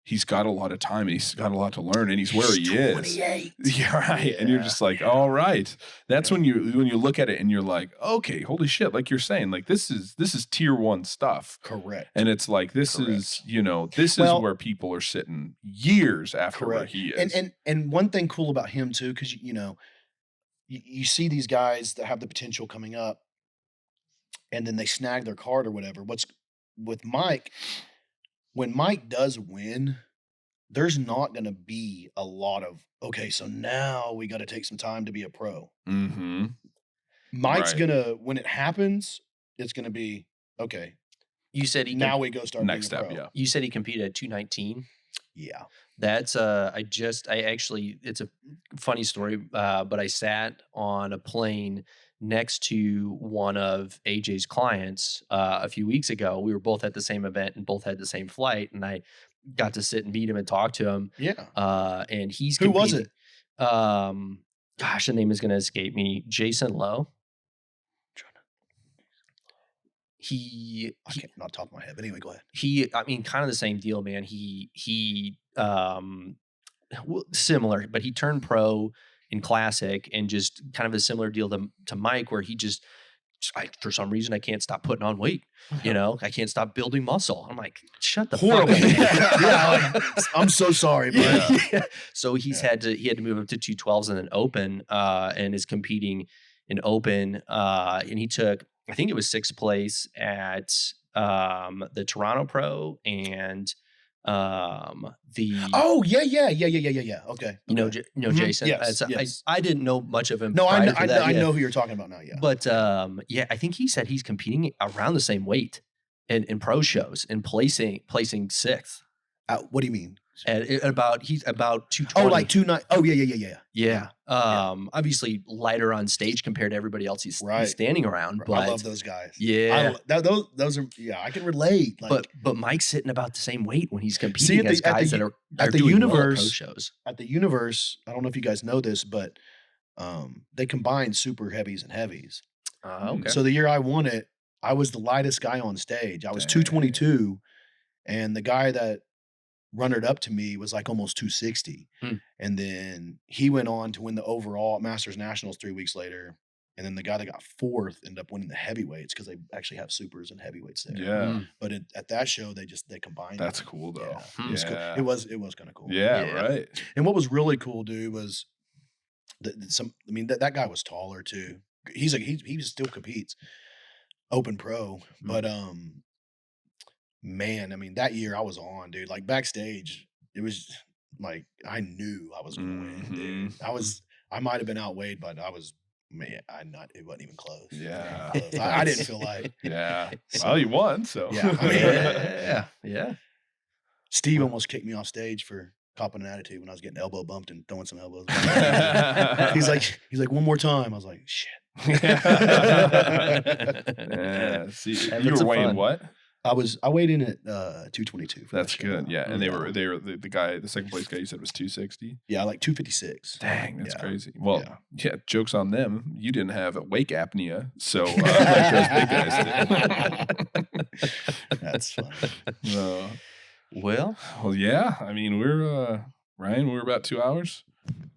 he's got a lot of time and he's got a lot to learn, and he's where he is. Yeah, right. Yeah. And you're just like, all right. That's when you look at it and you're like, okay, holy shit. Like you're saying, like this is tier 1 stuff. Correct. And it's like this is where people are sitting years after where he is. And one thing cool about him too, because you see these guys that have the potential coming up, and then they snag their card or whatever. What's with Mike? When Mike does win, there's not going to be a lot of, okay, so now we got to take some time to be a pro. Mm-hmm. Mike's going to, when it happens, it's going to be, okay. You said now we go start next being a step, pro. yeah. You said he competed at 219. Yeah. That's it's a funny story, but I sat on a plane next to one of AJ's clients a few weeks ago. We were both at the same event and both had the same flight, and I got to sit and meet him and talk to him. Yeah. And he's Who was it? Gosh, the name is going to escape me. Jason Lowe. I can't, not top of my head, but anyway, go ahead. Kind of the same deal, man. Similar, but he turned pro in classic, and just kind of a similar deal to Mike, where he for some reason I can't stop putting on weight. I can't stop building muscle. I'm like, shut the fuck up. Yeah, I'm so sorry, bro. Yeah. So he had to move up to 212s and then open, and is competing in open. And he took, I think it was 6th place at the Toronto Pro and the okay. Jason. Yes. I didn't know much of him. No, I know who you're talking about now. Yeah, but I think he said he's competing around the same weight in pro shows and placing 6th. What do you mean? He's about 220. Oh, like 29. Oh, yeah. Obviously lighter on stage compared to everybody else he's standing around. But I love those guys. Yeah, those are. Yeah, I can relate. But Mike's sitting about the same weight when he's competing against guys that are at the doing universe pro shows. At the universe, I don't know if you guys know this, but they combine super heavies and heavies. Okay. So the year I won it, I was the lightest guy on stage. I was 222, and the guy that runnered up to me was like almost 260. And then he went on to win the overall Masters Nationals 3 weeks later. And then the guy that got 4th ended up winning the heavyweights, because they actually have supers and heavyweights there. Yeah. But at that show, they combined. That's cool though. Yeah. It was cool. It was kind of cool. Yeah, right. And what was really cool, dude, was that guy was taller too. He still competes open pro, but man, that year I was on, dude. Like backstage, it was like I knew I was going to win, dude. I might have been outweighed, but it wasn't even close. Yeah. I didn't feel like. Yeah. Well, you won, so. Yeah. Yeah. Steve almost kicked me off stage for copping an attitude when I was getting elbow bumped and throwing some elbows. He's like, one more time. I was like, shit. Yeah. See, you were weighing what? I weighed in at 222. That's good. Yeah. And they were the guy, the second place guy you said was 260. Yeah, like 256. Dang, that's crazy. Well, joke's on them. You didn't have wake apnea, so like those big guys did. That's funny. Well, yeah. We're Ryan. We're about 2 hours.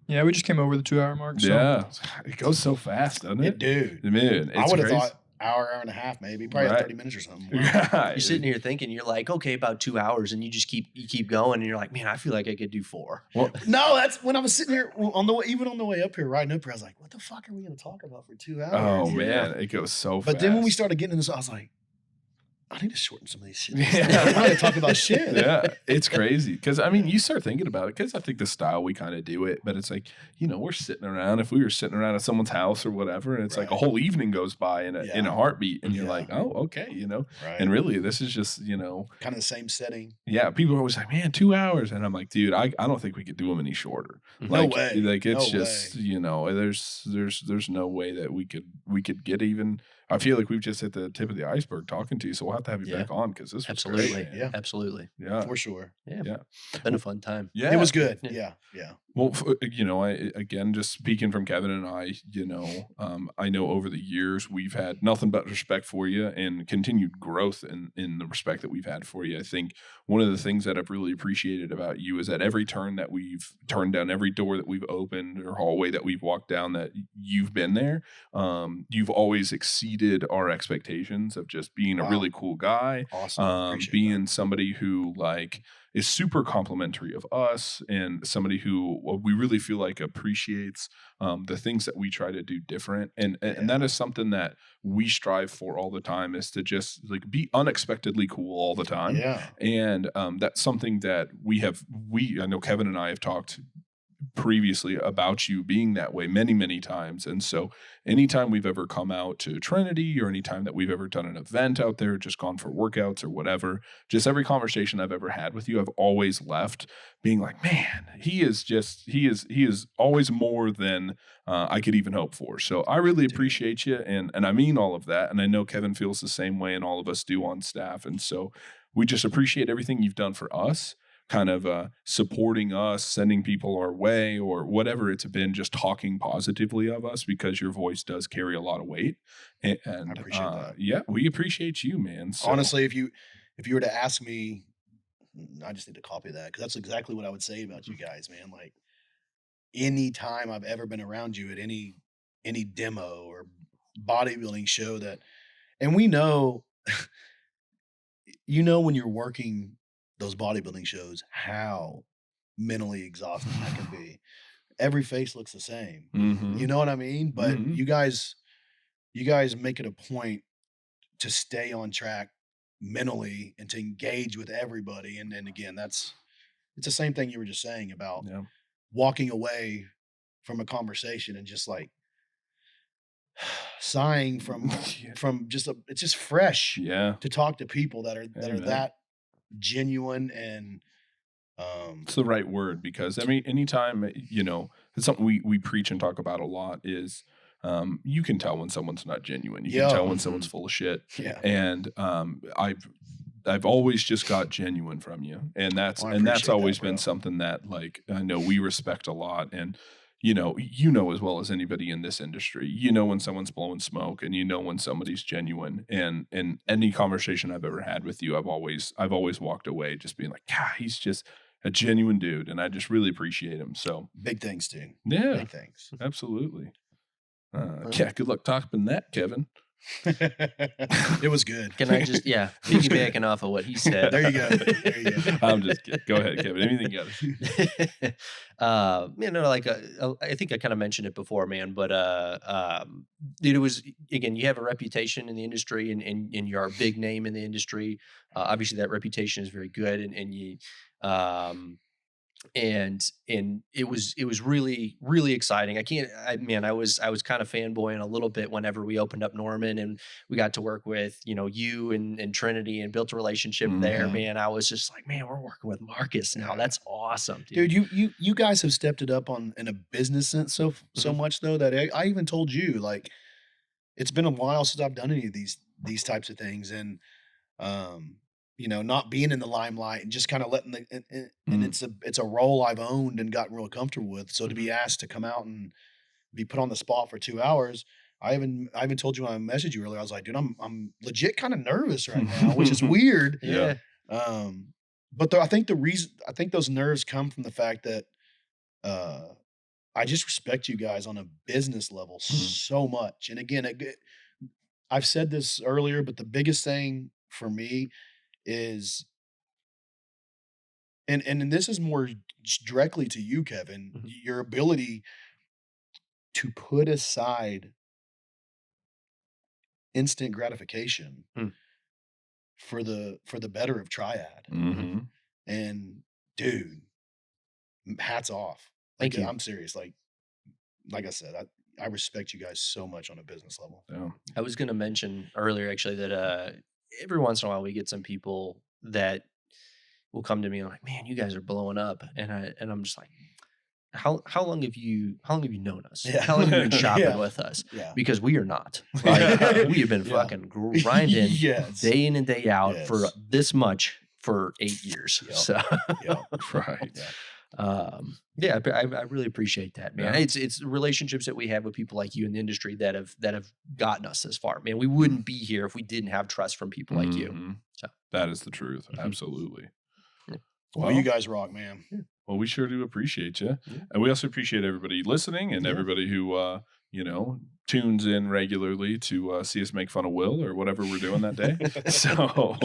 Yeah, we just came over the 2 hour mark. So. Yeah, it goes so fast, doesn't it? Dude, Man, I would have thought hour and a half, maybe probably 30 minutes or something. You're sitting here thinking, you're like, okay, about 2 hours, and you just keep going, and you're like, man, I feel like I could do 4. Well, no, that's when I was sitting here on the way up here, riding up here. I was like, what the fuck are we going to talk about for 2 hours? Oh man, it goes so fast. But then when we started getting into this, I was like, I need to shorten some of these shit. I need to talk about shit. Yeah, it's crazy. Because, you start thinking about it, because I think the style we kind of do it, but it's like, we're sitting around. If we were sitting around at someone's house or whatever, and it's like a whole evening goes by in a heartbeat, and you're like, oh, okay, Right. And really, this is just, kind of the same setting. Yeah, people are always like, man, 2 hours. And I'm like, dude, I don't think we could do them any shorter. No way. Like, it's there's no way that we could get even. I feel like we've just hit the tip of the iceberg talking to you, so we'll have to have you back on, because this was absolutely great, absolutely for sure. yeah. Been a fun time. Yeah, it was good. Yeah. Well, again, just speaking from Kevin and I know over the years we've had nothing but respect for you and continued growth in the respect that we've had for you. I think one of the things that I've really appreciated about you is that every turn that we've turned down, every door that we've opened or hallway that we've walked down, that you've been there. You've always exceeded our expectations of just being a Wow. really cool guy, Awesome. Appreciate being somebody who is super complimentary of us and somebody who we really feel like appreciates the things that we try to do different, and that Yeah. is something that we strive for all the time, is to just like be unexpectedly cool all the time. Yeah. And that's something that I know Kevin and I have talked previously about you being that way many times. And so anytime we've ever come out to Trinity, or anytime that we've ever done an event out there, just gone for workouts or whatever, just every conversation I've ever had with you, I've always left being like, man, he is always more than I could even hope for. So I really appreciate you, and I mean all of that, and I know Kevin feels the same way, and all of us do on staff. And so we just appreciate everything you've done for us, kind of supporting us, sending people our way, or whatever it's been, just talking positively of us, because your voice does carry a lot of weight. And I appreciate that. yeah, we appreciate you, man. So, Honestly, if you were to ask me, I just need to copy that because that's exactly what I would say about you guys, man. Like any time I've ever been around you at any demo or bodybuilding show that, and we know, when you're working those bodybuilding shows, how mentally exhausting that can be. Every face looks the same. mhm, You know what I mean? But mhm. you guys make it a point to stay on track mentally and to engage with everybody. And then again, it's the same thing you were just saying about Yeah. walking away from a conversation and just like sighing Yeah. from it's just fresh Yeah. to talk to people that are Amen. that genuine and It's the right word, because I mean, anytime, it's something we preach and talk about a lot, is you can tell when someone's not genuine. You can yeah. tell when someone's full of shit. Yeah. And I've always just got genuine from you, and that's Well, I and that's appreciate always that, been bro. something that, like, I know we respect a lot. And as well as anybody in this industry, when someone's blowing smoke, and when somebody's genuine. And in any conversation I've ever had with you, I've always walked away just being like, God, he's just a genuine dude, and I just really appreciate him. So Big things, dude. yeah, Big things. absolutely. Yeah, good luck topping that, Kevin. It was good. Can I just, piggybacking off of what he said. There you go. There you go. I'm just kidding. Go ahead, Kevin. Anything you got? I think I kind of mentioned it before, man, but dude, it was, again, you have a reputation in the industry, and you're a big name in the industry. Obviously that reputation is very good, and you, and it was really exciting. I was kind of fanboying a little bit whenever we opened up Norman, and we got to work with you and Trinity, and built a relationship there, Mhm. man. I was just like, man, we're working with Marcus now. Yeah. That's awesome, dude. Dude, you guys have stepped it up on in a business sense so Mhm. much though that I even told you like it's been a while since I've done any of these types of things. And not being in the limelight and just kind of letting and Mhm. it's a role I've owned and gotten real comfortable with. So to be asked to come out and be put on the spot for 2 hours, I even told you when I messaged you earlier, I was like, dude, I'm legit kind of nervous right now, which is weird. Yeah. But I think those nerves come from the fact that uh I just respect you guys on a business level Mhm. so much. And again, I've said this earlier, but the biggest thing for me is, and this is more just directly to you, Kevin, Mhm. your ability to put aside instant gratification Mm. for the better of Triad. Mhm. And dude, hats off. Thank you. I'm serious. Like I said, I respect you guys so much on a business level. Yeah. I was going to mention earlier, actually, that every once in a while we get some people that will come to me and like, man, you guys are blowing up, and I'm just like, how long have you known us? Yeah. How long have you been shopping Yeah. with us? Yeah. Because we are not. Yeah. We have been Yeah. fucking grinding Yes. day in and day out for Yes. this much for 8 years. Yep. So Yeah. Right. Yeah. Yeah, I really appreciate that, man. Yeah. It's relationships that we have with people like you in the industry that have gotten us this far, man. We wouldn't be here if we didn't have trust from people like you. Mhm. So. That is the truth. Absolutely. Well, you guys rock, man. Well, we sure do appreciate you. Yeah. And we also appreciate everybody listening and everybody who, tunes in regularly to see us make fun of Will or whatever we're doing that day. So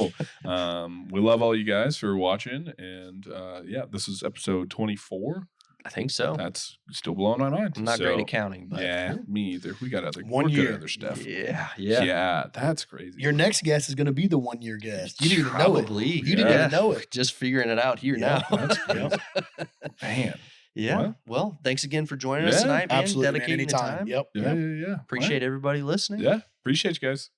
we love all you guys for watching. And this is episode 24. I think so. That's still blowing my mind. I'm not great at counting, but yeah, me either. We got other One we're good year. at other stuff. Yeah. That's crazy. Your next guest is going to be the 1 year guest. You didn't even know it. Probably. You didn't even know it. Just figuring it out here Yeah. now. That's crazy. Man. Yeah. Well, thanks again for joining us tonight, man. Absolutely, man. Dedicating the Anytime. time. Yep. Yeah. Appreciate everybody listening. Yeah. Appreciate you guys.